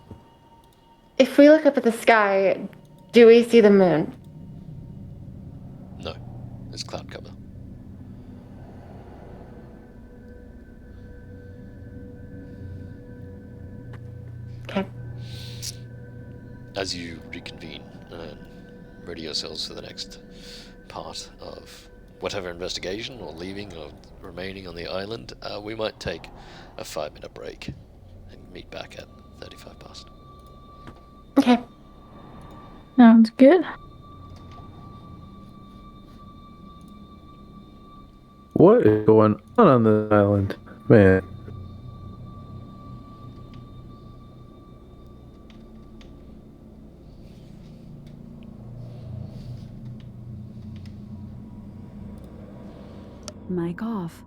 If we look up at the sky, do we see the moon? No, it's cloud cover. Okay. As you reconvene and ready yourselves for the next part of whatever investigation or leaving or remaining on the island, we might take a 5-minute break and meet back at 35 past. Okay. Sounds good. What is going on this island? Man. Mic off.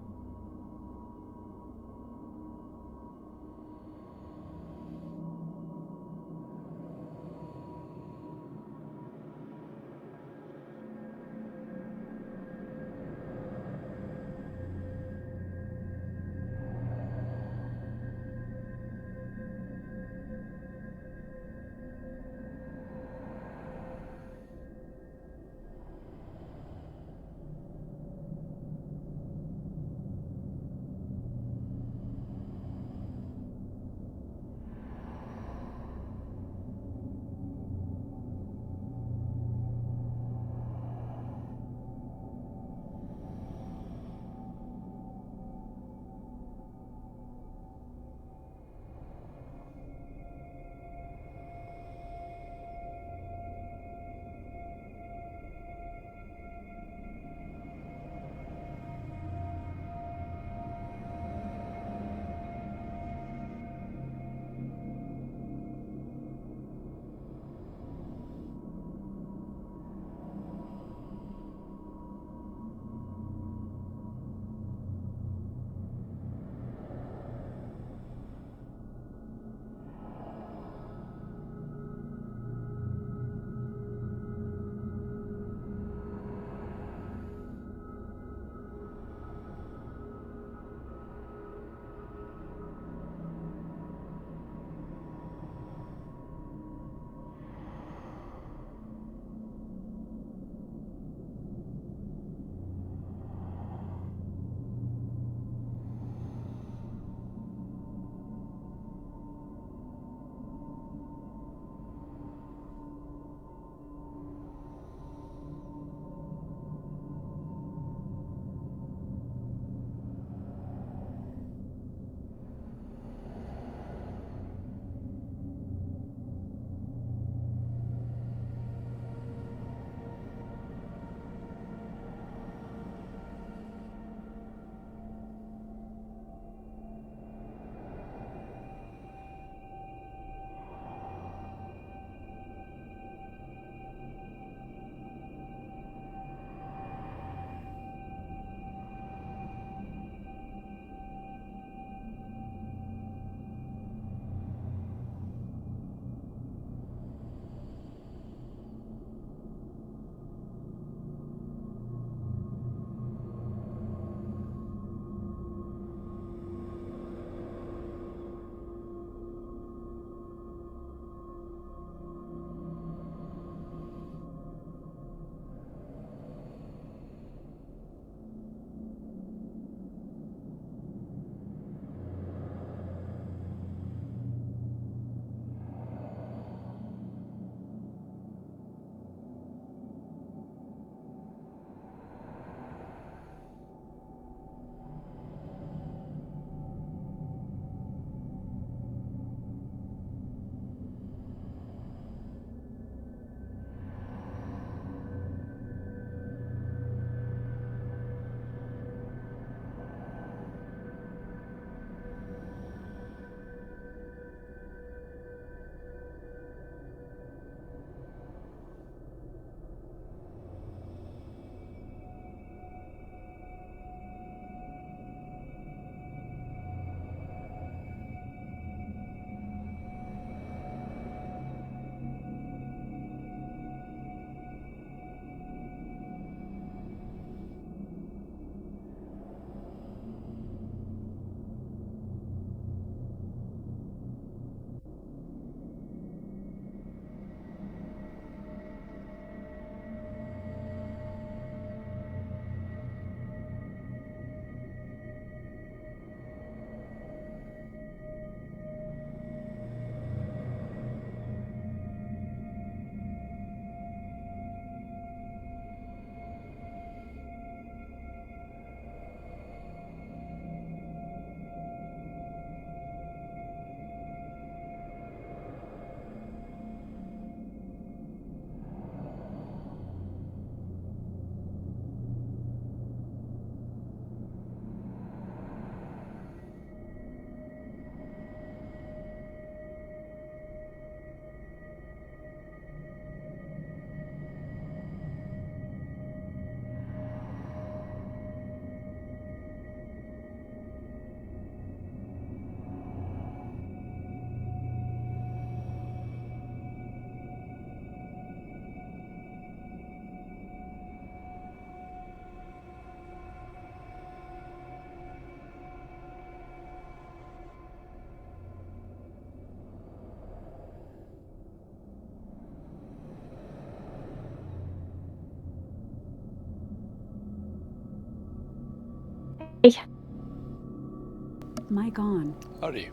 Mic on. Howdy.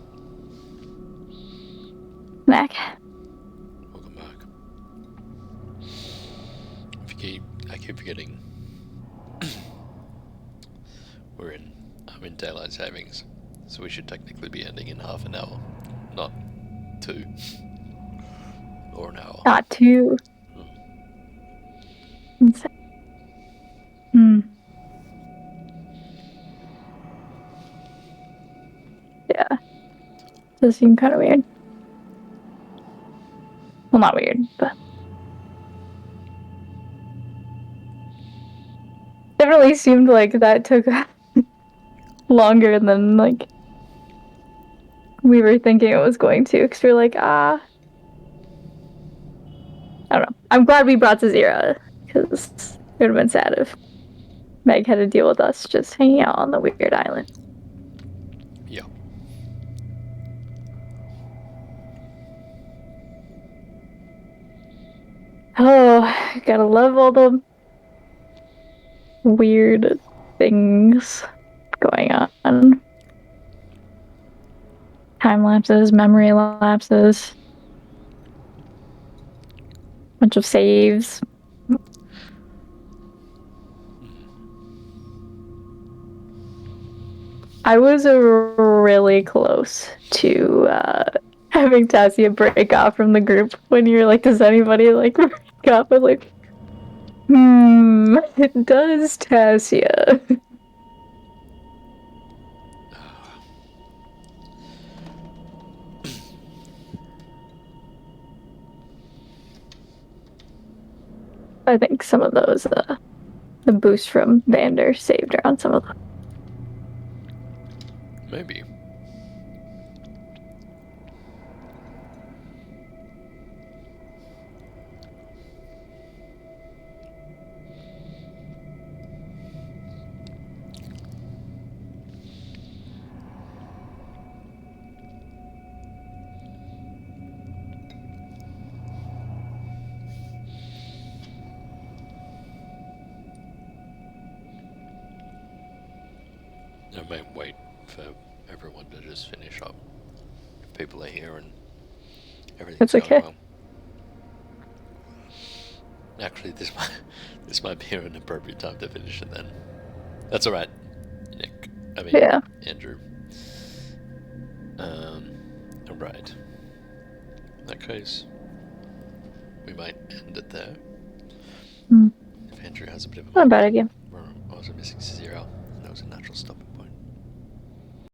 Mac. Welcome back. I keep forgetting. I'm in daylight savings, so we should technically be ending in half an hour, not 2 or an hour. Not 2. Hmm. Yeah. Does seem kind of weird. Well, not weird, but definitely seemed like that took longer than like we were thinking it was going to. Because we're like, I don't know. I'm glad we brought Zazira, because it would have been sad if Meg had to deal with us just hanging out on the weird island. Yeah. Oh, gotta love all the weird things going on. Time lapses, memory lapses, bunch of saves. I was really close to having Tassia break off from the group when you were like, does anybody like break off? I was like, it does Tassia. I think some of those, the boost from Vander saved her on some of them. Maybe. I might wait for everyone to just finish up. If people are here and everything's That's okay. going well. Actually, this might be an appropriate time to finish it then. That's alright, Nick. I mean, Yeah. Andrew. Alright. In that case, we might end it there. Mm. If Andrew has a bit of a Not a bad idea. We're also missing 0, and that was a natural stop.